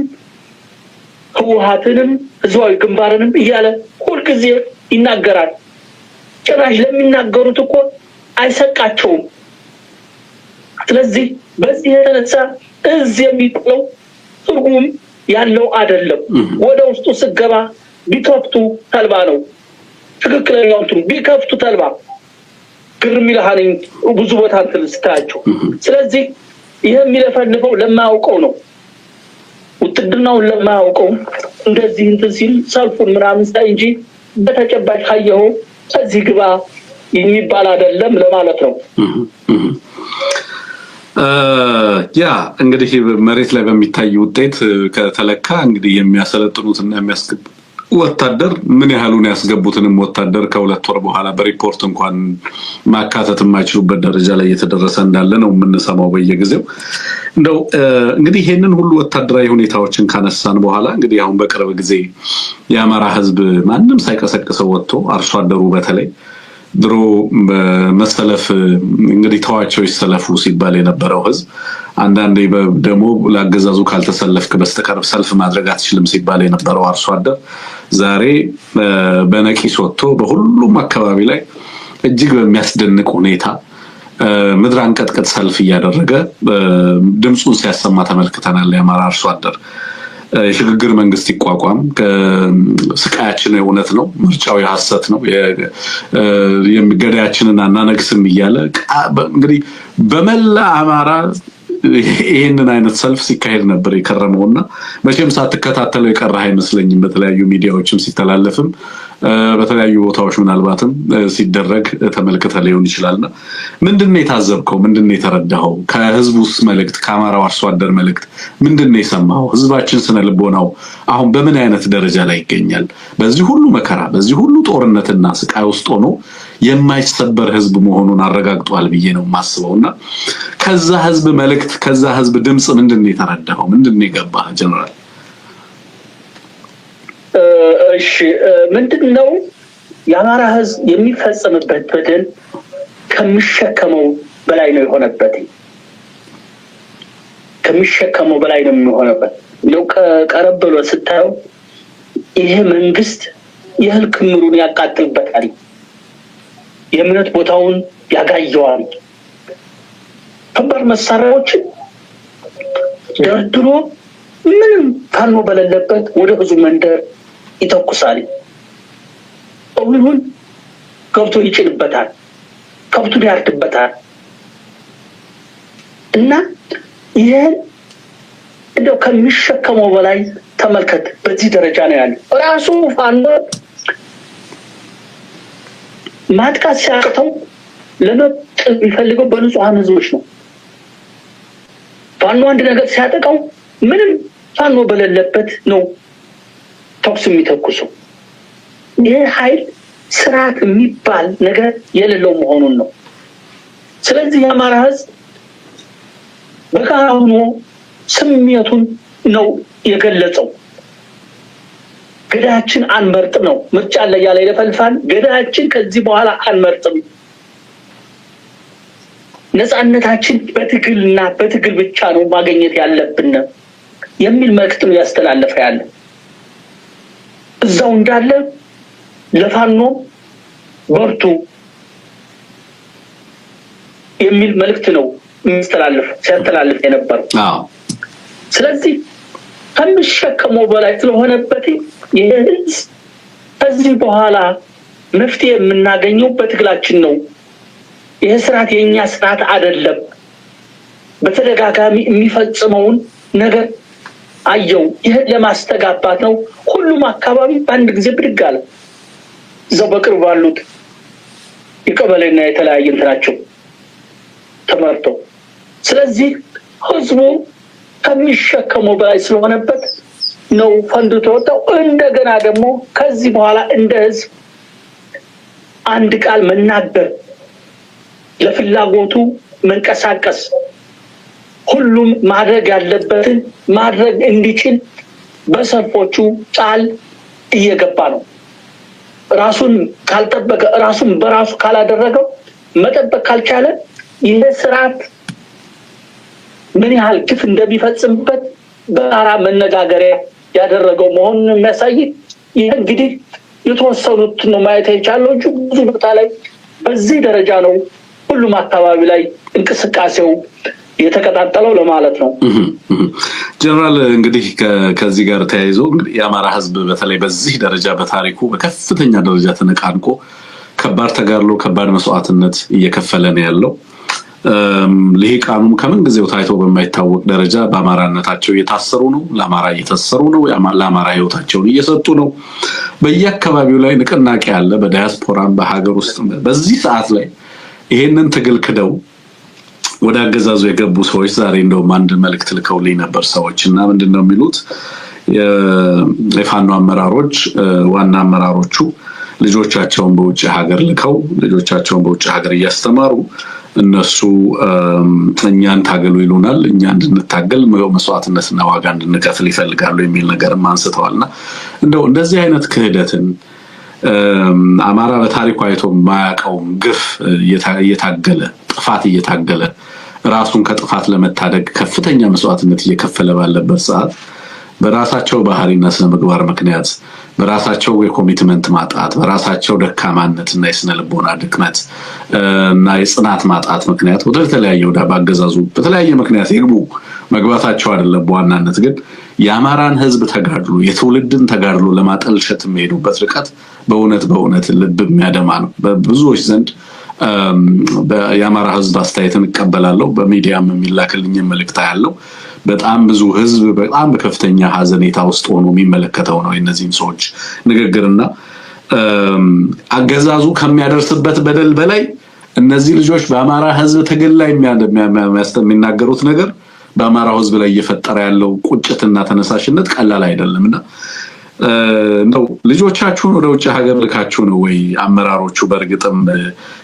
ህወሓትንም ህዝባዊ ግንባርንም እያለ ሁሉ ጊዜ ይናገራል ጭራሽ ለሚናገሩት እኮ አይሰቃቸውም ስለዚህ በዚህ የተነሳ እዚህ የሚጥለው ትርጉም ያለው አይደለም ወደ ውስጡ ስገባ ቢከፍቱ ተልባ ነው ትክክለኛው ቢከፍቱ ተልባ ግርም ይልሃኝ ብዙ ቦታ ተልስታቸው ስለዚህ ይሄ የሚለፈልፈው ለማያውቀው ነው ውትድርናው ለማያውቀው እንደዚህ እንትን ሲል ሰልፉን ምናምን ሳይ እንጂ በተጨባጭ ካየው እዚህ ግባ የሚባል አይደለም ለማለት ነው ያ እንግዲህ መሬት ላይ በሚታይ ውጤት ከተለካ እንግዲህ የሚያሰለጥኑትና የሚያስገቡ ወታደር ምን ያህሉን ያስገቡትንም ወታደር ከሁለት ወር በኋላ በሪፖርት እንኳን ማካተት የማይችሉበት ደረጃ ላይ እየተደረሰ እንዳለ ነው የምንሰማው በየጊዜው እንደው እንግዲህ ይሄንን ሁሉ ወታደራዊ ሁኔታዎችን ካነሳን በኋላ እንግዲህ አሁን በቅርብ ጊዜ የአማራ ህዝብ ማንንም ሳይቀሰቅሰው ወጥቶ አርሶ አደሩ በተለይ ድሮ በመሰለፍ እንግዲህ ተዋቸው ይሰለፉ ሲባል የነበረው ህዝብ አንዳንዴ ደግሞ ላገዛዙ ካልተሰለፍክ በስተቀር ሰልፍ ማድረግ አትችልም ሲባል የነበረው አርሶ አደር ዛሬ በነቂስ ወጥቶ በሁሉም አካባቢ ላይ እጅግ በሚያስደንቅ ሁኔታ ምድር አንቀጥቅጥ ሰልፍ እያደረገ ድምጹን ሲያሰማ ተመልክተናል የአማራ አርሶ አደር የሽግግር መንግስት ይቋቋም ስቃያችን እውነት ነው ምርጫው የሐሰት ነው የሚገዳያችንን አናነግስም ይያለ እንግዲህ በመላ አማራ ይሄንን አይነት ሰልፍ ሲካሄድ ነበር የከረመውና መቼም ሳትከታተለው የቀረህ አይመስለኝም በተለያዩ ሚዲያዎችም ሲተላለፍም በተለያዩ ቦታዎች ምናልባትም ሲደረግ ተመልክተ ሊሆን ይችላልና ምንድነው የታዘብከው ምንድነው የተረዳኸው ከህዝቡስ መልእክት ከአማራው አርሶ አደር መልእክት ምንድነው የሰማው ህዝባችን ስነ ልቦናው አሁን በምን አይነት ደረጃ ላይ ይገኛል በዚህ ሁሉ መከራ በዚህ ሁሉ ጦርነትና ስቃይ ውስጥ ሆኖ የማይሰበር ህዝብ መሆኑን አረጋግጧል ብዬ ነው ማስበውና ከዛ ህዝብ መልእክት ከዛ ህዝብ ድምጽ ምንድነው የተረዳኸው ምንድነው የገባህ ጀነራል እሺ ምንድነው የአማራ ህዝብ የሚፈጸምበት በደል ከሚሸከመው በላይ ነው የሆነበት ከሚሸከመው በላይ ነው የሆነበት ነው ቀረበሎ ስታየው ይሄ መንግስት የህል ክምሩን ያቃጥልበታል የእምነት ቦታውን ያጋየዋል ከባድ መሳሪያዎችን ደርድሮ ምንም ፋኖ በሌለበት ወደ ብዙ መንደር ይተኩሳል ሁሉን ገብቶ ይጭልበታል ከብቱን ያርድበታል እና ይሄ እንደው ከሚሸከመው በላይ ተመልከት በዚህ ደረጃ ነው ያለው ራሱ ፋኖ ማጥቃት ሲያቅተው ለመጥ የሚፈልገው በንጹሃን ህዝቦች ነው ፋኖ አንድ ነገር ሲያጠቃው ምንም ፋኖ በሌለበት ነው ተኩስ የሚተኩሰው ይሄ ኃይል ስርዓት የሚባል ነገር የሌለው መሆኑን ነው ስለዚህ የአማራ ህዝብ በጋራ ሆኖ ስሜቱን ነው የገለጸው ገዳችን አንመርጥም ነው ምርጫ ላይ ያለ ይለፈልፋል ገዳችን ከዚህ በኋላ አንመርጥም ነፃነታችን በትግልና በትግል ብቻ ነው ማግኘት ያለብን የሚል መልእክት ነው ያስተላለፈ ያለ እዛው እንዳለ ለፋኖ በርቱ የሚል መልእክት ነው ሲያስተላልፍ የነበረው ስለዚህ ከሚሸከመው በላይ ስለሆነበት ይሄ ከዚህ በኋላ መፍትሄ የምናገኘው በትግላችን ነው ይሄ ስርዓት የኛ ስርዓት አይደለም በተደጋጋሚ የሚፈጽመውን ነገር አየው ይሄ ለማስተጋባት ነው ሁሉም አካባቢ በአንድ ጊዜ ብድግ አለ እዛው በቅርብ ባሉት የቀበሌና የተለያየ እንትናቸው ተመርተው ስለዚህ ህዝቡ ከሚሸከመው በላይ ስለሆነበት ነው ፈንድቶ ወጣው እንደገና ደግሞ ከዚህ በኋላ እንደ ህዝብ አንድ ቃል መናገር ለፍላጎቱ መንቀሳቀስ ሁሉም ማድረግ ያለበትን ማድረግ እንዲችል በሰልፎቹ ቃል እየገባ ነው ራሱን ካልጠበቀ ራሱን በራሱ ካላደረገው መጠበቅ ካልቻለ ይሄ ስርዓት ምን ያህል ግፍ እንደሚፈጽምበት በጋራ መነጋገሪያ ያደረገው መሆኑን የሚያሳይ ይህ እንግዲህ የተወሰኑት ነው ማየት የቻለው እንጂ ብዙ ቦታ ላይ በዚህ ደረጃ ነው ሁሉም አካባቢ ላይ እንቅስቃሴው የተቀጣጠለው ለማለት ነው። ጀነራል እንግዲህ ከዚህ ጋር ተያይዞ እንግዲህ የአማራ ህዝብ በተለይ በዚህ ደረጃ በታሪኩ በከፍተኛ ደረጃ ተነቃንቆ ከባድ ተጋድሎ ከባድ መስዋዕትነት እየከፈለ ነው ያለው። ልሂቃኑም ከምን ጊዜው ታይቶ በማይታወቅ ደረጃ በአማራነታቸው እየታሰሩ ነው፣ ለአማራ እየተሰሩ ነው፣ ለአማራ ህይወታቸውን እየሰጡ ነው። በየአካባቢው ላይ ንቅናቄ አለ፣ በዳያስፖራም በሀገር ውስጥ። በዚህ ሰዓት ላይ ይሄንን ትግል ክደው ወደ አገዛዙ የገቡ ሰዎች ዛሬ እንደውም አንድ መልእክት ልከውልኝ ነበር ሰዎችና ምንድነው የሚሉት የፋኖ አመራሮች ዋና አመራሮቹ ልጆቻቸውን በውጭ ሀገር ልከው ልጆቻቸውን በውጭ ሀገር እያስተማሩ እነሱ እኛን ታገሉ ይሉናል፣ እኛ እንድንታገል መስዋዕትነትና ዋጋ እንድንከፍል ይፈልጋሉ የሚል ነገርም አንስተዋልና እንደው እንደዚህ አይነት ክህደትን አማራ በታሪኩ አይቶ ማያውቀው ግፍ እየታገለ ጥፋት እየታገለ ራሱን ከጥፋት ለመታደግ ከፍተኛ መስዋዕትነት እየከፈለ ባለበት ሰዓት በራሳቸው ባህሪና ስነ ምግባር ምክንያት በራሳቸው የኮሚትመንት ማጣት በራሳቸው ደካማነትና የስነ ልቦና ድክመት እና የጽናት ማጣት ምክንያት ወደ ተለያየ ወደ ባገዛዙ በተለያየ ምክንያት ይግቡ መግባታቸው አይደለም። በዋናነት ግን የአማራን ህዝብ ተጋድሎ የትውልድን ተጋድሎ ለማጠልሸት የሚሄዱበት ርቀት በእውነት ልብ የሚያደማ ነው። በብዙዎች ዘንድ የአማራ ህዝብ አስተያየትን እቀበላለሁ፣ በሚዲያም የሚላክልኝ መልእክት ያለው በጣም ብዙ ህዝብ በጣም በከፍተኛ ሀዘኔታ ውስጥ ሆኖ የሚመለከተው ነው የነዚህን ሰዎች ንግግርና አገዛዙ ከሚያደርስበት በደል በላይ እነዚህ ልጆች በአማራ ህዝብ ትግል ላይ የሚናገሩት ነገር በአማራው ህዝብ ላይ እየፈጠረ ያለው ቁጭትና ተነሳሽነት ቀላል አይደለምና ነው ልጆቻችሁን ወደ ውጭ ሀገር ልካችሁ ነው ወይ አመራሮቹ በርግጥም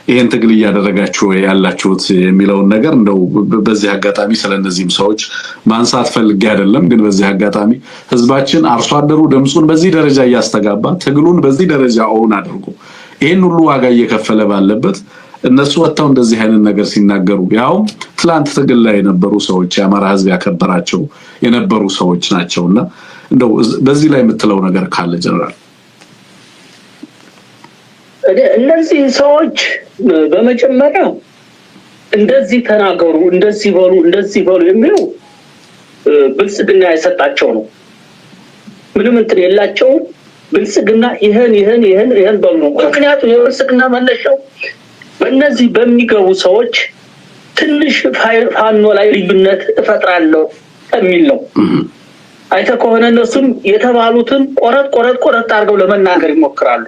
ይሄን ትግል እያደረጋችሁ ያላችሁት የሚለውን ነገር እንደው በዚህ አጋጣሚ ስለነዚህም ሰዎች ማንሳት ፈልጌ አይደለም። ግን በዚህ አጋጣሚ ህዝባችን አርሶ አደሩ ድምጹን በዚህ ደረጃ እያስተጋባ ትግሉን በዚህ ደረጃ ኦን አድርጎ ይሄን ሁሉ ዋጋ እየከፈለ ባለበት እነሱ ወጣው እንደዚህ አይነት ነገር ሲናገሩ ያው ትላንት ትግል ላይ የነበሩ ሰዎች የአማራ ህዝብ ያከበራቸው የነበሩ ሰዎች ናቸውና እንደው በዚህ ላይ የምትለው ነገር ካለ ጀነራል። እነዚህ ሰዎች በመጀመሪያ እንደዚህ ተናገሩ እንደዚህ በሉ የሚለው ብልጽግና የሰጣቸው ነው። ምንም እንትን የላቸው ብልጽግና ይሄን በሉ ነው። ምክንያቱም የብልጽግና መነሻው በእነዚህ በሚገቡ ሰዎች ትንሽ ፋኖ ላይ ልዩነት እፈጥራለሁ የሚል ነው። አይተ ከሆነ እነሱም የተባሉትን ቆረጥ አድርገው ለመናገር ይሞክራሉ።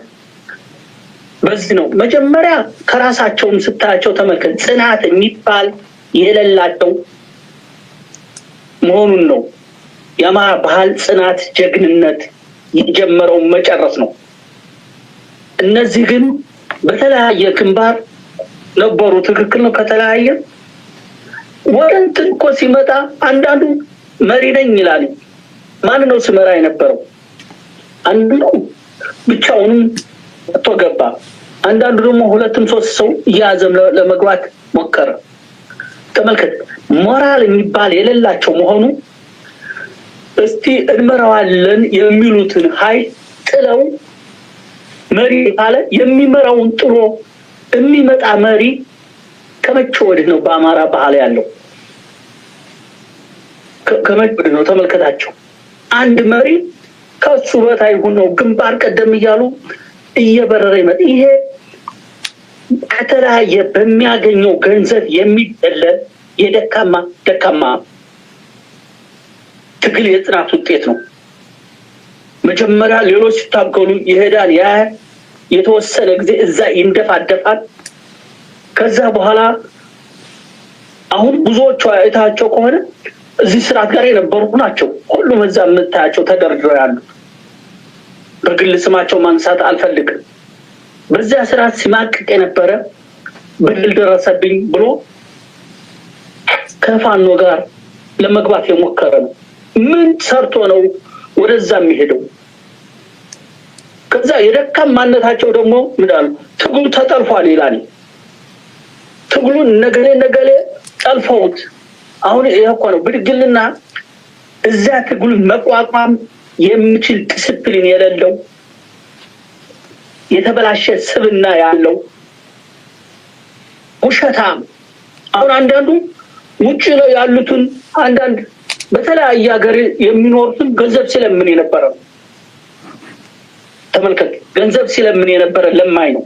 በዚህ ነው መጀመሪያ ከራሳቸውም ስታያቸው ተመልከት ጽናት የሚባል የሌላቸው መሆኑን ነው። የአማራ ባህል ጽናት ጀግንነት የጀመረው መጨረስ ነው። እነዚህ ግን በተለያየ ግንባር ነበሩ። ትክክል ነው። ከተለያየ ወንትን እኮ ሲመጣ አንዳንዱ መሪ ነኝ ይላል። ማን ነው ስመራ የነበረው? አንዱ ብቻውን ወጥቶ ገባ። አንዳንዱ ደግሞ ሁለትም ሶስት ሰው ያዘም ለመግባት ሞከረ። ተመልከት ሞራል የሚባል የሌላቸው መሆኑ እስቲ እንመራዋለን የሚሉትን ኃይል ጥለው መሪ ካለ የሚመራውን ጥሎ የሚመጣ መሪ ከመቼ ወዲህ ነው በአማራ ባህል ያለው? ከመቼ ወዲህ ነው? ተመልከታቸው። አንድ መሪ ከሱ በታይ ሆኖ ግንባር ቀደም እያሉ እየበረረ ይመጣ። ይሄ ከተለያየ በሚያገኘው ገንዘብ የሚደለል የደካማ ትግል የጽናት ውጤት ነው። መጀመሪያ ሌሎች ሲታገሉ ይሄዳል፣ ያ የተወሰነ ጊዜ እዛ ይንደፋደፋል። ከዛ በኋላ አሁን ብዙዎቹ አይታቸው ከሆነ እዚህ ስርዓት ጋር የነበሩ ናቸው። ሁሉም እዛ የምታያቸው ተደርድረው ያሉ በግል ስማቸው ማንሳት አልፈልግም። በዚያ ስርዓት ሲማቅቅ የነበረ በድል ደረሰብኝ ብሎ ከፋኖ ጋር ለመግባት የሞከረ ነው። ምን ሰርቶ ነው ወደዛ የሚሄደው? ከዛ የደካማነታቸው ደግሞ ምንድነው ትግሉ ተጠልፏል ይላል። ትግሉን ነገሌ ጠልፈውት አሁን እኮ ነው ብድግልና እዛ ትግሉን መቋቋም የሚችል ዲስፕሊን የሌለው የተበላሸ ስብና ያለው ውሸታም። አሁን አንዳንዱ ውጪ ላይ ያሉትን አንዳንድ በተለያየ ሀገር የሚኖሩትን ገንዘብ ሲለምን የነበረ ተመልከት፣ ገንዘብ ሲለምን የነበረ ለማኝ ነው።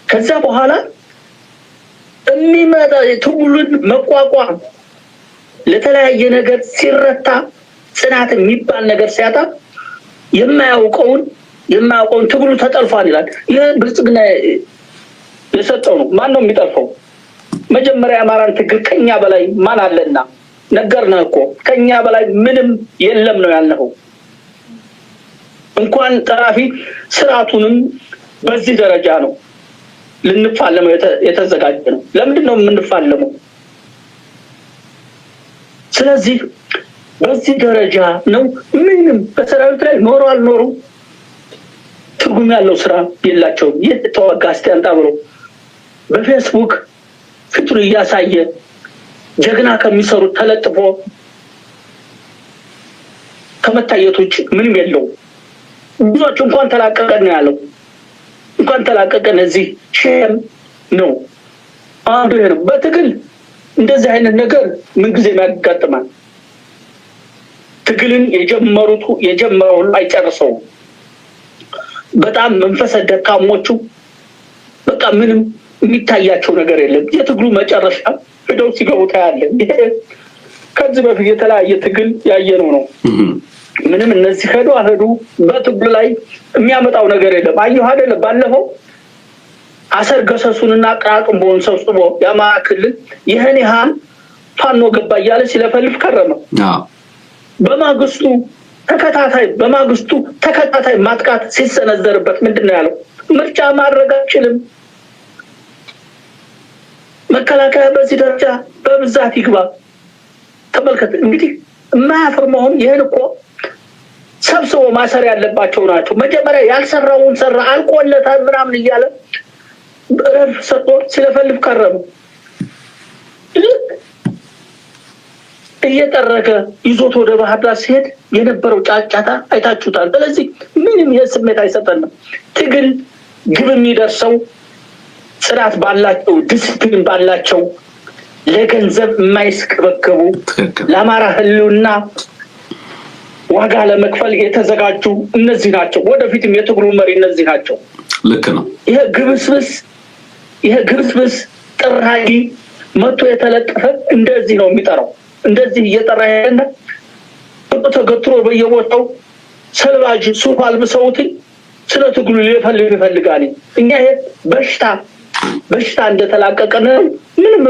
ከዛ በኋላ የሚመጣ ትግሉን መቋቋም ለተለያየ ነገር ሲረታ ጽናት የሚባል ነገር ሲያጣ የማያውቀውን ትግሉ ተጠልፏል ይላል። ይሄ ብልጽግና የሰጠው ነው። ማን ነው የሚጠልፈው? መጀመሪያ አማራን ትግል ከኛ በላይ ማን አለና ነገርነህ እኮ ከኛ በላይ ምንም የለም ነው ያልነው። እንኳን ጠራፊ ስርዓቱንም በዚህ ደረጃ ነው ልንፋለመው የተዘጋጀ ነው። ለምንድን ነው የምንፋለመው? ስለዚህ በዚህ ደረጃ ነው። ምንም በሰራዊት ላይ ኖሮ አልኖሩ ትርጉም ያለው ስራ የላቸውም። የተዋጋ አስተያንጣ ብሎ በፌስቡክ ፍጡር እያሳየ ጀግና ከሚሰሩት ተለጥፎ ከመታየት ውጭ ምንም የለው። ብዙዎች እንኳን ተላቀቀን ነው ያለው። እንኳን ተላቀቀን እዚህ ሼም ነው። አንዱ ነው በትግል እንደዚህ አይነት ነገር ምን ጊዜ ያጋጥማል። ትግልን የጀመረው አይጨርሰው። በጣም መንፈሰ ደካሞቹ በቃ ምንም የሚታያቸው ነገር የለም። የትግሉ መጨረሻ ሄደው ሲገቡ ታያለ። ከዚህ በፊት የተለያየ ትግል ያየነው ነው። ምንም እነዚህ ሄዱ በትግሉ ላይ የሚያመጣው ነገር የለም። አየሁ አይደለ? ባለፈው አሰር ገሰሱንና ቅራቅንቦን ሰብስቦ የአማራ ክልል ይህን ያህል ፋኖ ገባ እያለ ሲለፈልፍ ከረመ። በማግስቱ ተከታታይ ማጥቃት ሲሰነዘርበት ምንድነው ያለው? ምርጫ ማድረግ አልችልም፣ መከላከያ በዚህ ደረጃ በብዛት ይግባ። ተመልከት እንግዲህ የማያፍር መሆኑ። ይህን እኮ ሰብስቦ ማሰር ያለባቸው ናቸው። መጀመሪያ ያልሰራውን ሰራ አልቆለታል ምናምን እያለ ረፍ ሰጥቶ ሲለፈልፍ ከረመ። እየጠረገ ይዞት ወደ ባህር ዳር ሲሄድ የነበረው ጫጫታ አይታችሁታል። ስለዚህ ምንም ይሄ ስሜት አይሰጠንም። ትግል ግብ የሚደርሰው ጽናት ባላቸው ዲስፕሊን ባላቸው ለገንዘብ የማይስከበከቡ ለአማራ ህልውና ዋጋ ለመክፈል የተዘጋጁ እነዚህ ናቸው። ወደፊትም የትግሉ መሪ እነዚህ ናቸው። ልክ ነው። ይሄ ግብስብስ ጥራጊ መቶ የተለጠፈ እንደዚህ ነው የሚጠራው። እንደዚህ እየጠራ ያለ ተገትሮ በየቦታው ሰልባጅ ሱፍ አልብሰውት ስለ ትግሉ ይፈልጋል። እኛ ይሄ በሽታ እንደተላቀቀ ነው። ምንም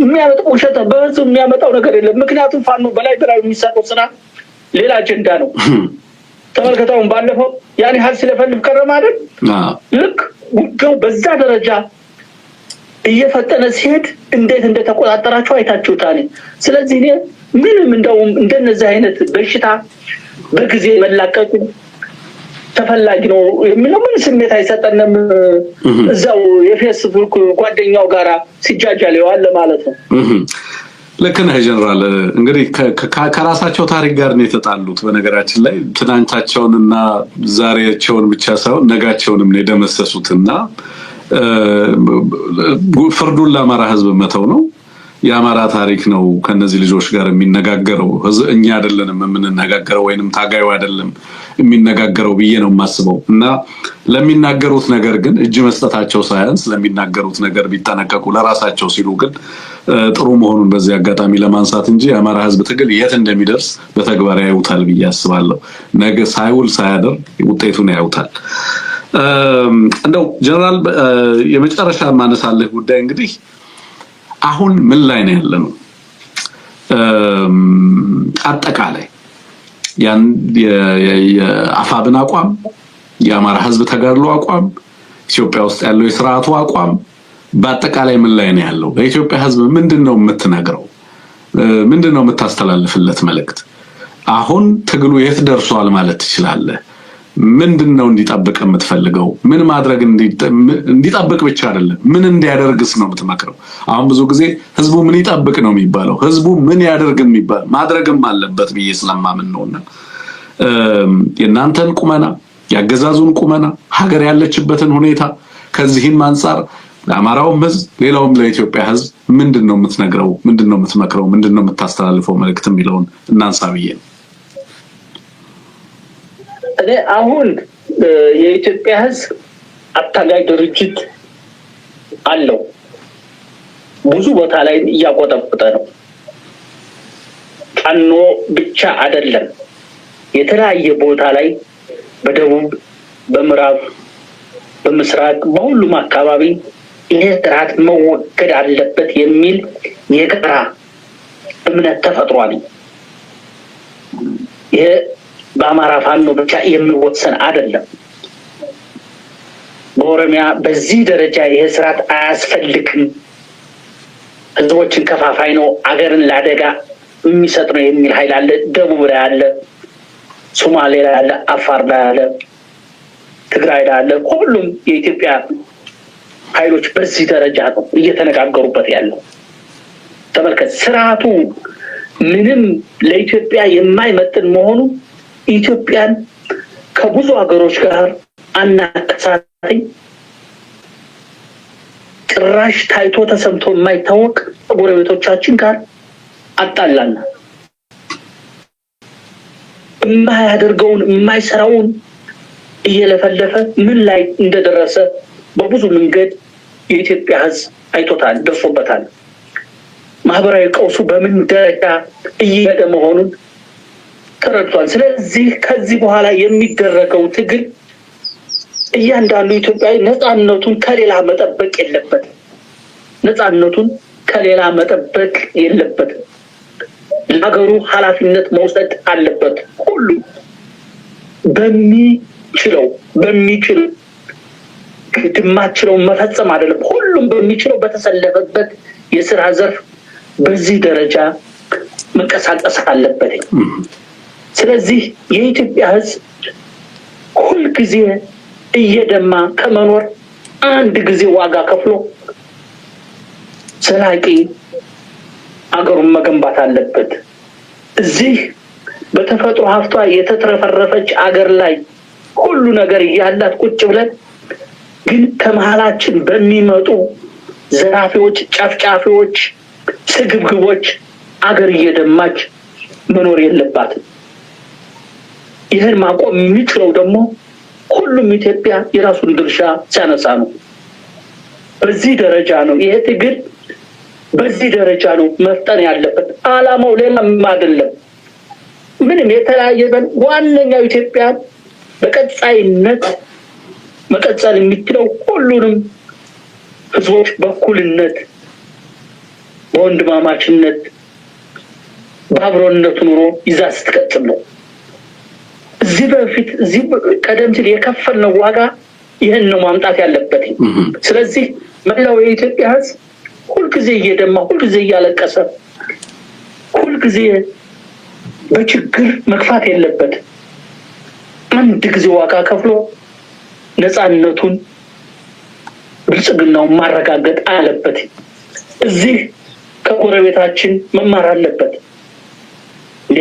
የሚያመጣው ውሸት በህዝብ የሚያመጣው ነገር የለም። ምክንያቱም ፋኖ በላይ የሚሰጠው ስራ ሌላ አጀንዳ ነው። ተመልከታውን ባለፈው ያን ያህል ሲለፈልፍ ከረመ አይደል? ልክ ጉዳዩ በዛ ደረጃ እየፈጠነ ሲሄድ እንዴት እንደተቆጣጠራቸው አይታችሁታል። ስለዚህ እኔ ምንም እንደውም እንደነዚህ አይነት በሽታ በጊዜ መላቀቁ ተፈላጊ ነው የሚለው ምን ስሜት አይሰጠንም። እዛው የፌስቡክ ጓደኛው ጋራ ሲጃጃል ይዋል ማለት ነው። ልክ ነህ ጀነራል። እንግዲህ ከራሳቸው ታሪክ ጋር ነው የተጣሉት። በነገራችን ላይ ትናንታቸውንና ዛሬያቸውን ብቻ ሳይሆን ነጋቸውንም ነው የደመሰሱትና ፍርዱን ለአማራ ህዝብ መተው ነው። የአማራ ታሪክ ነው ከነዚህ ልጆች ጋር የሚነጋገረው። እኛ አይደለንም የምንነጋገረው ወይንም ታጋዩ አይደለም የሚነጋገረው ብዬ ነው የማስበው። እና ለሚናገሩት ነገር ግን እጅ መስጠታቸው ሳያንስ ለሚናገሩት ነገር ቢጠነቀቁ ለራሳቸው ሲሉ ግን ጥሩ መሆኑን በዚህ አጋጣሚ ለማንሳት እንጂ የአማራ ህዝብ ትግል የት እንደሚደርስ በተግባር ያዩታል ብዬ አስባለሁ። ነገ ሳይውል ሳያድር ውጤቱን ያዩታል። እንደው ጀነራል የመጨረሻ ማነሳለህ ጉዳይ እንግዲህ አሁን ምን ላይ ነው ያለነው? አጠቃላይ ያን የአፋብን አቋም፣ የአማራ ህዝብ ተጋድሎ አቋም፣ ኢትዮጵያ ውስጥ ያለው የስርዓቱ አቋም በአጠቃላይ ምን ላይ ነው ያለው? ለኢትዮጵያ ህዝብ ምንድነው የምትነግረው? ምንድነው የምታስተላልፍለት መልእክት? አሁን ትግሉ የት ደርሷል ማለት ትችላለህ? ምንድነው እንዲጠብቅ የምትፈልገው? ምን ማድረግ እንዲጠብቅ ብቻ አይደለም ምን እንዲያደርግስ ነው የምትመክረው? አሁን ብዙ ጊዜ ህዝቡ ምን ይጠብቅ ነው የሚባለው፣ ህዝቡ ምን ያደርግ የሚባል ማድረግም አለበት ብዬ ስለማምን ነውና የእናንተን ቁመና ያገዛዙን ቁመና ሀገር ያለችበትን ሁኔታ ከዚህም አንፃር ለአማራውም ህዝብ ሌላውም ለኢትዮጵያ ህዝብ ምንድነው የምትነግረው? ምንድነው የምትመክረው? ምንድነው የምታስተላልፈው መልእክት የሚለውን እናንሳ ብዬ ነው። እኔ አሁን የኢትዮጵያ ህዝብ አታጋይ ድርጅት አለው ብዙ ቦታ ላይ እያቆጠቆጠ ነው። ፋኖ ብቻ አይደለም የተለያየ ቦታ ላይ በደቡብ በምዕራብ በምስራቅ በሁሉም አካባቢ ይሄ ስርዓት መወገድ አለበት የሚል የጋራ እምነት ተፈጥሯል። ይሄ በአማራ ፋኖ ብቻ የሚወሰን አይደለም። በኦሮሚያ በዚህ ደረጃ ይሄ ስርዓት አያስፈልግም፣ ህዝቦችን ከፋፋይ ነው፣ አገርን ለአደጋ የሚሰጥ ነው የሚል ኃይል አለ። ደቡብ ላይ አለ፣ ሶማሌ ላይ አለ፣ አፋር ላይ አለ፣ ትግራይ ላይ አለ። ሁሉም የኢትዮጵያ ኃይሎች በዚህ ደረጃ ነው እየተነጋገሩበት ያለው። ተመልከት፣ ስርዓቱ ምንም ለኢትዮጵያ የማይመጥን መሆኑ ኢትዮጵያን ከብዙ ሀገሮች ጋር አናቀሳሪ ጭራሽ ታይቶ ተሰምቶ የማይታወቅ ጎረቤቶቻችን ጋር አጣላና የማያደርገውን የማይሰራውን እየለፈለፈ ምን ላይ እንደደረሰ በብዙ መንገድ የኢትዮጵያ ህዝብ አይቶታል፣ ደርሶበታል። ማህበራዊ ቀውሱ በምን ደረጃ እየሄደ መሆኑን ተረድቷል። ስለዚህ ከዚህ በኋላ የሚደረገው ትግል እያንዳንዱ ኢትዮጵያዊ ነፃነቱን ከሌላ መጠበቅ የለበትም። ነፃነቱን ከሌላ መጠበቅ የለበትም። ለሀገሩ ኃላፊነት መውሰድ አለበት። ሁሉ በሚችለው ግድማችለው መፈጸም አይደለም፣ ሁሉም በሚችለው በተሰለፈበት የስራ ዘርፍ በዚህ ደረጃ መንቀሳቀስ አለበት። ስለዚህ የኢትዮጵያ ህዝብ ሁልጊዜ እየደማ ከመኖር አንድ ጊዜ ዋጋ ከፍሎ ዘላቂ አገሩን መገንባት አለበት። እዚህ በተፈጥሮ ሀብቷ የተትረፈረፈች አገር ላይ ሁሉ ነገር እያላት ቁጭ ብለን ግን ከመሃላችን በሚመጡ ዘራፊዎች፣ ጨፍጫፊዎች፣ ስግብግቦች አገር እየደማች መኖር የለባትም። ይህን ማቆም የሚችለው ደግሞ ሁሉም ኢትዮጵያ የራሱን ድርሻ ሲያነሳ ነው። በዚህ ደረጃ ነው ይሄ ትግል በዚህ ደረጃ ነው መፍጠን ያለበት። አላማው ሌላም አይደለም፣ ምንም የተለያየ ዋነኛው ኢትዮጵያ በቀጣይነት መቀጠል የሚችለው ሁሉንም ህዝቦች በእኩልነት በወንድማማችነት በአብሮነት ኑሮ ይዛ ስትቀጥል ነው። እዚህ በፊት እዚህ ቀደም ሲል የከፈልነው ዋጋ ይህን ነው ማምጣት ያለበት። ስለዚህ መላው የኢትዮጵያ ህዝብ ሁልጊዜ እየደማ ሁልጊዜ እያለቀሰ ሁልጊዜ በችግር መግፋት የለበት። አንድ ጊዜ ዋጋ ከፍሎ ነፃነቱን ብልጽግናውን ማረጋገጥ አለበት። እዚህ ከጎረቤታችን መማር አለበት። እንዴ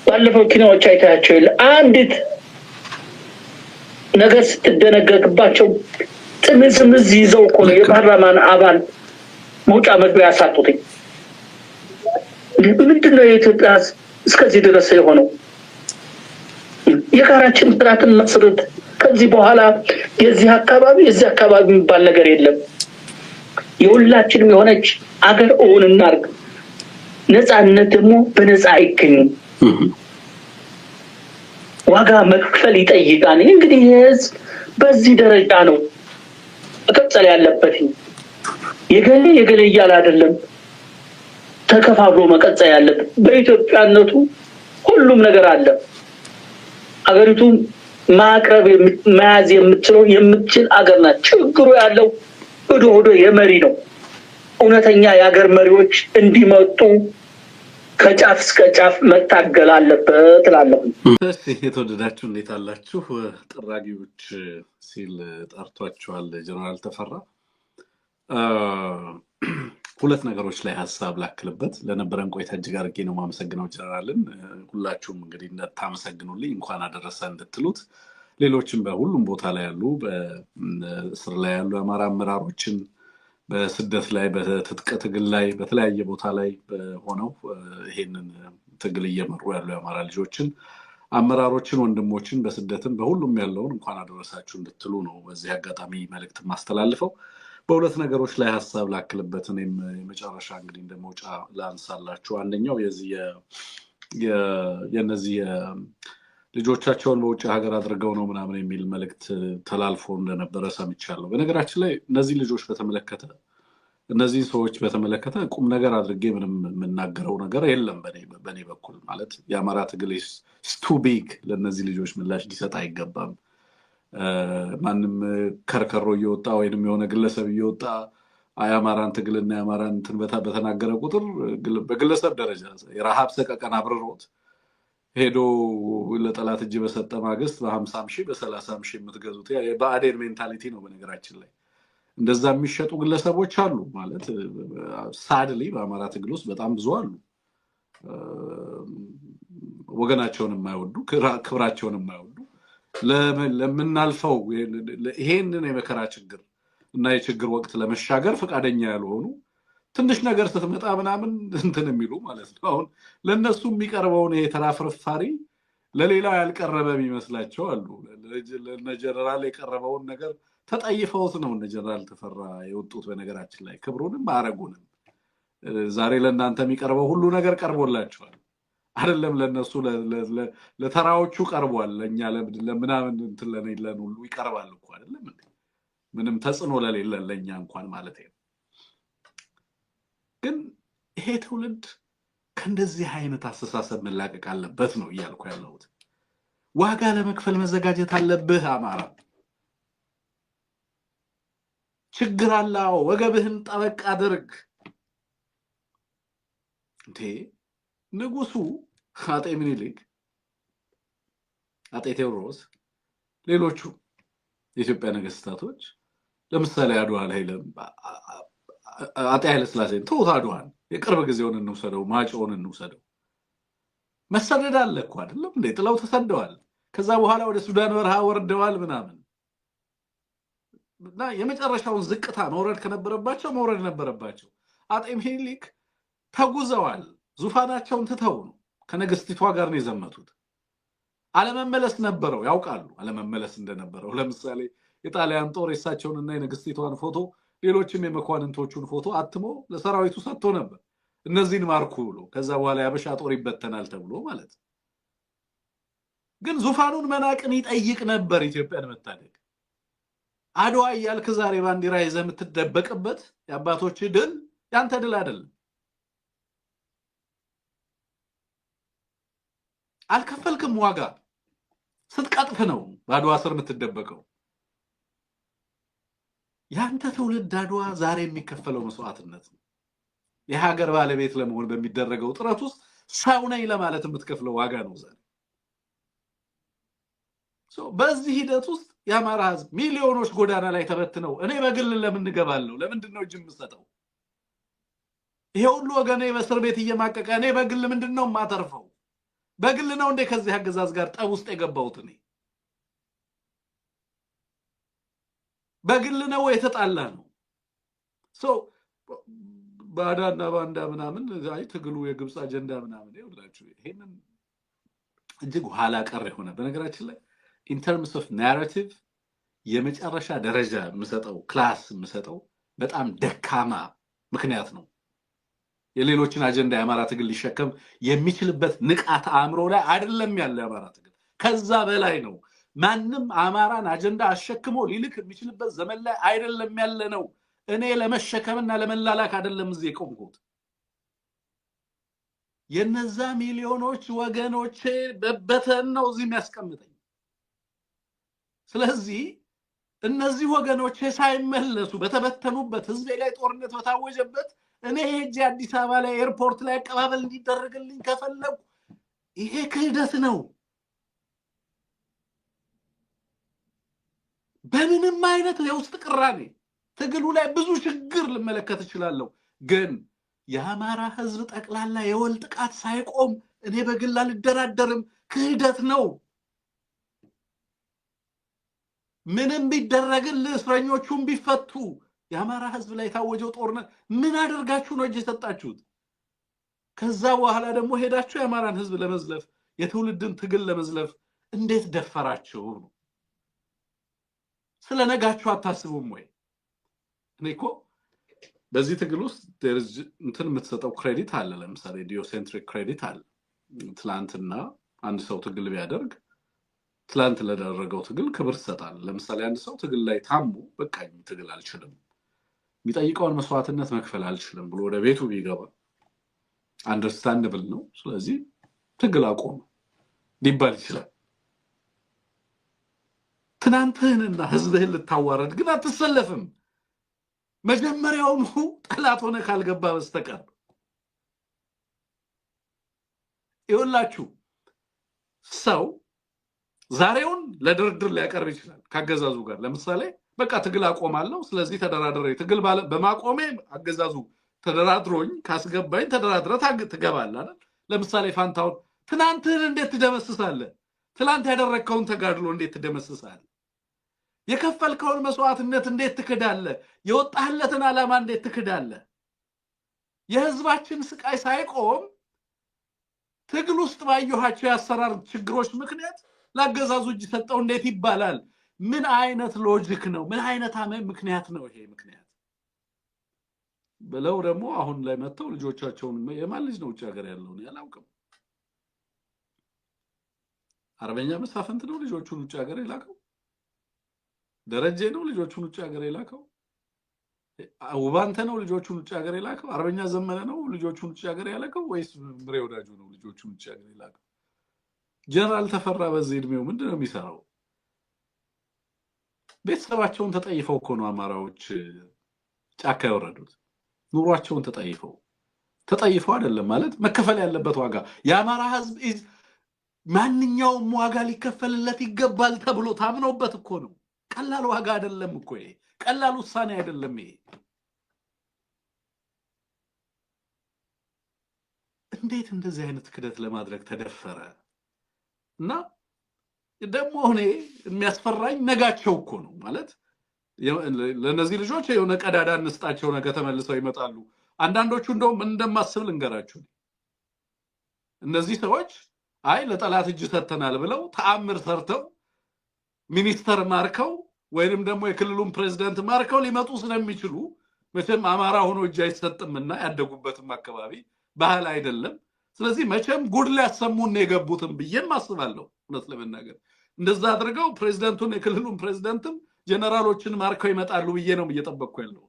ባለፈው ኪናዎች አይታያቸው የለ አንዲት ነገር ስትደነገግባቸው ጥምዝምዝ ይዘው እኮ ነው የፓርላማን አባል መውጫ መግቢያ ያሳጡትኝ። ምንድነው የኢትዮጵያ እስከዚህ ድረስ የሆነው? የጋራችን ስርዓትን መስረት ከዚህ በኋላ የዚህ አካባቢ የሚባል ነገር የለም። የሁላችንም የሆነች አገር እውን እናርግ። ነፃነት ደግሞ በነፃ አይገኝም፣ ዋጋ መክፈል ይጠይቃል። እንግዲህ ህዝብ በዚህ ደረጃ ነው መቀጠል ያለበት። የገሌ እያለ አይደለም ተከፋፍሎ መቀጠል ያለበት። በኢትዮጵያነቱ ሁሉም ነገር አለ። አገሪቱ ማቅረብ መያዝ የምትችል አገር ናት። ችግሩ ያለው ሆዶ የመሪ ነው። እውነተኛ የአገር መሪዎች እንዲመጡ ከጫፍ እስከ ጫፍ መታገል አለበት እላለሁ። እሺ የተወደዳችሁ እንዴት አላችሁ? ጥራጊዎች ሲል ጠርቷቸዋል ጀነራል ተፈራ። ሁለት ነገሮች ላይ ሐሳብ ላክልበት። ለነበረን ቆይታ እጅግ አድርጌ ነው ማመሰግነው ጀነራልን። ሁላችሁም እንግዲህ እንደታመሰግኑልኝ እንኳን አደረሰ እንድትሉት ሌሎችም በሁሉም ቦታ ላይ ያሉ በእስር ላይ ያሉ አማራ አመራሮችን በስደት ላይ በትጥቅ ትግል ላይ በተለያየ ቦታ ላይ ሆነው ይሄንን ትግል እየመሩ ያሉ የአማራ ልጆችን አመራሮችን ወንድሞችን በስደትም በሁሉም ያለውን እንኳን አደረሳችሁ እንድትሉ ነው በዚህ አጋጣሚ መልእክት ማስተላልፈው። በሁለት ነገሮች ላይ ሐሳብ ላክልበት። እኔም የመጨረሻ እንግዲህ እንደመውጫ ላንሳላችሁ። አንደኛው የነዚህ ልጆቻቸውን በውጭ ሀገር አድርገው ነው ምናምን የሚል መልእክት ተላልፎ እንደነበረ ሰምቻለሁ። በነገራችን ላይ እነዚህ ልጆች በተመለከተ እነዚህ ሰዎች በተመለከተ ቁም ነገር አድርጌ ምንም የምናገረው ነገር የለም በኔ በኩል። ማለት የአማራ ትግል ቱ ቢግ ለነዚህ ልጆች ምላሽ ሊሰጥ አይገባም። ማንም ከርከሮ እየወጣ ወይንም የሆነ ግለሰብ እየወጣ የአማራን ትግልና የአማራን እንትን በተናገረ ቁጥር በግለሰብ ደረጃ የረሃብ ሰቀቀን አብርሮት ሄዶ ለጠላት እጅ በሰጠ ማግስት በ50 ሺህ በ30 ሺህ የምትገዙት የባዕዴን ሜንታሊቲ ነው። በነገራችን ላይ እንደዛ የሚሸጡ ግለሰቦች አሉ። ማለት ሳድሊ በአማራ ትግል ውስጥ በጣም ብዙ አሉ። ወገናቸውን የማይወዱ ክብራቸውን የማይወዱ ለምናልፈው ይሄንን የመከራ ችግር እና የችግር ወቅት ለመሻገር ፈቃደኛ ያልሆኑ ትንሽ ነገር ስትመጣ ምናምን እንትን የሚሉ ማለት ነው። አሁን ለነሱ የሚቀርበውን ይሄ ተራ ፍርፋሪ ለሌላው ያልቀረበ የሚመስላቸው አሉ። ለጀነራል የቀረበውን ነገር ተጠይፈውት ነው እነ ጀነራል ተፈራ የወጡት። በነገራችን ላይ ክብሩንም ማረጉንም ዛሬ ለእናንተ የሚቀርበው ሁሉ ነገር ቀርቦላቸዋል። አይደለም ለነሱ ለተራዎቹ ቀርቧል። ለኛ ለምናምን እንትን ለኔለን ሁሉ ይቀርባል እኮ አይደለም እንዴ? ምንም ተጽዕኖ ለሌለ ለኛ እንኳን ማለት ነው። ግን ይሄ ትውልድ ከእንደዚህ አይነት አስተሳሰብ መላቀቅ አለበት ነው እያልኩ ያለሁት። ዋጋ ለመክፈል መዘጋጀት አለብህ አማራ። ችግር አለው፣ ወገብህን ጠበቅ አድርግ። እንዴ ንጉሱ አጤ ምኒልክ፣ አጤ ቴዎድሮስ፣ ሌሎቹ የኢትዮጵያ ነገስታቶች ለምሳሌ አድዋ ላይ አጤ ኃይለ ሥላሴን ተውት፣ አድዋን የቅርብ ጊዜውን እንውሰደው፣ ማጮውን እንውሰደው። መሰደድ አለ እኮ አይደለም እንዴ? ጥለው ተሰደዋል። ከዛ በኋላ ወደ ሱዳን በረሃ ወርደዋል ምናምን እና የመጨረሻውን ዝቅታ መውረድ ከነበረባቸው መውረድ ነበረባቸው። አጤ ምኒልክ ተጉዘዋል። ዙፋናቸውን ትተው ነው ከነገስቲቷ ጋር ነው የዘመቱት። አለመመለስ ነበረው፣ ያውቃሉ አለመመለስ እንደነበረው። ለምሳሌ የጣሊያን ጦር የሳቸውንና የነገስቲቷን ፎቶ ሌሎችም የመኳንንቶቹን ፎቶ አትሞ ለሰራዊቱ ሰጥቶ ነበር፣ እነዚህን ማርኩ ብሎ። ከዛ በኋላ ያበሻ ጦር ይበተናል ተብሎ ማለት። ግን ዙፋኑን መናቅን ይጠይቅ ነበር ኢትዮጵያን መታደግ። አድዋ እያልክ ዛሬ ባንዲራ ይዘህ የምትደበቅበት የአባቶች ድል ያንተ ድል አይደለም። አልከፈልክም ዋጋ፣ ስትቀጥፍ ነው በአድዋ ስር የምትደበቀው። ያንተ ትውልድ አድዋ ዛሬ የሚከፈለው መስዋዕትነት ነው። የሀገር ባለቤት ለመሆን በሚደረገው ጥረት ውስጥ ሰው ነኝ ለማለት የምትከፍለው ዋጋ ነው ዛሬ። በዚህ ሂደት ውስጥ የአማራ ህዝብ ሚሊዮኖች ጎዳና ላይ ተበትነው እኔ በግል ለምን እገባለሁ? ለምንድን ነው እጅ የምሰጠው? ይሄ ሁሉ ወገኔ በእስር ቤት እየማቀቀ እኔ በግል ምንድን ነው የማተርፈው? በግል ነው እንደ ከዚህ አገዛዝ ጋር ጠብ ውስጥ የገባሁት? እኔ በግል ነው የተጣላ ነው? ባዳና ባንዳ ምናምን አይ ትግሉ የግብጽ አጀንዳ ምናምን ይወላችሁ። ይሄንን እጅግ ኋላ ቀር የሆነ በነገራችን ላይ in terms of narrative የመጨረሻ ደረጃ የምሰጠው ክላስ የምሰጠው በጣም ደካማ ምክንያት ነው። የሌሎችን አጀንዳ የአማራ ትግል ሊሸከም የሚችልበት ንቃት አእምሮ ላይ አይደለም ያለ የአማራ ትግል፣ ከዛ በላይ ነው። ማንም አማራን አጀንዳ አሸክሞ ሊልክ የሚችልበት ዘመን ላይ አይደለም ያለ ነው። እኔ ለመሸከምና ለመላላክ አይደለም እዚህ የቆምኩት። የነዛ ሚሊዮኖች ወገኖቼ በበተን ነው እዚህ የሚያስቀምጠኝ። ስለዚህ እነዚህ ወገኖቼ ሳይመለሱ በተበተኑበት ህዝቤ ላይ ጦርነት በታወጀበት እኔ ሄጄ አዲስ አበባ ላይ ኤርፖርት ላይ አቀባበል እንዲደረግልኝ ከፈለኩ ይሄ ክህደት ነው። በምንም አይነት የውስጥ ቅራኔ ትግሉ ላይ ብዙ ችግር ልመለከት እችላለሁ። ግን የአማራ ህዝብ ጠቅላላ የወል ጥቃት ሳይቆም እኔ በግል አልደራደርም። ክህደት ነው። ምንም ቢደረግልህ እስረኞቹም ቢፈቱ የአማራ ህዝብ ላይ የታወጀው ጦርነት ምን አደርጋችሁ ነው እጅ የሰጣችሁት? ከዛ በኋላ ደግሞ ሄዳችሁ የአማራን ህዝብ ለመዝለፍ የትውልድን ትግል ለመዝለፍ እንዴት ደፈራችሁ ነው? ስለነጋችሁ አታስቡም ወይ? እኔ እኮ በዚህ ትግል ውስጥ እንትን የምትሰጠው ክሬዲት አለ። ለምሳሌ ዲዮሴንትሪክ ክሬዲት አለ። ትላንትና አንድ ሰው ትግል ቢያደርግ ትላንት ለደረገው ትግል ክብር ትሰጣል። ለምሳሌ አንድ ሰው ትግል ላይ ታሙ በቃኝ ትግል አልችልም፣ የሚጠይቀውን መስዋዕትነት መክፈል አልችልም ብሎ ወደ ቤቱ ቢገባ አንደርስታንደብል ነው። ስለዚህ ትግል አቆም ሊባል ይችላል። ትናንትህንና ህዝብህን ልታዋረድ ግን አትሰለፍም። መጀመሪያውኑ ጠላት ሆነ ካልገባ በስተቀር ይኸውላችሁ ሰው ዛሬውን ለድርድር ሊያቀርብ ይችላል ካገዛዙ ጋር። ለምሳሌ በቃ ትግል አቆማለሁ፣ ስለዚህ ተደራድሬ ትግል በማቆሜ አገዛዙ ተደራድሮኝ ካስገባኝ ተደራድረህ ትገባለህ አይደል? ለምሳሌ ፋንታውን ትናንትህን እንዴት ትደመስሳለህ? ትናንት ያደረግከውን ተጋድሎ እንዴት ትደመስሳለህ? የከፈልከውን መስዋዕትነት እንዴት ትክዳለህ? የወጣህለትን ዓላማ እንዴት ትክዳለህ? የህዝባችን ስቃይ ሳይቆም ትግል ውስጥ ባየኋቸው የአሰራር ችግሮች ምክንያት ለአገዛዙ እጅ ሰጠው እንዴት ይባላል? ምን አይነት ሎጂክ ነው? ምን አይነት ምክንያት ነው ይሄ ምክንያት? ብለው ደግሞ አሁን ላይ መጥተው ልጆቻቸውን የማን ልጅ ነው ውጭ ሀገር ያለው ነው ያላውቅም። አርበኛ መሳፍንት ነው ልጆቹን ውጭ ሀገር የላከው? ደረጀ ነው ልጆቹን ውጭ ሀገር የላከው? ውባንተ ነው ልጆቹን ውጭ ሀገር የላከው? አርበኛ ዘመነ ነው ልጆቹን ውጭ ሀገር ያላከው? ወይስ ምሬ ወዳጁ ነው ልጆቹን ውጭ ሀገር የላከው? ጀነራል ተፈራ በዚህ እድሜው ምንድነው የሚሰራው? ቤተሰባቸውን ተጠይፈው እኮ ነው አማራዎች ጫካ ያወረዱት። ኑሯቸውን ተጠይፈው አይደለም ማለት መከፈል ያለበት ዋጋ የአማራ ህዝብ ማንኛውም ዋጋ ሊከፈልለት ይገባል ተብሎ ታምኖበት እኮ ነው። ቀላል ዋጋ አይደለም እኮ ይሄ፣ ቀላል ውሳኔ አይደለም ይሄ። እንዴት እንደዚህ አይነት ክደት ለማድረግ ተደፈረ? እና ደግሞ እኔ የሚያስፈራኝ ነጋቸው እኮ ነው ማለት ለነዚህ ልጆች የሆነ ቀዳዳ እንስጣቸው፣ ነገ ተመልሰው ይመጣሉ። አንዳንዶቹ እንደውም እንደማስብ ልንገራችሁ፣ እነዚህ ሰዎች አይ ለጠላት እጅ ሰጥተናል ብለው ተአምር ሰርተው ሚኒስተር ማርከው ወይንም ደግሞ የክልሉን ፕሬዝዳንት ማርከው ሊመጡ ስለሚችሉ መቼም አማራ ሆኖ እጅ አይሰጥምና ያደጉበትም አካባቢ ባህል አይደለም። ስለዚህ መቼም ጉድ ሊያሰሙን የገቡትም ብዬም አስባለሁ። እውነት ለመናገር እንደዛ አድርገው ፕሬዝዳንቱን የክልሉን ፕሬዝዳንትም ጀነራሎችን ማርከው ይመጣሉ ብዬ ነው እየጠበቅኩ ያለው።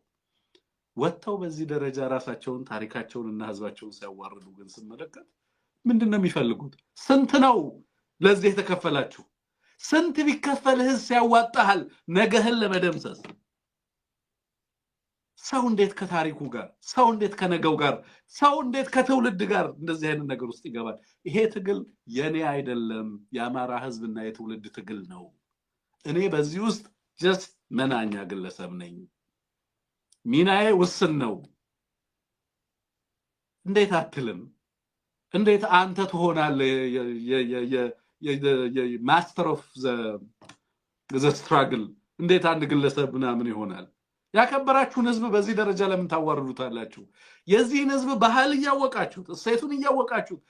ወጥተው በዚህ ደረጃ ራሳቸውን ታሪካቸውንና ህዝባቸውን ሲያዋርዱ ግን ስመለከት ምንድነው የሚፈልጉት? ስንት ነው ለዚህ የተከፈላችሁ? ስንት ቢከፈልህስ ያዋጣሃል ነገህን ለመደምሰስ? ሰው እንዴት ከታሪኩ ጋር፣ ሰው እንዴት ከነገው ጋር፣ ሰው እንዴት ከትውልድ ጋር እንደዚህ አይነት ነገር ውስጥ ይገባል? ይሄ ትግል የኔ አይደለም፣ የአማራ ህዝብና የትውልድ ትግል ነው። እኔ በዚህ ውስጥ ጀስት መናኛ ግለሰብ ነኝ። ሚናዬ ውስን ነው። እንዴት አትልም? እንዴት አንተ ትሆናለህ ማስተር ኦፍ ዘ ስትራግል? እንዴት አንድ ግለሰብ ምናምን ይሆናል? ያከበራችሁን ህዝብ በዚህ ደረጃ ለምን ታዋርዱታላችሁ? የዚህን ህዝብ ባህል እያወቃችሁት፣ እሴቱን እያወቃችሁት፣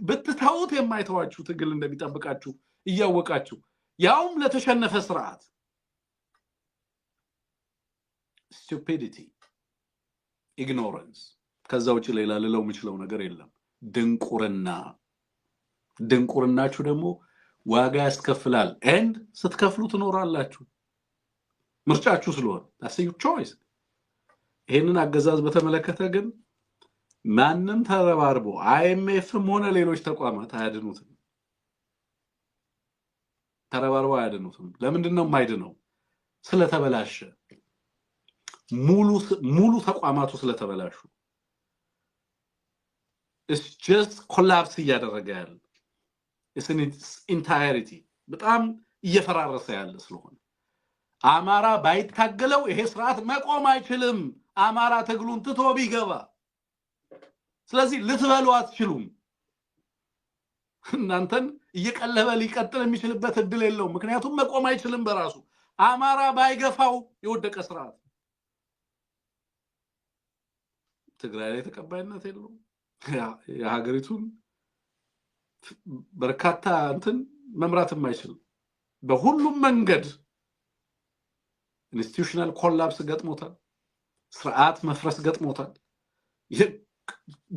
ብትተውት የማይተዋችሁ ትግል እንደሚጠብቃችሁ እያወቃችሁ፣ ያውም ለተሸነፈ ስርዓት። ስቱፒዲቲ፣ ኢግኖረንስ፣ ከዛ ውጭ ሌላ ልለው የምችለው ነገር የለም። ድንቁርና። ድንቁርናችሁ ደግሞ ዋጋ ያስከፍላል። ኤንድ ስትከፍሉ ትኖራላችሁ። ምርጫችሁ ስለሆነ that's your choice። ይሄንን አገዛዝ በተመለከተ ግን ማንም ተረባርቦ አይኤምኤፍም ሆነ ሌሎች ተቋማት አያድኑትም። ተረባርቦ አያድኑትም። ለምንድን ነው የማይድነው? ስለተበላሸ። ሙሉ ተቋማቱ ስለተበላሹ። it's just collapse እያደረገ ያለ it's in its entirety በጣም እየፈራረሰ ያለ ስለሆነ አማራ ባይታገለው ይሄ ስርዓት መቆም አይችልም አማራ ትግሉን ትቶ ቢገባ ስለዚህ ልትበሉ አትችሉም እናንተን እየቀለበ ሊቀጥል የሚችልበት እድል የለውም ምክንያቱም መቆም አይችልም በራሱ አማራ ባይገፋው የወደቀ ስርዓት ትግራይ ላይ ተቀባይነት የለውም የሀገሪቱን በርካታ እንትን መምራት የማይችል በሁሉም መንገድ ኢንስቲትዩሽናል ኮላፕስ ገጥሞታል ስርዓት መፍረስ ገጥሞታል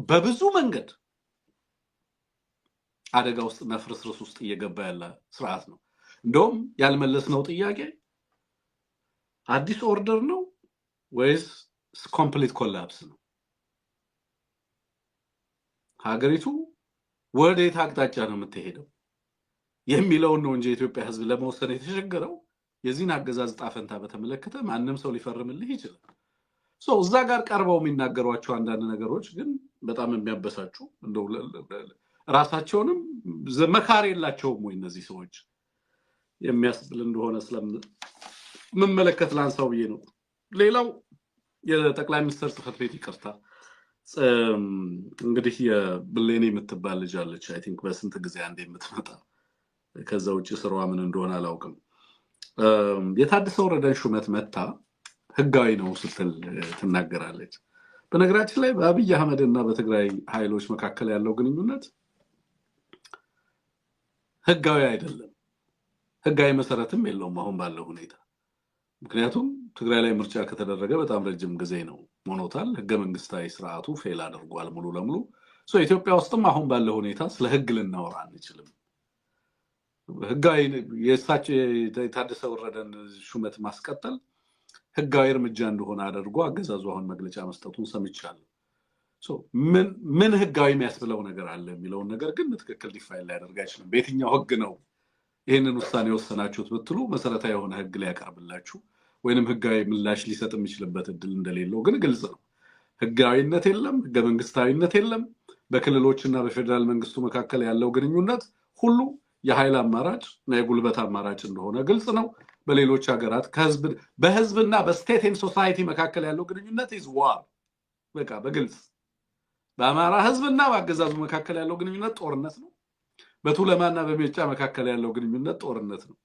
በብዙ መንገድ አደጋ ውስጥ መፍረስረስ ውስጥ እየገባ ያለ ስርዓት ነው እንደውም ያልመለስነው ጥያቄ አዲስ ኦርደር ነው ወይስ ኮምፕሊት ኮላፕስ ነው ሀገሪቱ ወዴት አቅጣጫ ነው የምትሄደው የሚለው ነው እንጂ የኢትዮጵያ ህዝብ ለመወሰን የተሸገረው የዚህን አገዛዝ ጣፈንታ በተመለከተ ማንንም ሰው ሊፈርምልህ ይችላል እዛ ጋር ቀርበው የሚናገሯቸው አንዳንድ ነገሮች ግን በጣም የሚያበሳጩ እንደው ራሳቸውንም መካሪ የላቸውም ወይ እነዚህ ሰዎች የሚያስብል እንደሆነ ስለምመለከት ላንሳው ብዬ ነው ሌላው የጠቅላይ ሚኒስትር ጽሕፈት ቤት ይቅርታ እንግዲህ የብሌኔ የምትባል ልጅ አለች አይ ቲንክ በስንት ጊዜ አንዴ የምትመጣ ከዛ ውጪ ስራዋ ምን እንደሆነ አላውቅም የታደሰ ወረደን ሹመት መታ ህጋዊ ነው ስትል ትናገራለች በነገራችን ላይ በአብይ አህመድ እና በትግራይ ኃይሎች መካከል ያለው ግንኙነት ህጋዊ አይደለም ህጋዊ መሰረትም የለውም አሁን ባለው ሁኔታ ምክንያቱም ትግራይ ላይ ምርጫ ከተደረገ በጣም ረጅም ጊዜ ነው ሞኖታል ህገ መንግስታዊ ስርዓቱ ፌል አድርጓል ሙሉ ለሙሉ ኢትዮጵያ ውስጥም አሁን ባለው ሁኔታ ስለ ህግ ልናወራ አንችልም ህጋዊ የታደሰ ወረደን ሹመት ማስቀጠል ህጋዊ እርምጃ እንደሆነ አድርጎ አገዛዙ አሁን መግለጫ መስጠቱን ሰምቻለሁ ምን ህጋዊ የሚያስብለው ነገር አለ የሚለውን ነገር ግን በትክክል ዲፋይን ሊያደርግ አይችልም በየትኛው ህግ ነው ይሄንን ውሳኔ ወሰናችሁት ብትሉ መሰረታዊ የሆነ ህግ ሊያቀርብላችሁ ወይንም ህጋዊ ምላሽ ሊሰጥ የሚችልበት እድል እንደሌለው ግን ግልጽ ነው ህጋዊነት የለም ህገ መንግስታዊነት የለም በክልሎችና በፌደራል መንግስቱ መካከል ያለው ግንኙነት ሁሉ የኃይል አማራጭ እና የጉልበት አማራጭ እንደሆነ ግልጽ ነው በሌሎች ሀገራት በህዝብና በስቴት ኤንድ ሶሳይቲ መካከል ያለው ግንኙነት is war በቃ በግልጽ በአማራ ህዝብና በአገዛዙ መካከል ያለው ግንኙነት ጦርነት ነው በቱለማና በሜጫ መካከል ያለው ግንኙነት ጦርነት ነው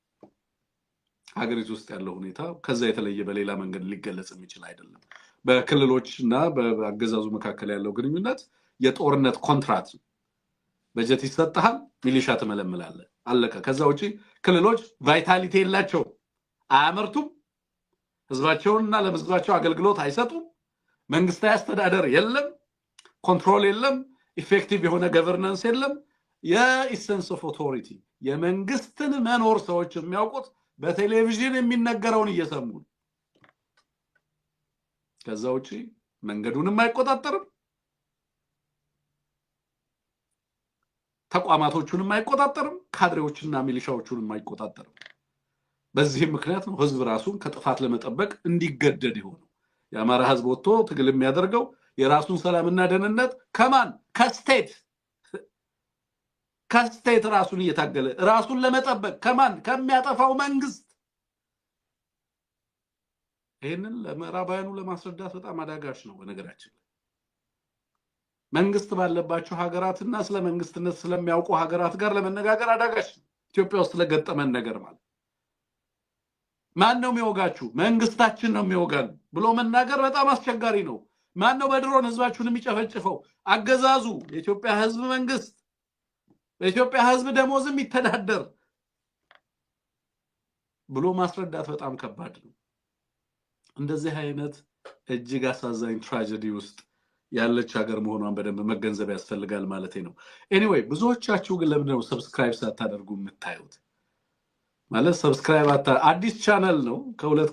ሀገሪቱ ውስጥ ያለው ሁኔታ ከዛ የተለየ በሌላ መንገድ ሊገለጽ የሚችል አይደለም በክልሎችና በአገዛዙ መካከል ያለው ግንኙነት የጦርነት ኮንትራክት በጀት ይሰጣል ሚሊሻ ተመለምላለ አለቀ ከዛ ውጪ ክልሎች ቫይታሊቲ የላቸው አያመርቱም ህዝባቸውንና ለህዝባቸው አገልግሎት አይሰጡም መንግስታዊ አስተዳደር የለም ኮንትሮል የለም ኢፌክቲቭ የሆነ ገቨርናንስ የለም የኢሰንስ ኦፍ ኦቶሪቲ የመንግስትን መኖር ሰዎች የሚያውቁት በቴሌቪዥን የሚነገረውን እየሰሙ ከዛ ውጪ መንገዱንም አይቆጣጠርም ተቋማቶቹንም አይቆጣጠርም ካድሬዎችና ሚሊሻዎቹንም አይቆጣጠርም በዚህ ምክንያት ነው ህዝብ ራሱን ከጥፋት ለመጠበቅ እንዲገደድ ይሆነው የአማራ ህዝብ ወጥቶ ትግል የሚያደርገው የራሱን ሰላምና ደህንነት ከማን ከስቴት ራሱን እየታገለ ራሱን ለመጠበቅ ከማን ከሚያጠፋው መንግስት ይሄንን ለምዕራባውያኑ ለማስረዳት በጣም አዳጋች ነው በነገራችን መንግስት ባለባቸው ሀገራትና ስለ መንግስትነት ስለሚያውቁ ሀገራት ጋር ለመነጋገር አዳጋች ኢትዮጵያ ውስጥ ለገጠመን ነገር ማለት ማን ነው የሚወጋችሁ መንግስታችን ነው የሚወጋን ብሎ መናገር በጣም አስቸጋሪ ነው ማን ነው በድሮን ህዝባችሁን የሚጨፈጭፈው አገዛዙ የኢትዮጵያ ህዝብ መንግስት በኢትዮጵያ ህዝብ ደሞዝ የሚተዳደር ብሎ ማስረዳት በጣም ከባድ ነው እንደዚህ አይነት እጅግ አሳዛኝ ትራጀዲ ውስጥ ያለች ሀገር መሆኗን በደንብ መገንዘብ ያስፈልጋል ማለት ነው ኤኒዌይ ብዙዎቻችሁ ግን ለምን ነው ሰብስክራይብ ሳታደርጉ የምታዩት ማለት ሰብስክራይብ አዲስ ቻናል ነው ከሁለት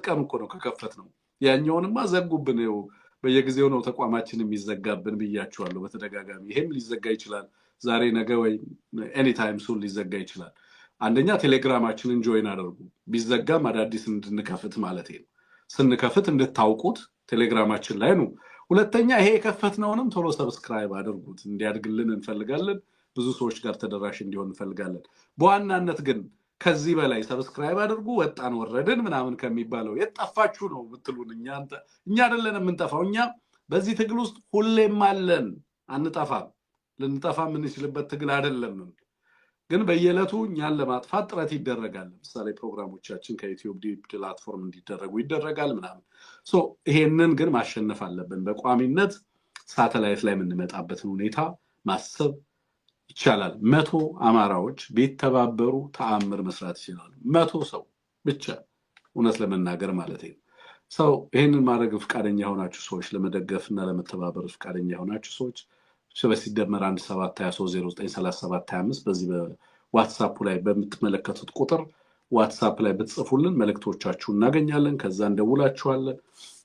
ቀን እኮ ነው ከከፈት ነው ያኛውንማ ዘጉብን ነው በየጊዜው ነው ተቋማችን የሚዘጋብን ብያችኋለሁ በተደጋጋሚ ይሄም ሊዘጋ ይችላል ዛሬ ነገ ወይ ኤኒ ታይም ሱን ሊዘጋ ይችላል አንደኛ ቴሌግራማችንን ጆይን አድርጉ ቢዘጋም አዳዲስ እንድንከፍት ማለት ነው ስንከፍት እንድታውቁት ቴሌግራማችን ላይ ነው። ሁለተኛ ይሄ የከፈትነውንም ቶሎ ሰብስክራይብ አድርጉት፣ እንዲያድግልን እንፈልጋለን። ብዙ ሰዎች ጋር ተደራሽ እንዲሆን እንፈልጋለን። በዋናነት ግን ከዚህ በላይ ሰብስክራይብ አድርጉ ወጣን ወረድን ምናምን ከሚባለው የጠፋችሁ ነው ብትሉን እኛ አይደለን የምንጠፋው። እኛ በዚህ ትግል ውስጥ ሁሌም አለን፣ አንጠፋም። ልንጠፋ የምንችልበት ትግል አይደለም። ግን በየዕለቱ እኛን ለማጥፋት ጥረት ይደረጋል። ለምሳሌ ፕሮግራሞቻችን ከዩቲዩብ ፕላትፎርም እንዲደረጉ ይደረጋል ምናምን። ይሄንን ግን ማሸነፍ አለብን። በቋሚነት ሳተላይት ላይ የምንመጣበትን ሁኔታ ማሰብ ይቻላል። 100 አማራዎች ቢተባበሩ ተአምር መስራት ይችላሉ። 100 ሰው ብቻ እውነት ለመናገር ማለት ነው። ይሄንን ማድረግ ፍቃደኛ የሆናችሁ ሰዎች፣ ለመደገፍ እና ለመተባበር ፍቃደኛ የሆናችሁ ሰዎች ሲደመር 1723093725 በዚህ በዋትስአፕ ላይ በምትመለከቱት ቁጥር ዋትስአፕ ላይ ብትጽፉልን መልእክቶቻችሁን እናገኛለን። ከዛ እንደውላችኋለን።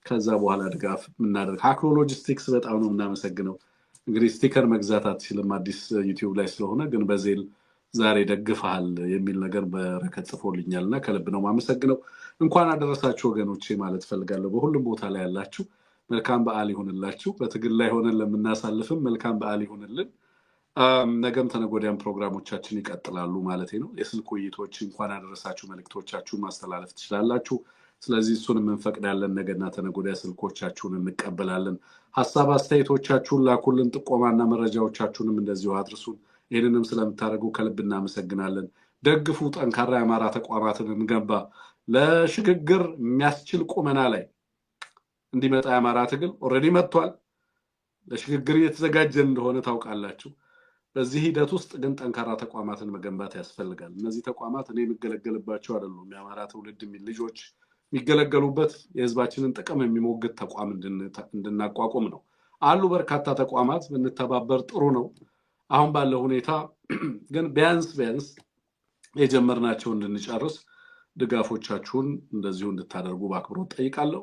ከዛ በኋላ ድጋፍ የምናደርግ ሃክሎ ሎጂስቲክስ በጣም ነው የምናመሰግነው። እንግዲህ ስቲከር መግዛት አትችልም አዲስ ዩቲዩብ ላይ ስለሆነ፣ ግን በዜል ዛሬ ደግፈሃል የሚል ነገር በረከት ጽፎልኛልና ከልብ ነው የማመሰግነው። እንኳን አደረሳችሁ ወገኖቼ ማለት ፈልጋለሁ። በሁሉም ቦታ ላይ ያላችሁ መልካም በዓል ይሁንላችሁ። በትግል ላይ ሆነን ለምናሳልፍም መልካም በዓል ይሁንልን። ነገም ተነጎዳያም ፕሮግራሞቻችን ይቀጥላሉ ማለት ነው። የስልክ ውይይቶች እንኳን አደረሳችሁ መልእክቶቻችሁን ማስተላለፍ ትችላላችሁ። ስለዚህ እሱንም እንፈቅዳለን። ነገና ተነጎዳያ ስልኮቻችሁን እንቀበላለን። ሀሳብ አስተያየቶቻችሁን ላኩልን። ጥቆማና መረጃዎቻችሁንም እንደዚሁ አድርሱን። ይህንንም ስለምታደርጉ ከልብ እናመሰግናለን። ደግፉ። ጠንካራ የአማራ ተቋማትን እንገንባ። ለሽግግር የሚያስችል ቁመና ላይ እንዲመጣ የአማራ ትግል ኦልሬዲ መጥቷል። ለሽግግር እየተዘጋጀን እንደሆነ ታውቃላችሁ። በዚህ ሂደት ውስጥ ግን ጠንካራ ተቋማትን መገንባት ያስፈልጋል። እነዚህ ተቋማት እኔ የሚገለገልባቸው አይደሉም። የአማራ ትውልድ ልጆች የሚገለገሉበት የህዝባችንን ጥቅም የሚሞግት ተቋም እንድናቋቁም ነው። አሉ በርካታ ተቋማት፣ ብንተባበር ጥሩ ነው። አሁን ባለው ሁኔታ ግን ቢያንስ የጀመርናቸው እንድንጨርስ ድጋፎቻችሁን እንደዚሁ እንድታደርጉ በአክብሮት ጠይቃለሁ።